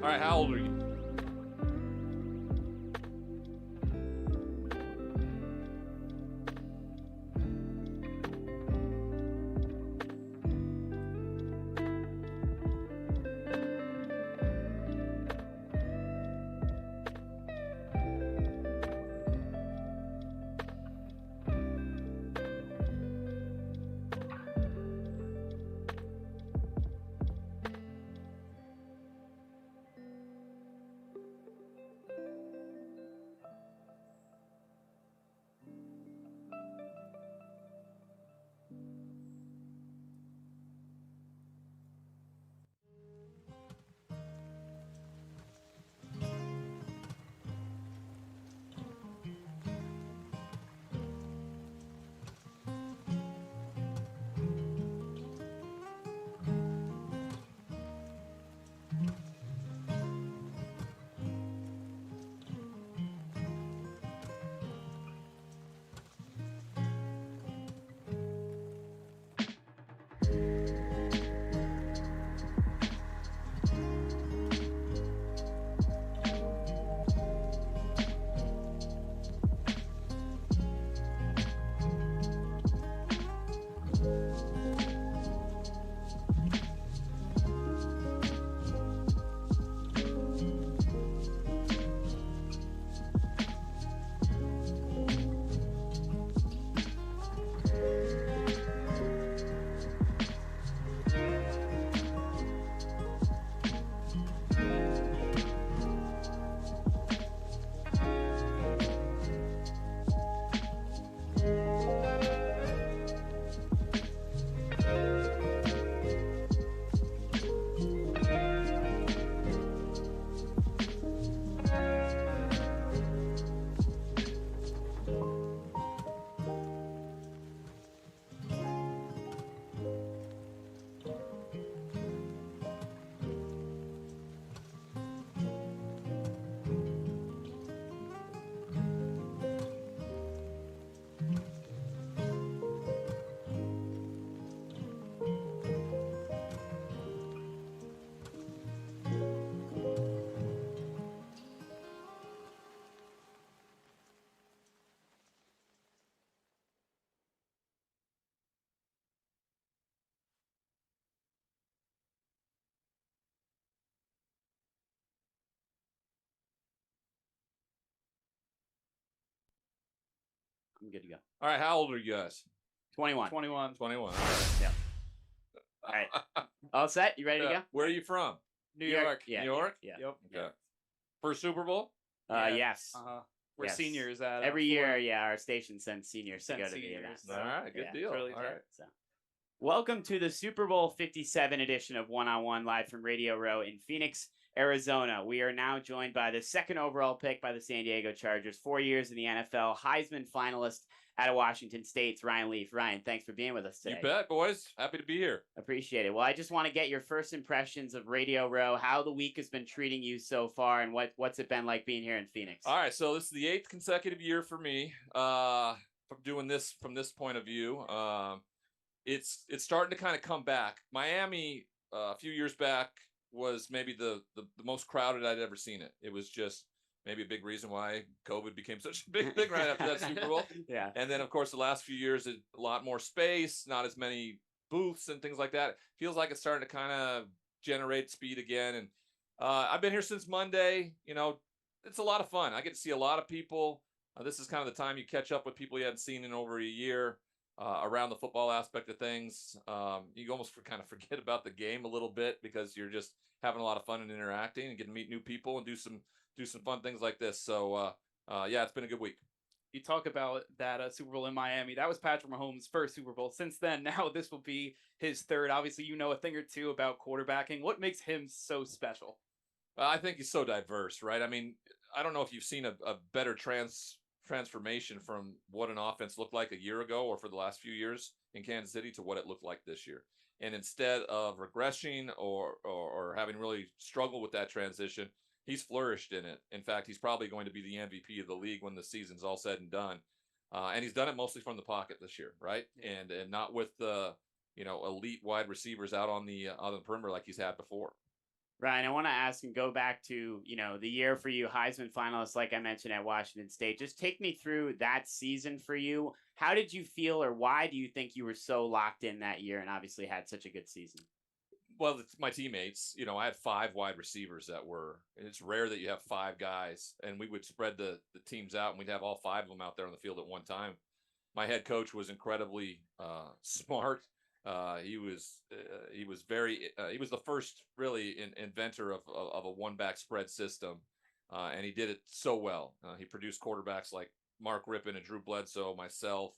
All right, how old are you? I'm good to go. All right, how old are you guys? 21. 21. 21. Yeah. All right. All set? You ready to go? Where are you from? New York. Yeah. New York? Yeah. Yep. Okay. First Super Bowl? Yeah. Yes. Uh-huh. We're Yes. seniors at Every Ford. year. Yeah, our station sends seniors to Send go to the seniors, event. so- All right, good yeah, deal. really All tight. right. So, welcome to the Super Bowl 57 edition of One on One, live from Radio Row in Phoenix, Arizona. We are now joined by the second overall pick by the San Diego Chargers, 4 years in the NFL, Heisman finalist out of Washington State's Ryan Leaf. Ryan, thanks for being with us today. You bet, boys. Happy to be here. Appreciate it. Well, I just want to get your first impressions of Radio Row, how the week has been treating you so far, and what's it been like being here in Phoenix? All right, so this is the 8th consecutive year for me from doing this from this point of view. It's starting to kind of come back. Miami a few years back was maybe the most crowded I'd ever seen it. It was just maybe a big reason why COVID became such a big thing right after that Super Bowl. Yeah. And then, of course, the last few years, a lot more space, not as many booths and things like that. Feels like it's starting to kind of generate speed again. And I've been here since Monday. You know, it's a lot of fun. I get to see a lot of people. This is kind of the time you catch up with people you hadn't seen in over a year around the football aspect of things. You almost kind of forget about the game a little bit because you're just having a lot of fun and interacting and getting to meet new people and do some fun things like this. So, yeah, it's been a good week. You talk about that Super Bowl in Miami. That was Patrick Mahomes' first Super Bowl. Since then, now this will be his third. Obviously, you know a thing or two about quarterbacking. What makes him so special? I think he's so diverse, right? I mean, I don't know if you've seen a better transformation from what an offense looked like a year ago or for the last few years in Kansas City to what it looked like this year. And instead of regressing or having really struggled with that transition, he's flourished in it. In fact, he's probably going to be the MVP of the league when the season's all said and done. And he's done it mostly from the pocket this year, right? And not with the elite wide receivers out on the perimeter like he's had before. Ryan, I want to ask and go back to, the year for you, Heisman finalist, like I mentioned at Washington State. Just take me through that season for you. How did you feel, or why do you think you were so locked in that year and obviously had such a good season? Well, it's my teammates. I had 5 wide receivers and it's rare that you have 5 guys, and we would spread the teams out, and we'd have all 5 of them out there on the field at one time. My head coach was incredibly smart. He was the first really inventor of a one-back spread system, and he did it so well. He produced quarterbacks like Mark Rippon and Drew Bledsoe, myself.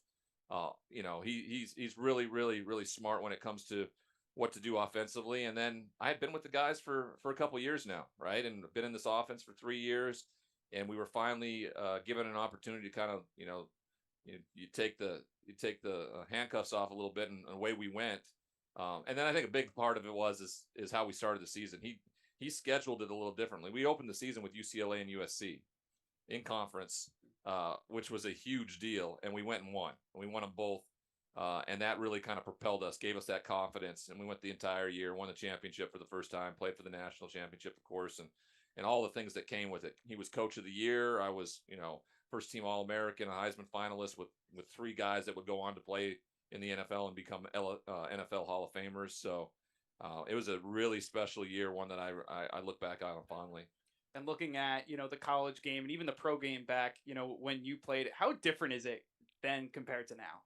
He's really, really, really smart when it comes to what to do offensively. And then I had been with the guys for a couple of years now, right? And been in this offense for 3 years, and we were finally given an opportunity to kind of, you take the handcuffs off a little bit, and away we went. And then I think a big part of it is how we started the season. He scheduled it a little differently. We opened the season with UCLA and USC in conference, which was a huge deal, and we went and won. We won them both. And that really kind of propelled us, gave us that confidence. And we went the entire year, won the championship for the first time, played for the national championship, of course, and all the things that came with it. He was coach of the year. I was, first team All-American, a Heisman finalist with 3 guys that would go on to play in the NFL and become NFL Hall of Famers. So it was a really special year, one that I look back on fondly. And looking at, the college game and even the pro game back, when you played, how different is it then compared to now?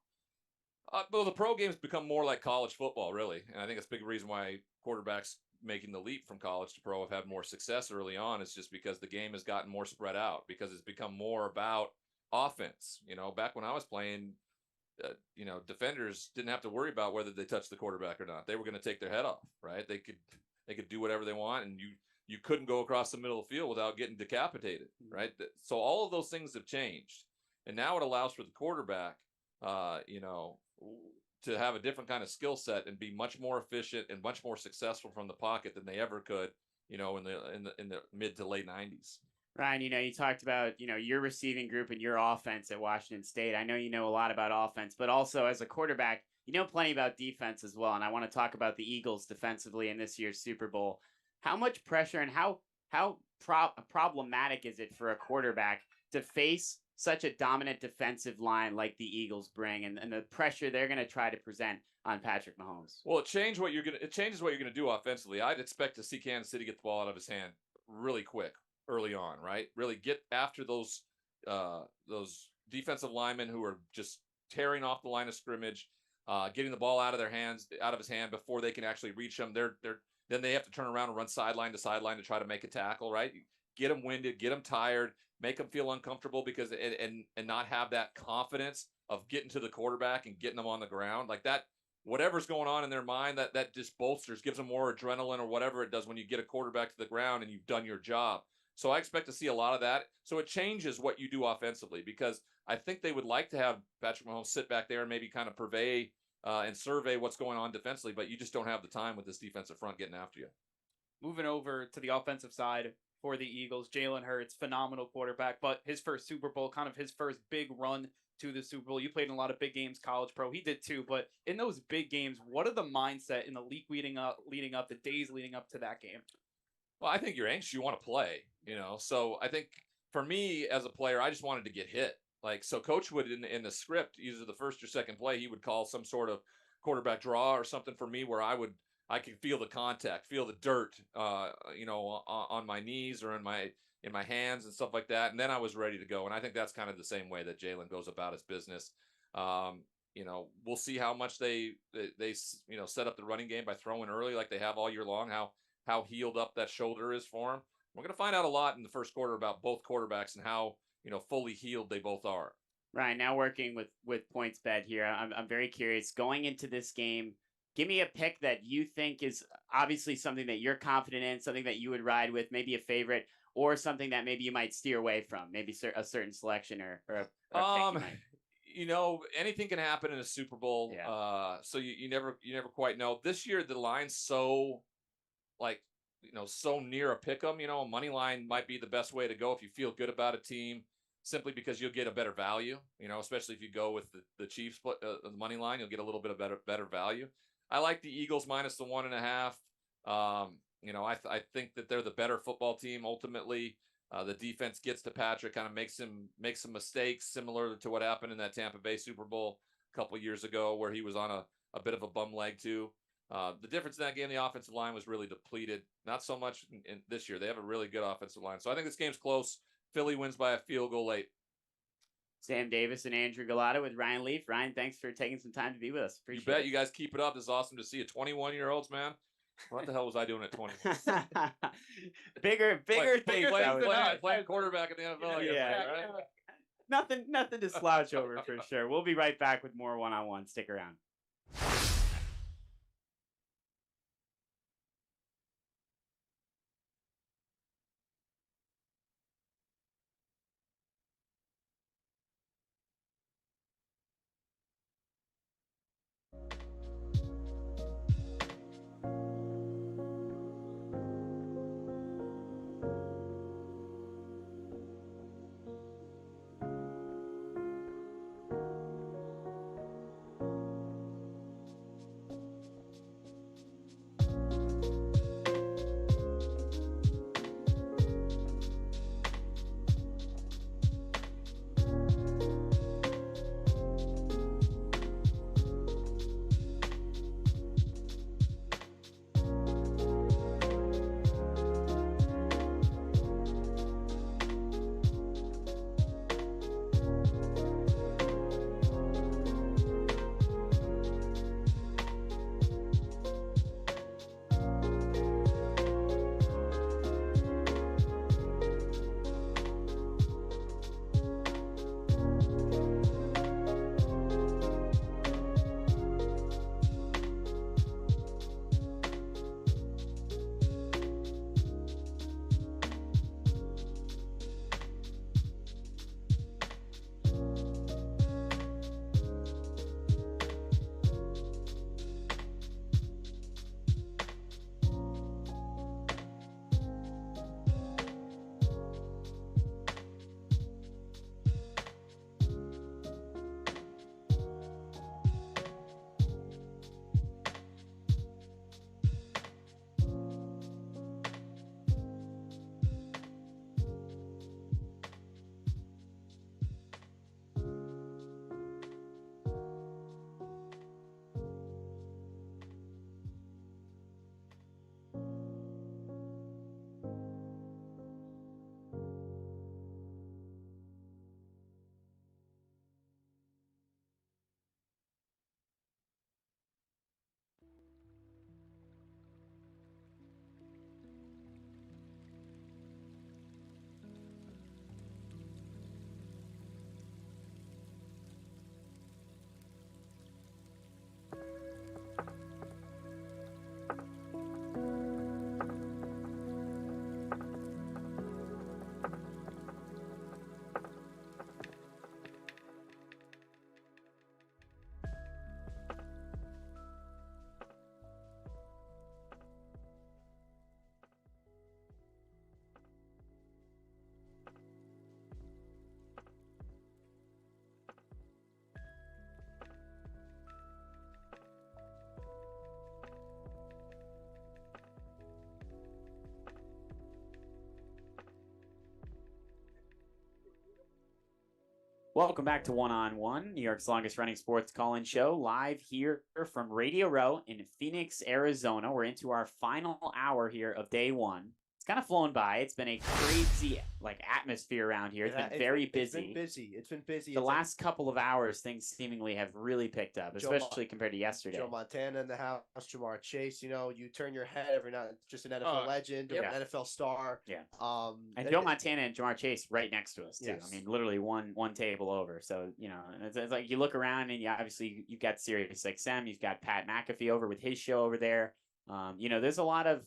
Well, the pro games become more like college football, really. And I think that's a big reason why quarterbacks making the leap from college to pro have had more success early on. Is just because the game has gotten more spread out, because it's become more about offense. Back when I was playing, defenders didn't have to worry about whether they touched the quarterback or not. They were going to take their head off, right? They could do whatever they want, and you couldn't go across the middle of the field without getting decapitated, right? So all of those things have changed, and now it allows for the quarterback, to have a different kind of skill set and be much more efficient and much more successful from the pocket than they ever could, in the mid to late 90s. Ryan, you talked about, your receiving group and your offense at Washington State. I know you know a lot about offense, but also as a quarterback, you know plenty about defense as well. And I want to talk about the Eagles defensively in this year's Super Bowl. How much pressure and how problematic is it for a quarterback to face such a dominant defensive line like the Eagles bring, and the pressure they're going to try to present on Patrick Mahomes? Well, it changes what you're going to do offensively. I'd expect to see Kansas City get the ball out of his hand really quick early on, right? Really get after those defensive linemen who are just tearing off the line of scrimmage, getting the ball out of his hand before they can actually reach him. Then they have to turn around and run sideline to sideline to try to make a tackle, right? Get them winded, get them tired, make them feel uncomfortable because and not have that confidence of getting to the quarterback and getting them on the ground like that. Whatever's going on in their mind, that just bolsters, gives them more adrenaline or whatever it does when you get a quarterback to the ground and you've done your job. So I expect to see a lot of that. So it changes what you do offensively, because I think they would like to have Patrick Mahomes sit back there and maybe kind of purvey and survey what's going on defensively, but you just don't have the time with this defensive front getting after you. Moving over to the offensive side for the Eagles, Jalen Hurts, phenomenal quarterback, but his first Super Bowl, kind of his first big run to the Super Bowl. You played in a lot of big games, college, pro. He did too, but in those big games, what are the mindset in the week leading up, the days leading up to that game? Well, I think you're anxious. You want to play, So I think for me as a player, I just wanted to get hit. So Coach would in the script, either the first or second play, he would call some sort of quarterback draw or something for me where I could feel the contact, feel the dirt, on my knees or in my hands and stuff like that. And then I was ready to go. And I think that's kind of the same way that Jalen goes about his business. We'll see how much they set up the running game by throwing early like they have all year long, how healed up that shoulder is for him. We're going to find out a lot in the first quarter about both quarterbacks and how, fully healed they both are. Ryan, now working with PointsBet here, I'm very curious. Going into this game, give me a pick that you think is obviously something that you're confident in, something that you would ride with, maybe a favorite, or something that maybe you might steer away from, maybe a certain selection or a pick you might. Anything can happen in a Super Bowl. Yeah. So you never quite know. This year the line's so so near a pick 'em. A money line might be the best way to go if you feel good about a team, simply because you'll get a better value. Especially if you go with the Chiefs the money line, you'll get a little bit of better value. I like the Eagles minus the 1.5. I think that they're the better football team ultimately. The defense gets to Patrick, kind of makes him make some mistakes, similar to what happened in that Tampa Bay Super Bowl a couple years ago, where he was on a bit of a bum leg too. The difference in that game, the offensive line was really depleted. Not so much in this year. They have a really good offensive line. So I think this game's close. Philly wins by a field goal late. Sam Davis and Andrew Galata with Ryan Leaf. Ryan, thanks for taking some time to be with us. Appreciate You bet. it. You guys keep it up. It's awesome to see a 21-year-olds, man. What the hell was I doing at 20? bigger things. Playing quarterback in the NFL. I guess, Yeah. right? Nothing to slouch over for sure. We'll be right back with more one-on-one. Stick around. Welcome back to One on One, New York's longest running sports call-in show, live here from Radio Row in Phoenix, Arizona. We're into our final hour here of day one. It's kind of flown by. It's been a crazy atmosphere around here. It's been very busy. It's been busy. The last couple of hours, things seemingly have really picked up, especially compared to yesterday. Joe Montana in the house, Jamar Chase. You turn your head every now and just an NFL legend, an NFL star. Yeah. And Joe Montana and Jamar Chase right next to us too. Yes. I mean, literally one table over. So it's like you look around and you've got Sirius XM, you've got Pat McAfee over with his show over there. There's a lot of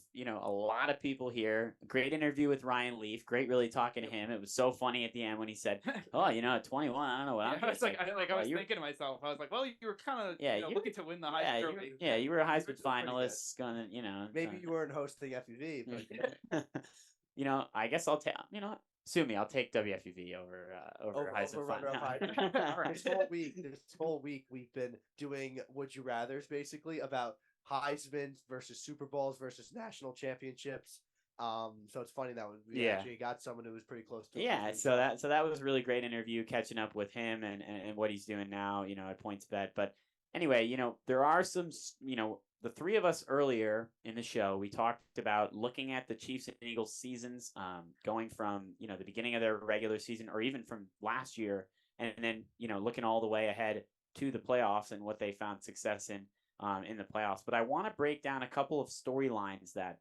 people here. Great interview with Ryan Leaf. Great, really talking to him. It was so funny at the end when he said, "Oh, at 21, I don't know what I'm." I was thinking to myself, I was like, "Well, you were kind of looking to win the Heisman Trophy." You were a Heisman finalist. Maybe you weren't hosting FUV, but I guess I'll take. Sue me. I'll take WFUV over Heisman Final. This whole week we've been doing Would You Rathers basically about Heisman versus Super Bowls versus national championships. So it's funny that we actually got someone who was pretty close to him. Yeah, so that was a really great interview, catching up with him and what he's doing now, at PointsBet. But anyway, there are some, the three of us earlier in the show, we talked about looking at the Chiefs and Eagles seasons, going from, the beginning of their regular season or even from last year, and then, looking all the way ahead to the playoffs and what they found success in the playoffs. But I want to break down a couple of storylines that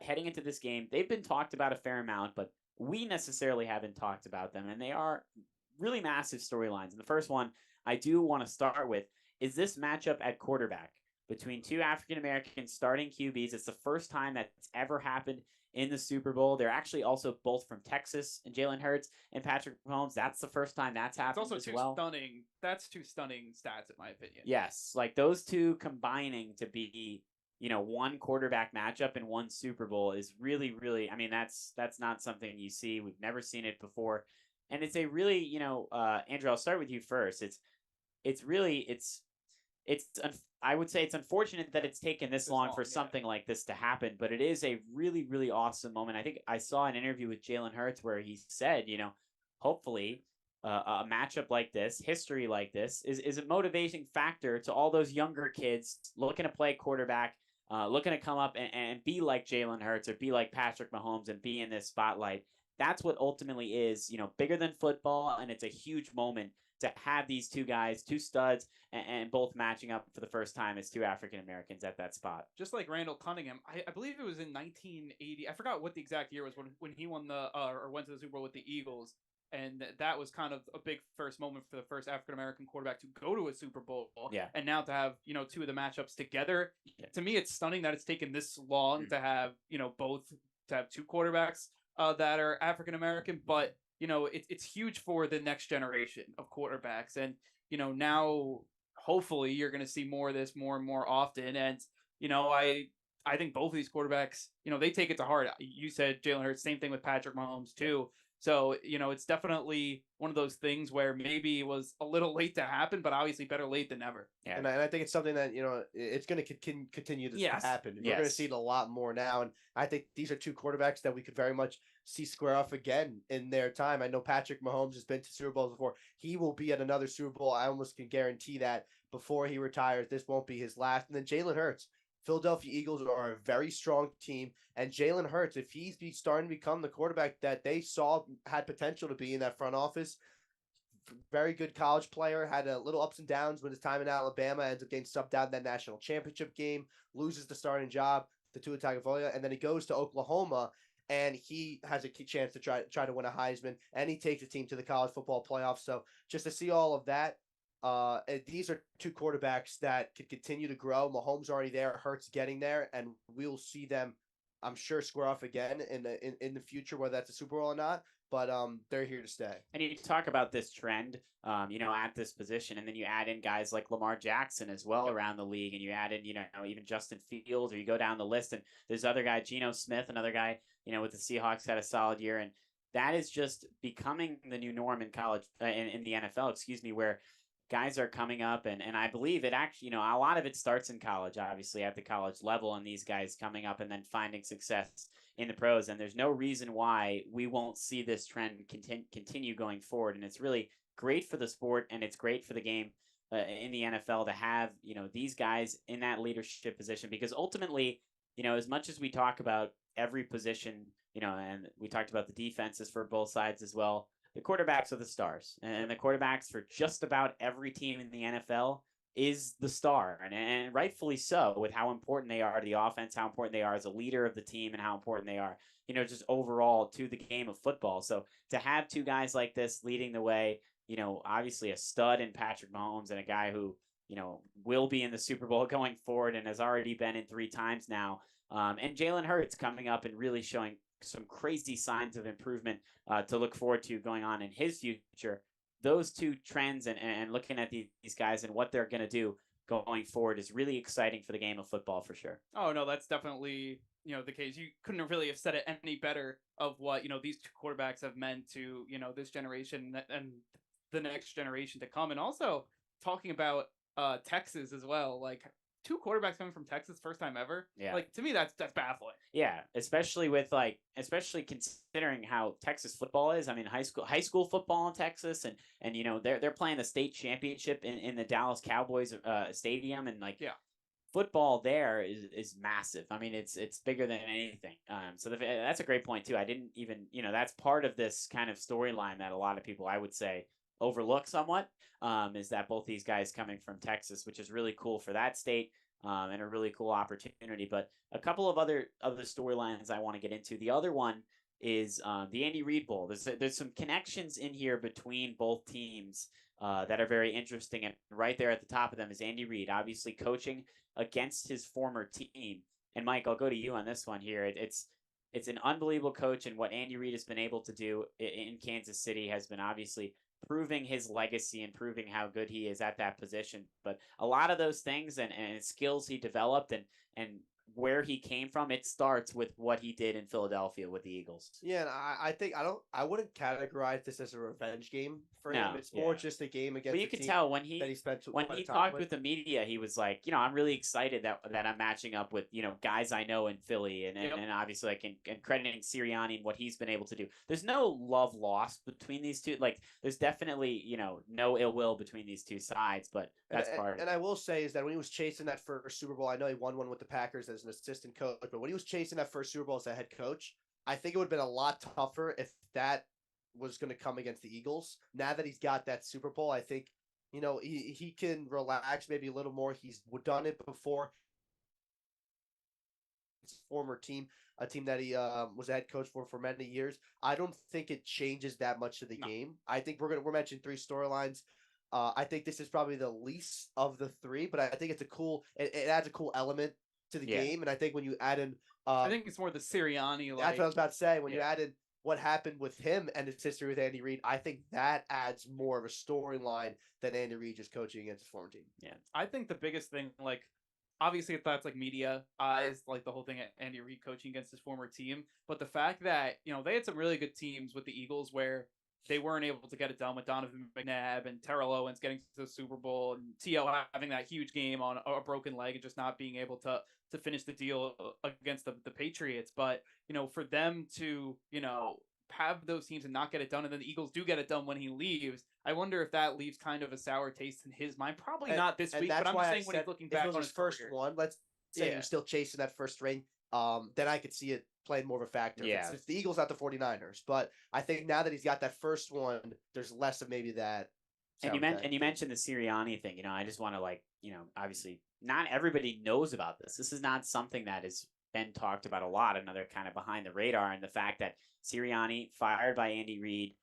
heading into this game, they've been talked about a fair amount, but we necessarily haven't talked about them, and they are really massive storylines. And the first one I do want to start with is this matchup at quarterback between two African-American starting QBs. It's the first time that's ever happened in the Super Bowl. They're actually also both from Texas, and Jalen Hurts and Patrick Mahomes. That's the first time that's happened. It's also stunning. That's two stunning stats, in my opinion. Yes, like those two combining to be one quarterback matchup in one Super Bowl is really, really, I mean, that's not something you see. We've never seen it before. And it's a really, Andrew, I'll start with you first. I would say it's unfortunate that it's taken this long for something like this to happen, but it is a really, really awesome moment. I think I saw an interview with Jalen Hurts where he said, hopefully a matchup like this, history like this is a motivating factor to all those younger kids looking to play quarterback, looking to come up and be like Jalen Hurts or be like Patrick Mahomes and be in this spotlight. That's what ultimately is, bigger than football. And it's a huge moment to have these two guys, two studs, and both matching up for the first time as two African-Americans at that spot. Just like Randall Cunningham, I believe it was in 1980. I forgot what the exact year was when he won or went to the Super Bowl with the Eagles. And that was kind of a big first moment for the first African-American quarterback to go to a Super Bowl. Yeah. And now to have, two of the matchups together. Yeah. To me, it's stunning that it's taken this long to have, to have two quarterbacks that are African-American. But, it's huge for the next generation of quarterbacks. And, now hopefully you're going to see more of this more and more often. And, I think both of these quarterbacks, they take it to heart. You said Jalen Hurts, same thing with Patrick Mahomes too. So, it's definitely one of those things where maybe it was a little late to happen, but obviously better late than never. Yeah. And I think it's something that, it's going to continue to happen. We're going to see it a lot more now. And I think these are two quarterbacks that we could very much see square off again in their time. I know Patrick Mahomes has been to Super Bowls before. He will be at another Super Bowl. I almost can guarantee that before he retires. This won't be his last. And then Jalen Hurts. Philadelphia Eagles are a very strong team, and Jalen Hurts, if he's starting to become the quarterback that they saw had potential to be in that front office, very good college player, had a little ups and downs with his time in Alabama, ends up getting subbed out in that national championship game, loses the starting job to Tua Tagovailoa, and then he goes to Oklahoma, and he has a chance to try to win a Heisman, and he takes the team to the college football playoffs. So just to see all of that, these are two quarterbacks that could continue to grow. Mahomes already there, Hurts getting there, and we'll see them, I'm sure, square off again in the future, whether that's a Super Bowl or not. But they're here to stay. And you talk about this trend, at this position, and then you add in guys like Lamar Jackson as well around the league, and you add in, even Justin Fields, or you go down the list, and there's other guy, Geno Smith, another guy, with the Seahawks, had a solid year, and that is just becoming the new norm in college, in the NFL, where guys are coming up, and I believe it actually, a lot of it starts in college, obviously at the college level, and these guys coming up and then finding success in the pros. And there's no reason why we won't see this trend continue going forward. And it's really great for the sport, and it's great for the game in the NFL to have, these guys in that leadership position, because ultimately, as much as we talk about every position, and we talked about the defenses for both sides as well, the quarterbacks are the stars, and the quarterbacks for just about every team in the NFL is the star, and rightfully so, with how important they are to the offense, how important they are as a leader of the team, and how important they are, just overall to the game of football. So to have two guys like this leading the way, obviously a stud in Patrick Mahomes and a guy who, will be in the Super Bowl going forward and has already been in 3 times now, and Jalen Hurts coming up and really showing some crazy signs of improvement to look forward to going on in his future. Those two trends and looking at these guys and what they're going to do going forward is really exciting for the game of football for sure. Oh, no, that's definitely, the case. You couldn't really have said it any better of what, these two quarterbacks have meant to, this generation and the next generation to come. And also talking about Texas as well, like two quarterbacks coming from Texas, first time ever. Yeah. Like to me, that's baffling. Yeah, especially considering how Texas football is. I mean, high school football in Texas, and they're playing the state championship in the Dallas Cowboys stadium, and like football there is massive. I mean, it's bigger than anything. So that's a great point too. I didn't even that's part of this kind of storyline that a lot of people, I would say, overlook somewhat. Is that both these guys coming from Texas, which is really cool for that state. And a really cool opportunity. But a couple of other storylines I want to get into. The other one is the Andy Reid Bowl. There's some connections in here between both teams that are very interesting. And right there at the top of them is Andy Reid, obviously coaching against his former team. And Mike, I'll go to you on this one here. It's an unbelievable coach, and what Andy Reid has been able to do in Kansas City has been obviously proving his legacy and proving how good he is at that position. But a lot of those things and skills he developed and where he came from, it starts with what he did in Philadelphia with the Eagles. Yeah, and I think I wouldn't categorize this as a revenge game for him. It's more just a game against. But you could tell when he talked with the media, he was like, I'm really excited that I'm matching up with guys I know in Philly, and obviously like and crediting Sirianni and what he's been able to do. There's no love lost between these two. Like there's definitely no ill will between these two sides, but that's part of it. And I will say is that when he was chasing that first Super Bowl, I know he won one with the Packers as an assistant coach, but when he was chasing that first Super Bowl as a head coach, I think it would have been a lot tougher if that was going to come against the Eagles. Now that he's got that Super Bowl, I think, he can relax maybe a little more. He's done it before. His former team, a team that he was a head coach for many years. I don't think it changes that much to the game. I think we're mentioning three storylines. I think this is probably the least of the three, but I think it's it adds a cool element to the game. And I think when you add in, I think it's more the Sirianni. That's what I was about to say. When you add in what happened with him and his history with Andy Reid, I think that adds more of a storyline than Andy Reid just coaching against his former team. Yeah, I think the biggest thing, like, obviously that's like media eyes, like the whole thing at Andy Reid coaching against his former team, but the fact that they had some really good teams with the Eagles where they weren't able to get it done with Donovan McNabb and Terrell Owens getting to the Super Bowl and T.O. having that huge game on a broken leg and just not being able to finish the deal against the Patriots. But, for them to, have those teams and not get it done, and then the Eagles do get it done when he leaves, I wonder if that leaves kind of a sour taste in his mind. Probably not this week, but I'm just saying when he's looking back on his first career. one, let's say he was still chasing that first ring, then I could see it playing more of a factor. Yeah. It's the Eagles, not the 49ers. But I think now that he's got that first one, there's less of maybe that. And you mentioned the Sirianni thing. I just want to obviously not everybody knows about this. This is not something that has been talked about a lot. Another kind of behind the radar, and the fact that Sirianni, fired by Andy Reid,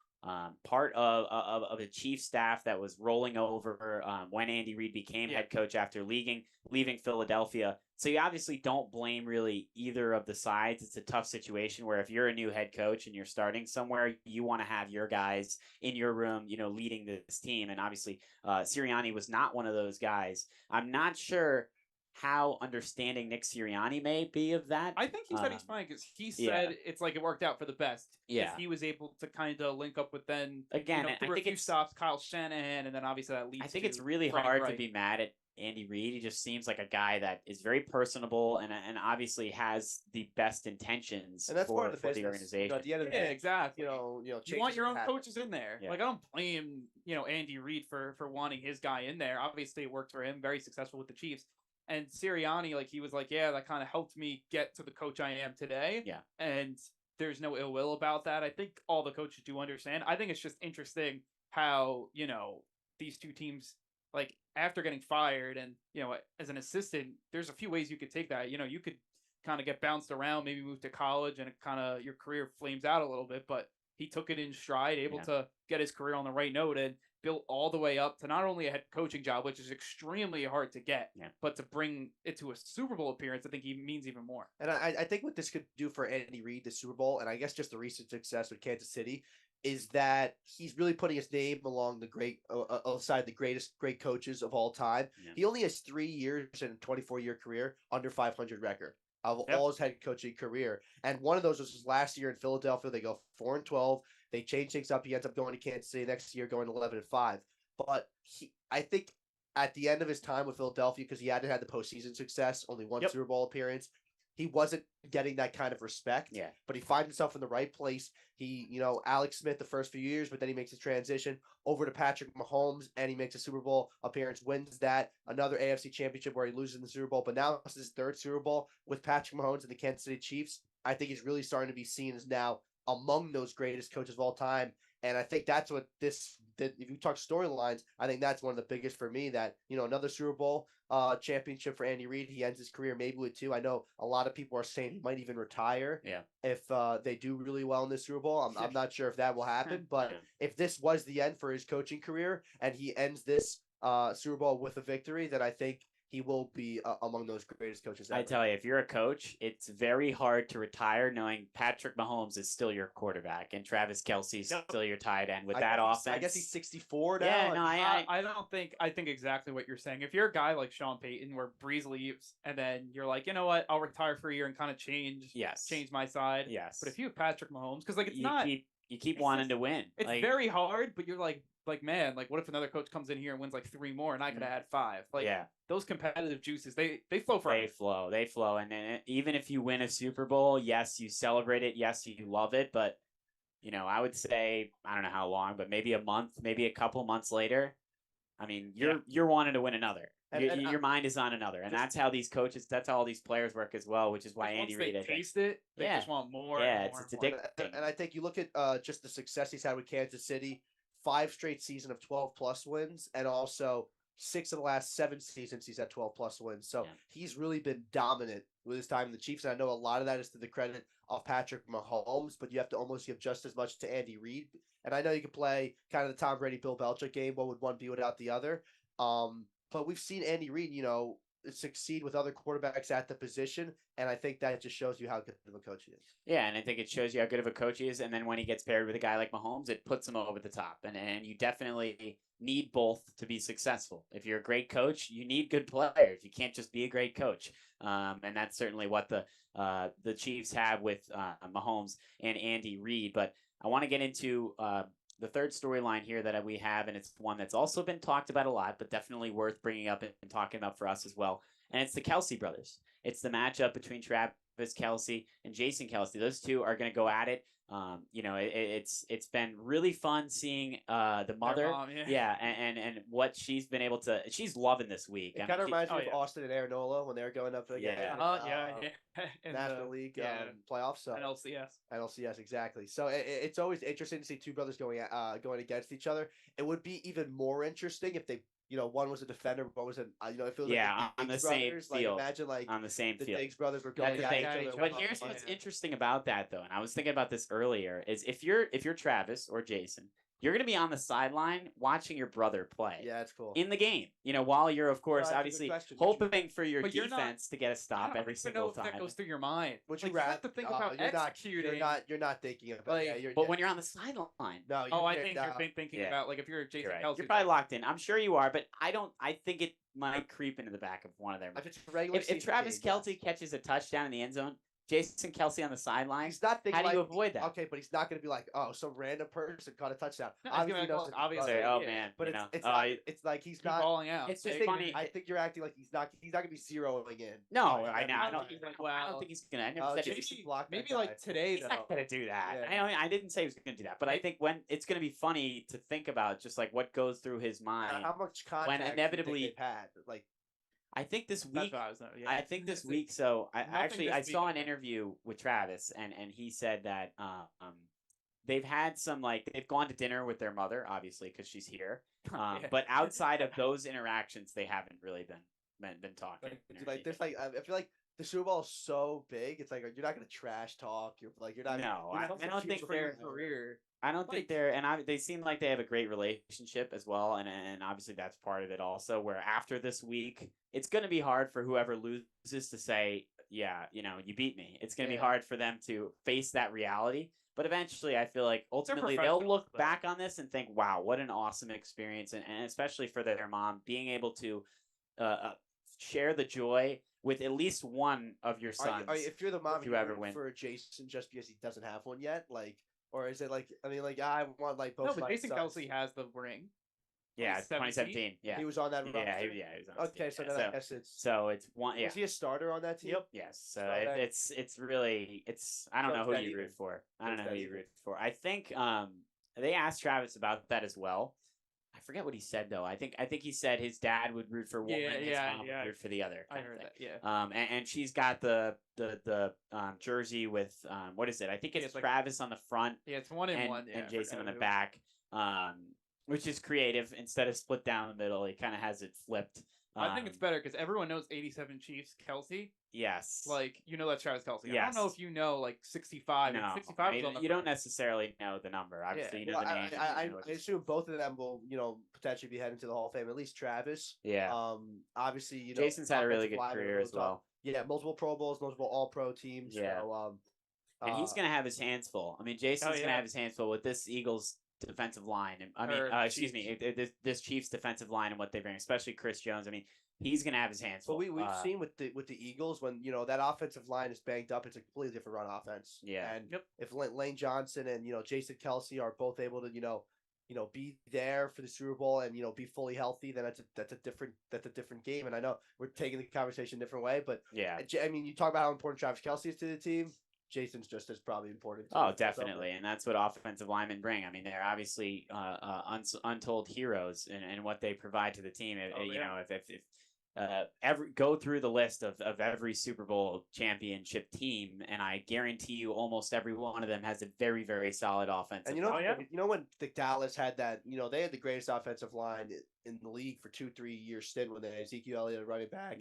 part of the chief staff that was rolling over when Andy Reid became head coach after leaving Philadelphia. So you obviously don't blame really either of the sides. It's a tough situation where if you're a new head coach and you're starting somewhere, you want to have your guys in your room, leading this team. And obviously Sirianni was not one of those guys. I'm not sure how understanding Nick Sirianni may be of that. I think he said he's fine because he said it's like it worked out for the best. Yeah, he was able to kind of link up with then again. I think it stops Kyle Shanahan, and then obviously that leads. I think it's really hard to be mad at Andy Reid. He just seems like a guy that is very personable and obviously has the best intentions and that's for, part of the, the organization. At the end of the day, exactly. You want your own coaches in there. Yeah. Like I don't blame Andy Reid for wanting his guy in there. Obviously, it worked for him. Very successful with the Chiefs. And Sirianni, he was like, yeah, that kind of helped me get to the coach I am today. Yeah. And there's no ill will about that. I think all the coaches do understand. I think it's just interesting how, these two teams, after getting fired and, as an assistant, there's a few ways you could take that. You could kind of get bounced around, maybe move to college and your career flames out a little bit. But he took it in stride, able to get his career on the right note and built all the way up to not only a head coaching job, which is extremely hard to get, but to bring it to a Super Bowl appearance, I think he means even more. And I think what this could do for Andy Reid, the Super Bowl, and I guess just the recent success with Kansas City, is that he's really putting his name along alongside the great coaches of all time. Yeah. He only has 3 years in a 24-year career under 500 record of all his head coaching career. And one of those was his last year in Philadelphia. They go 4-12. They change things up. He ends up going to Kansas City next year, going 11-5. But I think at the end of his time with Philadelphia, because he hadn't had the postseason success, only one Super Bowl appearance, he wasn't getting that kind of respect. Yeah. But he finds himself in the right place. He, Alex Smith the first few years, but then he makes a transition over to Patrick Mahomes, and he makes a Super Bowl appearance, wins that, another AFC championship where he loses in the Super Bowl. But now this is his third Super Bowl with Patrick Mahomes and the Kansas City Chiefs. I think he's really starting to be seen as now among those greatest coaches of all time. And I think that's what if you talk storylines, I think that's one of the biggest for me, that, another Super Bowl championship for Andy Reid. He ends his career maybe with 2. I know a lot of people are saying he might even retire if they do really well in this Super Bowl. I'm not sure if that will happen, but if this was the end for his coaching career and he ends this Super Bowl with a victory, then I think he will be among those greatest coaches ever. I tell you, if you're a coach, it's very hard to retire knowing Patrick Mahomes is still your quarterback and Travis Kelce is still your tight end. With that offense, I guess he's 64 now. Yeah, no, I think exactly what you're saying. If you're a guy like Sean Payton, where Breeze leaves, and then you're like, you know what, I'll retire for a year and kind of change my side. Yes. But if you have Patrick Mahomes, because like you keep wanting to win. It's very hard, but you're like man, like what if another coach comes in here and wins like 3 more, and I could have had 5? Like those competitive juices, they flow forever. They flow, and then even if you win a Super Bowl, yes, you celebrate it, yes, you love it, but I would say, I don't know how long, but maybe a month, maybe a couple months later, I mean, you're wanting to win another. Your mind is on another, and that's how these coaches, that's how all these players work as well, which is why Andy Reid taste it. They just want more. Yeah, and more it's and more. addicting. And I think you look at just the success he's had with Kansas City, 5 straight season of 12+ wins, and also 6 of the last 7 seasons he's had 12+ wins. So he's really been dominant with his time in the Chiefs. And I know a lot of that is to the credit of Patrick Mahomes, but you have to almost give just as much to Andy Reid. And I know you could play kind of the Tom Brady, Bill Belichick game. What would one be without the other? But we've seen Andy Reid, succeed with other quarterbacks at the position, and I think that just shows you how good of a coach he is. Yeah, and I think it shows you how good of a coach he is, and then when he gets paired with a guy like Mahomes, it puts him over the top, and you definitely need both to be successful. If you're a great coach, you need good players. You can't just be a great coach, and that's certainly what the Chiefs have with Mahomes and Andy Reid. But I want to get into the third storyline here that we have, and it's one that's also been talked about a lot, but definitely worth bringing up and talking about for us as well. And it's the Kelce brothers. It's the matchup between Travis Kelce and Jason Kelce. Those two are going to go at it. It's been really fun seeing the mother, mom, and what she's been able to. She's loving this week. It kind of reminds me of Austin and Aaronola when they were going up against National League playoffs. So NLCS, exactly. So it's always interesting to see two brothers going against each other. It would be even more interesting if they, one was a defender, one was it feels like on the same brothers, field. Imagine on the same the field. Diggs brothers were going at each other. But here's what's interesting about that, though, and I was thinking about this earlier, is if you're Travis or Jason, you're going to be on the sideline watching your brother play. Yeah, it's cool. In the game, while you're, of course, obviously hoping for your defense to get a stop every single time. That goes through your mind. Would you have to think about executing? You're not thinking about it. But when you're on the sideline. No. I think you're thinking about, like, if you're Jason Kelce. You're probably locked in. I'm sure you are, but I think it might creep into the back of one of their minds. If Travis Kelce catches a touchdown in the end zone, Jason Kelce on the sideline. He's not thinking. How do you avoid that? Okay, but he's not going to be like, oh, some random person caught a touchdown. No, obviously, oh man, but it's like he's not balling out. It's just funny. I think you're acting like he's not going to be zeroing in. No, I don't think he's going to. I never said maybe like today. He's not going to do that. I didn't say he was going to do that, but I think when it's going to be funny to think about just like what goes through his mind. How much contact when inevitably they've had, like. I think this week. I think this week. So I saw an interview with Travis, and he said that they've had some they've gone to dinner with their mother, obviously because she's here. But outside of those interactions, they haven't really been talking. I feel like the Super Bowl is so big. It's like you're not going to trash talk. You're not. No, I don't think their career. I don't think they're, and they seem like they have a great relationship as well, and obviously that's part of it also. Where after this week, it's going to be hard for whoever loses to say, yeah, you beat me. It's going to be hard for them to face that reality. But eventually, I feel like ultimately they'll look back on this and think, wow, what an awesome experience, and especially for their mom being able to share the joy with at least one of your sons. If you're the mom, you ever win for Jason just because he doesn't have one yet, or is it I want both. No, but Jason Kelce has the ring. Yeah, 2017? 2017. Yeah. He was on that roster. Yeah, he was on. Okay, so yeah. then I guess it's. So it's one. Yeah. Was he a starter on that team? Yep. Yes. So So then- it's really I don't So know it's who that you even. root for. I So don't it's know who that you even. root for. I think they asked Travis about that as well. I forget what he said though. I think he said his dad would root for one, his mom would root for the other. I heard that. Yeah. And she's got the jersey with what is it? I think it's like, Travis on the front. Yeah, it's 1 and 1. Yeah, and Jason on the back. Which is creative. Instead of split down the middle, he kind of has it flipped. I think it's better because everyone knows 87 Chiefs Kelsey. Yes. Like, you know that's Travis Kelsey. Yes. I don't know if you know, like, 65. No, 65 is on the you don't necessarily know the number. Obviously, you know Well, the name. I assume both of them will, potentially be heading to the Hall of Fame. At least Travis. Yeah. Obviously, Jason's had a really offensive good lineman career as well. Yeah, multiple Pro Bowls, multiple All-Pro teams. Yeah. So, and he's gonna have his hands full. I mean, Jason's gonna have his hands full with this Eagles defensive line. Excuse me, this Chiefs defensive line and what they bring, especially Chris Jones. I mean, he's gonna have his hands full. But we've seen with the Eagles when that offensive line is banged up, it's a completely different run offense. Yeah. And if Lane Johnson and Jason Kelsey are both able to be there for the Super Bowl and be fully healthy, then that's a different game. And I know we're taking the conversation a different way, but yeah, I mean, you talk about how important Travis Kelsey is to the team. Jason's just as probably important. Oh, definitely, and that's what offensive linemen bring. I mean, they're obviously untold heroes in what they provide to the team. If go through the list of every Super Bowl championship team, and I guarantee you almost every one of them has a very, very solid offensive. And when the Dallas had that, they had the greatest offensive line in the league for 2-3 year stint when they had Ezekiel Elliott running back.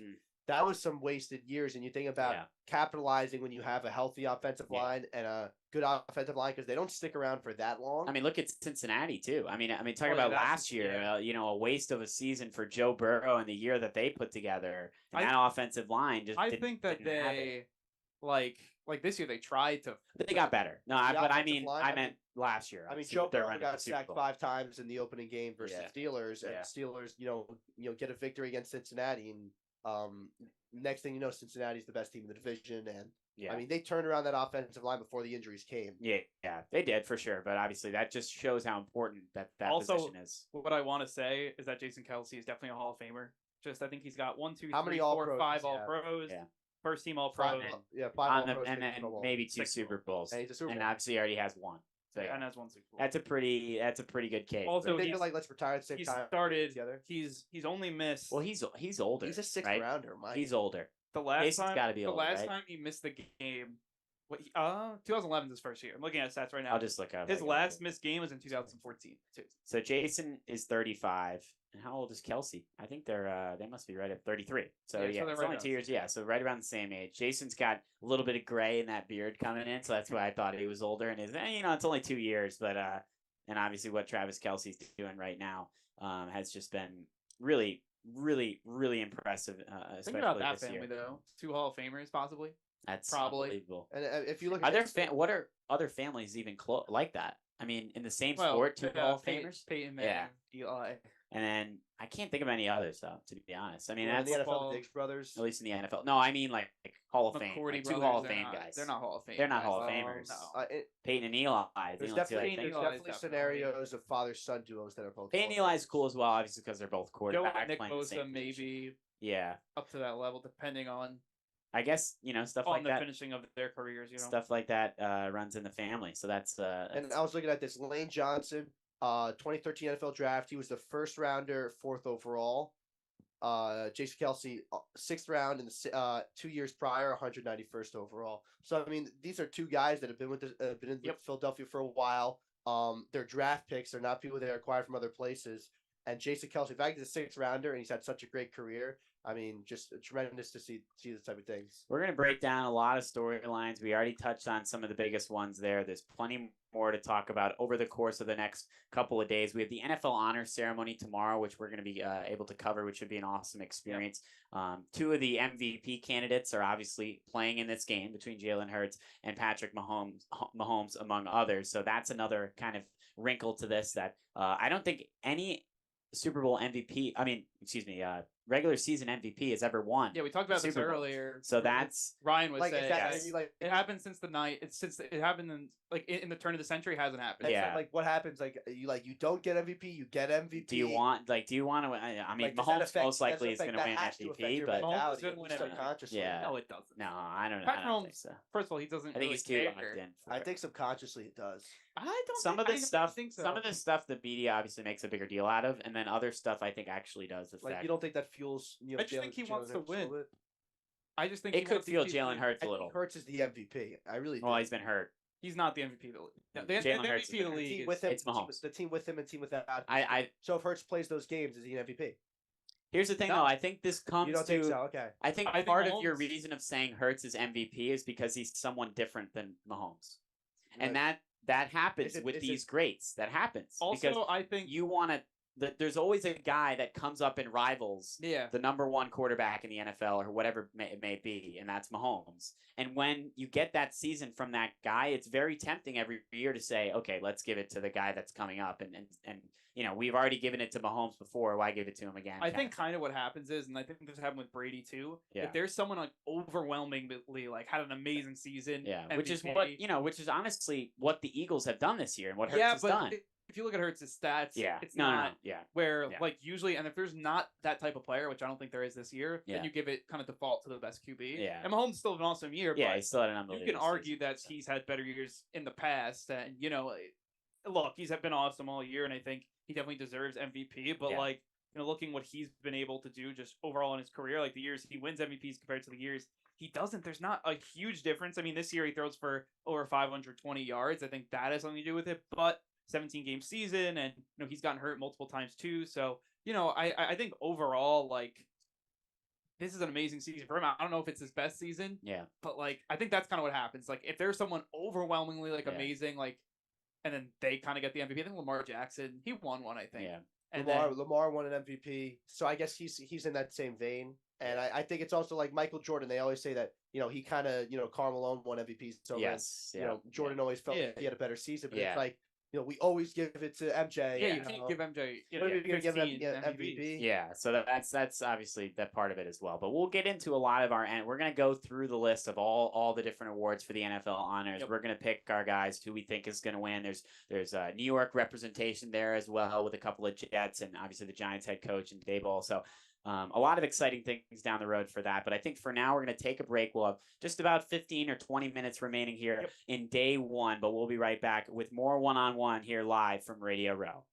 That was some wasted years, and you think about capitalizing when you have a healthy offensive line and a good offensive line because they don't stick around for that long. I mean, look at Cincinnati too. I mean, talk about last year. A waste of a season for Joe Burrow and the year that they put together. And that offensive line just. I think that they like this year they tried to. But they got better. No, but I meant last year. I mean, Joe Burrow got sacked 5 times in the opening game versus Steelers, and Steelers, get a victory against Cincinnati and. Next thing you know, Cincinnati's the best team in the division, and I mean they turned around that offensive line before the injuries came. Yeah, they did for sure. But obviously, that just shows how important that position is. What I want to say is that Jason Kelsey is definitely a Hall of Famer. I think he's got 1, 2, how 3, many 4, 5 All Pros. Yeah. First team All Pro. 5 All Pros, and then maybe 2 Super Bowls. And obviously, he already has 1. So, and has 1 Super Bowl. That's a pretty good case. Also, let's retire at the same time. Started together. He's only missed. Well, he's older. He's a 6th right? rounder, Mike. He's older. The last time right? he missed the game, 2011 is his first year. I'm looking at stats right now. I'll just look up. His last missed game was in 2014. So Jason is 35, and how old is Kelsey? I think they must be right at 33. So it's right only 2 years. Yeah, so right around the same age. Jason's got a little bit of gray in that beard coming in, so that's why I thought he was older. And it's only 2 years, but and obviously what Travis Kelsey's doing right now has just been really, really, really impressive. Think about that family though. 2 Hall of Famers possibly. That's probably unbelievable. And if you look, what are other families even like that? I mean, in the same sport, 2 Hall of Famers. Peyton Manning, Eli. And then I can't think of any others though, to be honest. I mean, that's the NFL, the Diggs brothers. At least in the NFL. No, I mean like Hall of Fame. Like 2 Hall of Fame guys. They're not Hall of Fame. They're not Hall of Famers. No. Peyton and Eli. There's definitely scenarios of father-son duos that are both. Peyton and Eli's cool as well, obviously because they're both quarterbacks. Nick Bosa maybe. Yeah. Up to that level, depending on. I guess stuff on like the that. Finishing of their careers, stuff like that runs in the family. So that's. And I was looking at this Lane Johnson, 2013 NFL draft. He was the 1st rounder, 4th overall. Jason Kelsey, 6th round in the 2 years prior, 191st overall. So I mean, these are 2 guys that have been with Philadelphia for a while. They're draft picks. They're not people they acquired from other places. And Jason Kelsey, in fact, he's a 6th rounder, and he's had such a great career. I mean, just tremendous to see this type of things. We're going to break down a lot of storylines. We already touched on some of the biggest ones there. There's plenty more to talk about over the course of the next couple of days. We have the NFL Honors Ceremony tomorrow, which we're going to be able to cover, which should be an awesome experience. 2 of the MVP candidates are obviously playing in this game between Jalen Hurts and Patrick Mahomes, among others. So that's another kind of wrinkle to this that I don't think any Super Bowl MVP, regular season MVP has ever won. Yeah, we talked about this Super Bowls. earlier. So that's Ryan was Like, saying is that, yes. like, it happened since since it happened in in the turn of the century. It hasn't happened. Yeah. like what happens? Like you don't get MVP, you get MVP. do you want to? I mean, Like, does that Mahomes affect- most likely is does going that to win has to affect MVP, your but Mahomes is mentality, gonna at win least MVP. subconsciously. yeah, No, it doesn't. no, I don't Patrick think Mahomes, so. first of all, he doesn't I think really he's too care. locked in. For I think subconsciously it does. I don't some think, of this I stuff, think so. some of this stuff, the media obviously makes a bigger deal out of, and then other stuff I think actually does affect. Like, you don't think that fuels? I just think he wants to Hurts a little win. bit? I just think it he could wants feel these teams to Jalen win. Hurts I a think little. Hurts is the MVP. I really do. Well, he's been hurt. He's not the MVP of the league. No, the Jalen Hurts MVP of the is The league team is, with him, it's Mahomes. the team with him and team without. him. I So if Hurts plays those games, is he an MVP? here's the thing No. though. I think this You comes don't to. think so? Okay. I think I think part of your Mahomes- reason of saying Hurts is MVP is because he's someone different than Mahomes, and Right. that happens Is it- with is these it- greats. That happens also, because I think you want to. There's always a guy that comes up and rivals yeah. the number one quarterback in the NFL or whatever it may be, and that's Mahomes. And when you get that season from that guy, it's very tempting every year to say, okay, let's give it to the guy that's coming up. And you know, we've already given it to Mahomes before. Why give it to him again? I think kind of what happens is, and I think this happened with Brady too. Yeah. If there's someone like overwhelmingly like had an amazing season, Yeah, which is MVP, what which is honestly what the Eagles have done this year and what Hurts yeah, has but done. if you look at Hurts' stats, Yeah, it's no, not yeah, where Yeah. like usually, and if there's not that type of player, which I don't think there is this year, Yeah. then you give it kind of default to the best QB. Yeah. And Mahomes still had an awesome year, yeah. but He still had an you unbelievable. can argue season, that so. he's had better years in the past, and look, he's been awesome all year, and I think he definitely deserves MVP. But Yeah. like, looking what he's been able to do just overall in his career, like the years he wins MVPs compared to the years he doesn't, there's not a huge difference. I mean, this year he throws for over 520 yards. I think that has something to do with it, but 17-game season, and he's gotten hurt multiple times too. So I think overall, like, this is an amazing season for him. I don't know if it's his best season, Yeah. but like I think that's kind of what happens. Like if there's someone overwhelmingly like Yeah. amazing, like, and then they kind of get the MVP. I think Lamar Jackson, he won one, I think. Yeah. And Lamar won an MVP, so I guess he's in that same vein. And I think it's also like Michael Jordan. They always say that he kind of Karl Malone won MVPs. So Yes. Yeah. Jordan always felt Yeah. like he had a better season, but Yeah. it's like we always give it to MJ. yeah, you can't give MJ What are we gonna give 15 MVP? Yeah, so that's obviously that part of it as well. But we'll get into a lot of and we're gonna go through the list of all the different awards for the NFL honors. Yep. We're gonna pick our guys who we think is gonna win. There's New York representation there as well with a couple of Jets and obviously the Giants head coach and Daboll. So a lot of exciting things down the road for that. But I think for now, we're going to take a break. We'll have just about 15 or 20 minutes remaining here in day one, but we'll be right back with more one-on-one here live from Radio Row.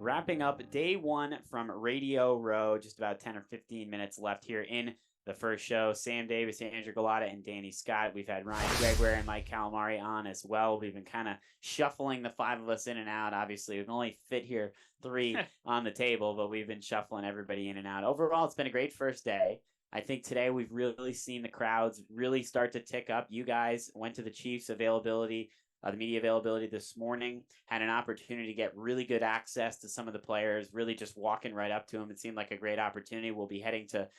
wrapping up day one from Radio Row. Just about 10 or 15 minutes left here in the first show. Sam Davis, Andrew Galata, and Danny Scott. We've had Ryan Gregoire and Mike Calamari on as well. We've been kind of shuffling the five of us in and out. Obviously, we've only fit here three on the table, but we've been shuffling everybody in and out. Overall, it's been a great first day. I think today we've really seen the crowds really start to tick up. You guys went to the Chiefs availability, the media availability this morning, had an opportunity to get really good access to some of the players, really just walking right up to them. It seemed like a great opportunity. We'll be heading to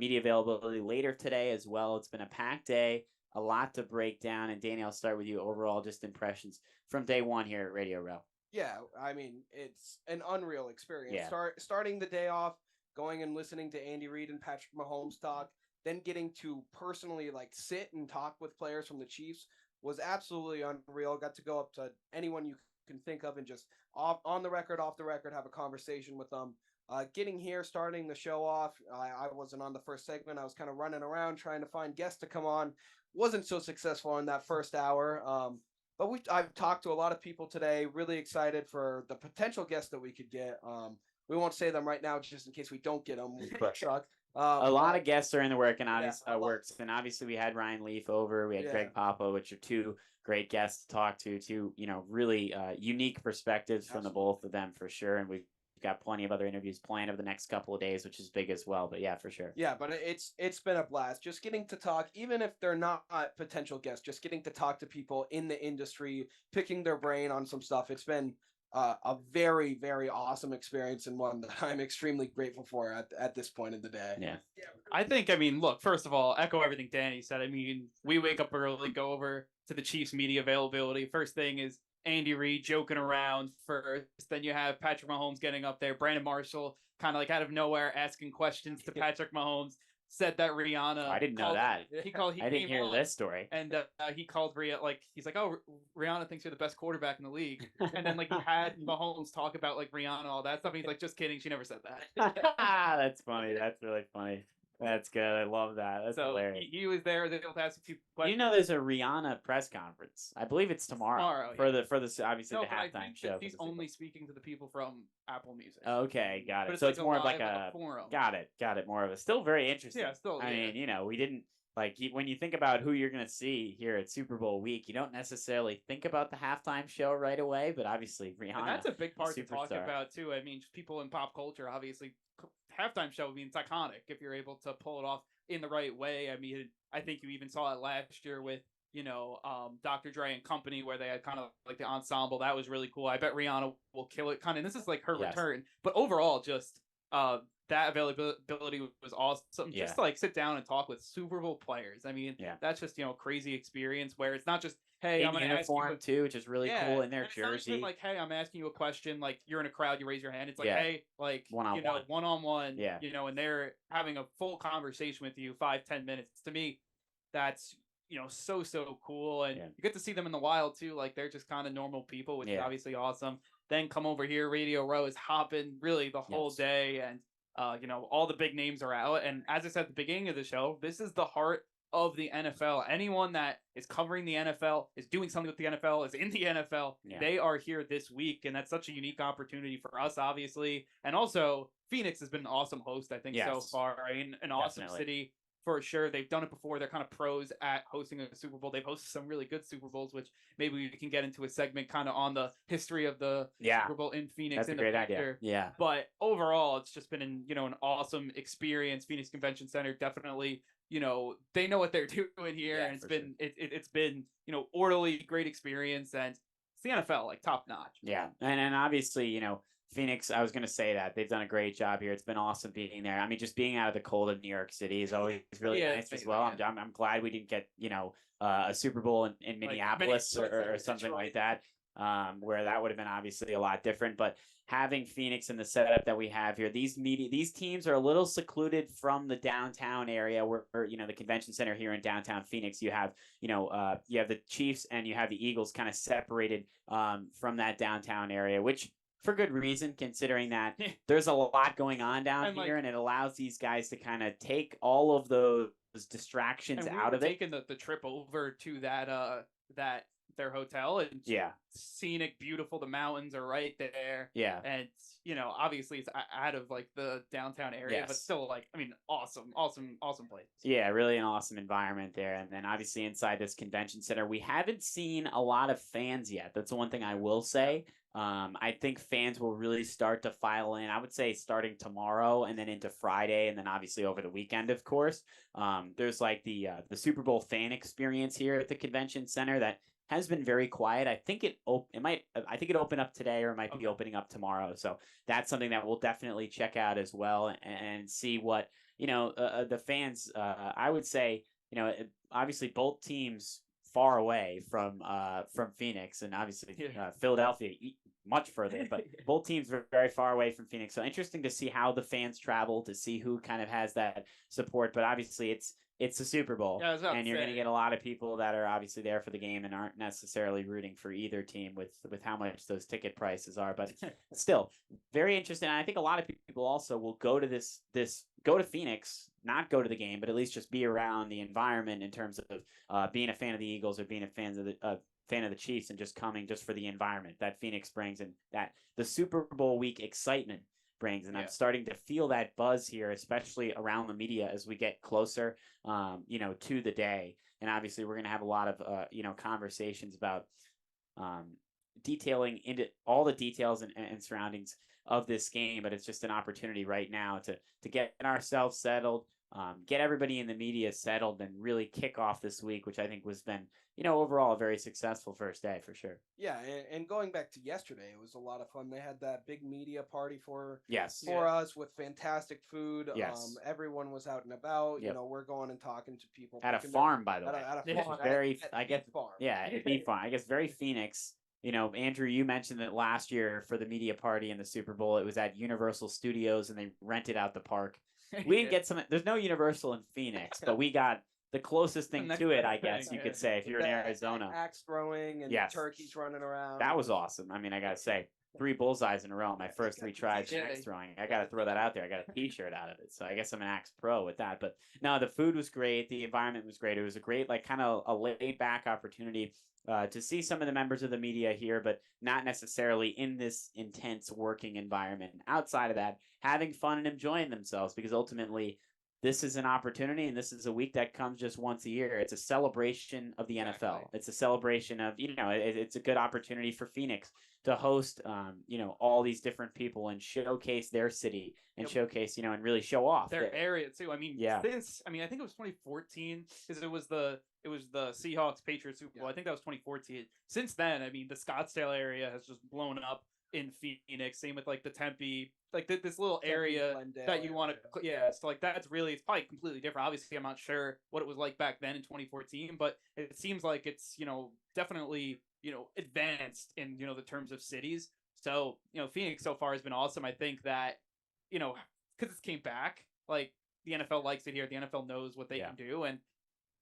media availability later today as well. It's been a packed day, a lot to break down. And Danny, I'll start with you. Overall, just impressions from day one here at Radio Row. Yeah, I mean, it's an unreal experience. Yeah. Starting the day off, going and listening to Andy Reid and Patrick Mahomes talk, then getting to personally sit and talk with players from the Chiefs was absolutely unreal. Got to go up to anyone you can think of and just on the record, off the record, have a conversation with them. Getting here, starting the show off, I wasn't on the first segment. I was kind of running around trying to find guests to come on. Wasn't so successful in that first hour. But I've talked to a lot of people today. Really excited for the potential guests that we could get. We won't say them right now just in case we don't get them. A lot of guests are in the works, and obviously we had Ryan Leaf over, we had Greg Papa, which are two great guests to talk to, two really unique perspectives from the both of them for sure, and we've got plenty of other interviews planned over the next couple of days, which is big as well. But yeah, for sure. Yeah, but it's been a blast just getting to talk, even if they're not potential guests, just getting to talk to people in the industry, picking their brain on some stuff. It's been a very, very awesome experience, and one that I'm extremely grateful for at this point in the day. Yeah. I think, look, first of all, echo everything Danny said. We wake up early, go over to the Chiefs media availability. First thing is Andy Reid joking around first. Then you have Patrick Mahomes getting up there. Brandon Marshall kind of out of nowhere asking questions to Patrick Mahomes. Said that Rihanna. I didn't know that. I didn't hear this story. And he called Rihanna, he's like, "Oh, Rihanna thinks you're the best quarterback in the league." And then he had Mahomes talk about Rihanna, all that stuff. And he's like, "Just kidding, she never said that." That's funny. That's really funny. That's good. I love that. That's hilarious. He was there. They'll ask a few questions. There's a Rihanna press conference. I believe it's tomorrow. For the obviously the halftime show. He's only speaking to the people from Apple Music. Okay, got it. But So it's more of like a forum. Got it. More of a still very interesting. Yeah, still. I mean, we didn't when you think about who you're going to see here at Super Bowl week, you don't necessarily think about the halftime show right away, but obviously Rihanna. And that's a big part to talk superstar. about too. Just people in pop culture, obviously, halftime show means iconic if you're able to pull it off in the right way. I think you even saw it last year with Dr. Dre and Company, where they had kind of the ensemble. That was really cool. I bet Rihanna will kill it. This is her return, but overall, just that availability was awesome. Just sit down and talk with Super Bowl players. That's just crazy experience where it's not just, hey, I'm going to ask you too, which is really cool in their jersey. It's not hey, I'm asking you a question. You're in a crowd, you raise your hand. It's hey, one-on-one. Yeah. And they're having a full conversation with you, 5-10 minutes. To me, that's so cool, and you get to see them in the wild too. They're just kind of normal people, which is obviously awesome. Then come over here, Radio Row is hopping really the whole day, and all the big names are out. And as I said at the beginning of the show, this is the heart of the NFL. Anyone that is covering the NFL, is doing something with the NFL, is in the NFL, they are here this week, and that's such a unique opportunity for us, obviously. And also, Phoenix has been an awesome host, I think, so far. An awesome city. For sure. They've done it before. They're kind of pros at hosting a Super Bowl. They've hosted some really good Super Bowls, which maybe we can get into a segment kind of on the history of the Super Bowl in Phoenix. That's a great idea. Yeah. But overall, it's just been an awesome experience. Phoenix Convention Center definitely, they know what they're doing here, and it's been orderly, great experience, and it's the NFL, top notch. Yeah. And obviously, Phoenix, I was going to say that they've done a great job here. It's been awesome being there. Just being out of the cold of New York City is always really nice as well. I'm glad we didn't get, a Super Bowl in Minneapolis or something like that, where that would have been obviously a lot different. But having Phoenix in the setup that we have here, these teams are a little secluded from the downtown area where the convention center here in downtown Phoenix, you have the Chiefs and you have the Eagles kind of separated from that downtown area, which for good reason, considering that there's a lot going on down here, and it allows these guys to kind of take all of those distractions out of it. Taking the trip over to that their hotel, and Yeah. scenic, beautiful. The mountains are right there. Yeah. And obviously it's out of like the downtown area, but Yes. still, like, I mean, awesome place. Yeah, really an awesome environment there. And then obviously inside this convention center, we haven't seen a lot of fans yet. That's the one thing I will say. I think fans will really start to file in, I would say starting tomorrow and then into Friday, and then obviously over the weekend, of course. There's like the Super Bowl fan experience here at the convention center that has been very quiet. I think it opened up today, or it might be opening up tomorrow. So that's something that we'll definitely check out as well, and see what, the fans, I would say, obviously both teams far away from Phoenix, and obviously Philadelphia much further, but both teams are very far away from Phoenix. So interesting to see how the fans travel, to see who kind of has that support. But obviously it's the Super Bowl, and you're going to get a lot of people that are obviously there for the game and aren't necessarily rooting for either team with how much those ticket prices are. But still, very interesting. And I think a lot of people also will go to go to Phoenix, not go to the game, but at least just be around the environment in terms of being a fan of the Eagles or being a fan of the Chiefs, and just coming just for the environment that Phoenix brings and that the Super Bowl week excitement brings. And I'm starting to feel that buzz here, especially around the media as we get closer, to the day. And obviously we're going to have a lot of, conversations about detailing into all the details and surroundings of this game. But it's just an opportunity right now to get ourselves settled, get everybody in the media settled, and really kick off this week, which I think was been, overall a very successful first day for sure. Yeah, and going back to yesterday, it was a lot of fun. They had that big media party for us with fantastic food. Yes. Everyone was out and about. Yep. We're going and talking to people At a farm, by the way. At a farm. Very, I guess farm. Yeah, it'd be fun. I guess very Phoenix. Andrew, you mentioned that last year for the media party and the Super Bowl, it was at Universal Studios and they rented out the park. We didn't get there's no Universal in Phoenix, but we got the closest thing to it, I guess you could say, if you're in Arizona. Axe throwing and turkeys running around. That was awesome. I mean, I got to say, 3 bullseyes in a row. My first 3 tries axe throwing. I got to throw that out there. I got a T-shirt out of it. So I guess I'm an axe pro with that. But no, the food was great. The environment was great. It was a great, like, kind of a laid back opportunity to see some of the members of the media here, but not necessarily in this intense working environment. Outside of that, having fun and enjoying themselves, because ultimately this is an opportunity, and this is a week that comes just once a year. It's a celebration of the NFL. It's a celebration of, it's a good opportunity for Phoenix to host, all these different people and showcase their city and showcase, and really show off their area too. I mean, I think it was 2014 because it was the Seahawks Patriots Super Bowl. I think that was 2014. Since then, I mean, the Scottsdale area has just blown up in Phoenix. Same with like the Tempe, like this little area that you want to, so like it's probably completely different. Obviously, I'm not sure what it was like back then in 2014, but it seems like it's definitely advanced in the terms of cities. So Phoenix so far has been awesome. I think that because it came back, like the NFL likes it here. The NFL knows what they can do, and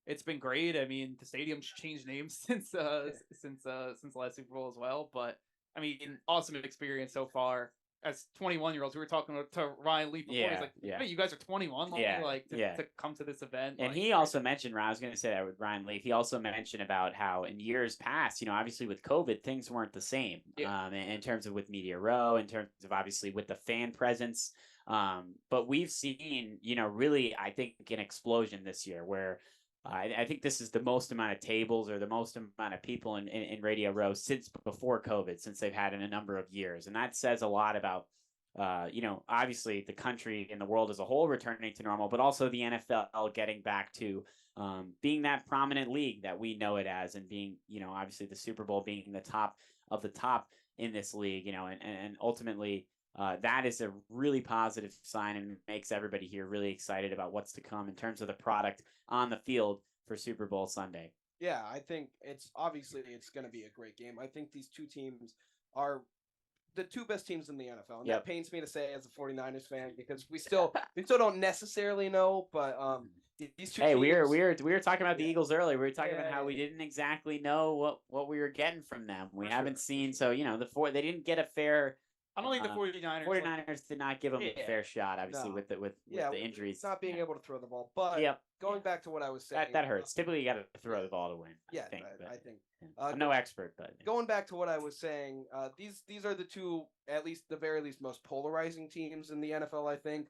it's been great. I mean, the stadium's changed names since the last Super Bowl as well, but I mean, awesome experience so far. As 21-year-olds, we were talking to Ryan Lee before. He's like, "Hey, you guys are 21, to come to this event." And he also mentioned, I was going to say that with Ryan Lee. He also mentioned about how in years past, obviously with COVID, things weren't the same. In terms of with Media Row, in terms of obviously with the fan presence. But we've seen, really, I think, an explosion this year where. I think this is the most amount of tables or the most amount of people in Radio Row since before COVID, since they've had in a number of years. And that says a lot about, obviously the country and the world as a whole returning to normal, but also the NFL getting back to being that prominent league that we know it as, and being, obviously the Super Bowl being the top of the top in this league, and ultimately that is a really positive sign and makes everybody here really excited about what's to come in terms of the product on the field for Super Bowl Sunday. Yeah, I think it's going to be a great game. I think these two teams are the 2 best teams in the NFL. And that pains me to say as a 49ers fan, because we still don't necessarily know, but these two teams, we were talking about the Eagles earlier. We were talking about how we didn't exactly know what we were getting from them. We haven't seen, so they didn't get a fair I don't think the 49ers. 49ers did not give him a Yeah. fair shot, obviously, No. with the Yeah, injuries. not being Yeah. able to throw the ball. But Yep. going back to what I was saying, That hurts. Typically, you got to throw the ball to win. yeah, I think. I think. Yeah. Uh, I'm no expert, but Going back to what I was saying, these are the two, at least the very least, most polarizing teams in the NFL. I think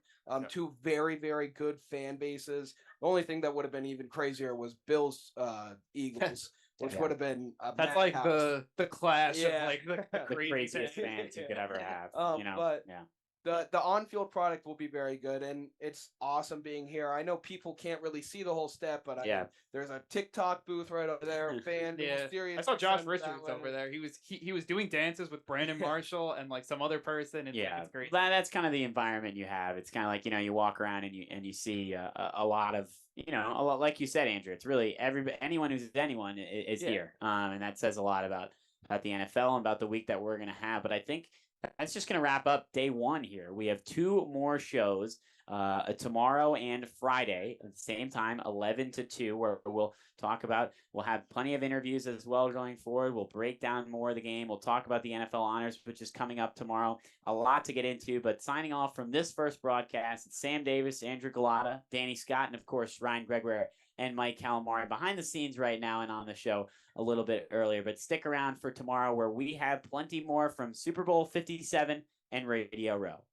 two very very good fan bases. The only thing that would have been even crazier was Bills Eagles, which would have been That's like madhouse. the clash Yeah. of like the the crazy craziest fans. fans you could ever have. But yeah. the on-field product will be very good, and it's awesome being here. I know people can't really see the whole step, but I mean, there's a TikTok booth right over there. Fan, Yeah, I saw Josh Richards over there. He was doing dances with Brandon Marshall and like some other person. It's great. That's kind of the environment you have. It's kind of like you walk around and you see a lot of a lot, like you said, Andrew. It's really anyone who's anyone is here, and that says a lot about the NFL and about the week that we're gonna have. But I think that's just going to wrap up day one here. We have two more shows tomorrow and Friday at the same time, 11 to 2, where we'll have plenty of interviews as well going forward. We'll break down more of the game. We'll talk about the NFL honors, which is coming up tomorrow. A lot to get into, but signing off from this first broadcast, it's Sam Davis, Andrew Galata, Danny Scott, and of course, Ryan Gregory and Mike Calamari behind the scenes right now and on the show a little bit earlier. But stick around for tomorrow where we have plenty more from Super Bowl 57 and Radio Row.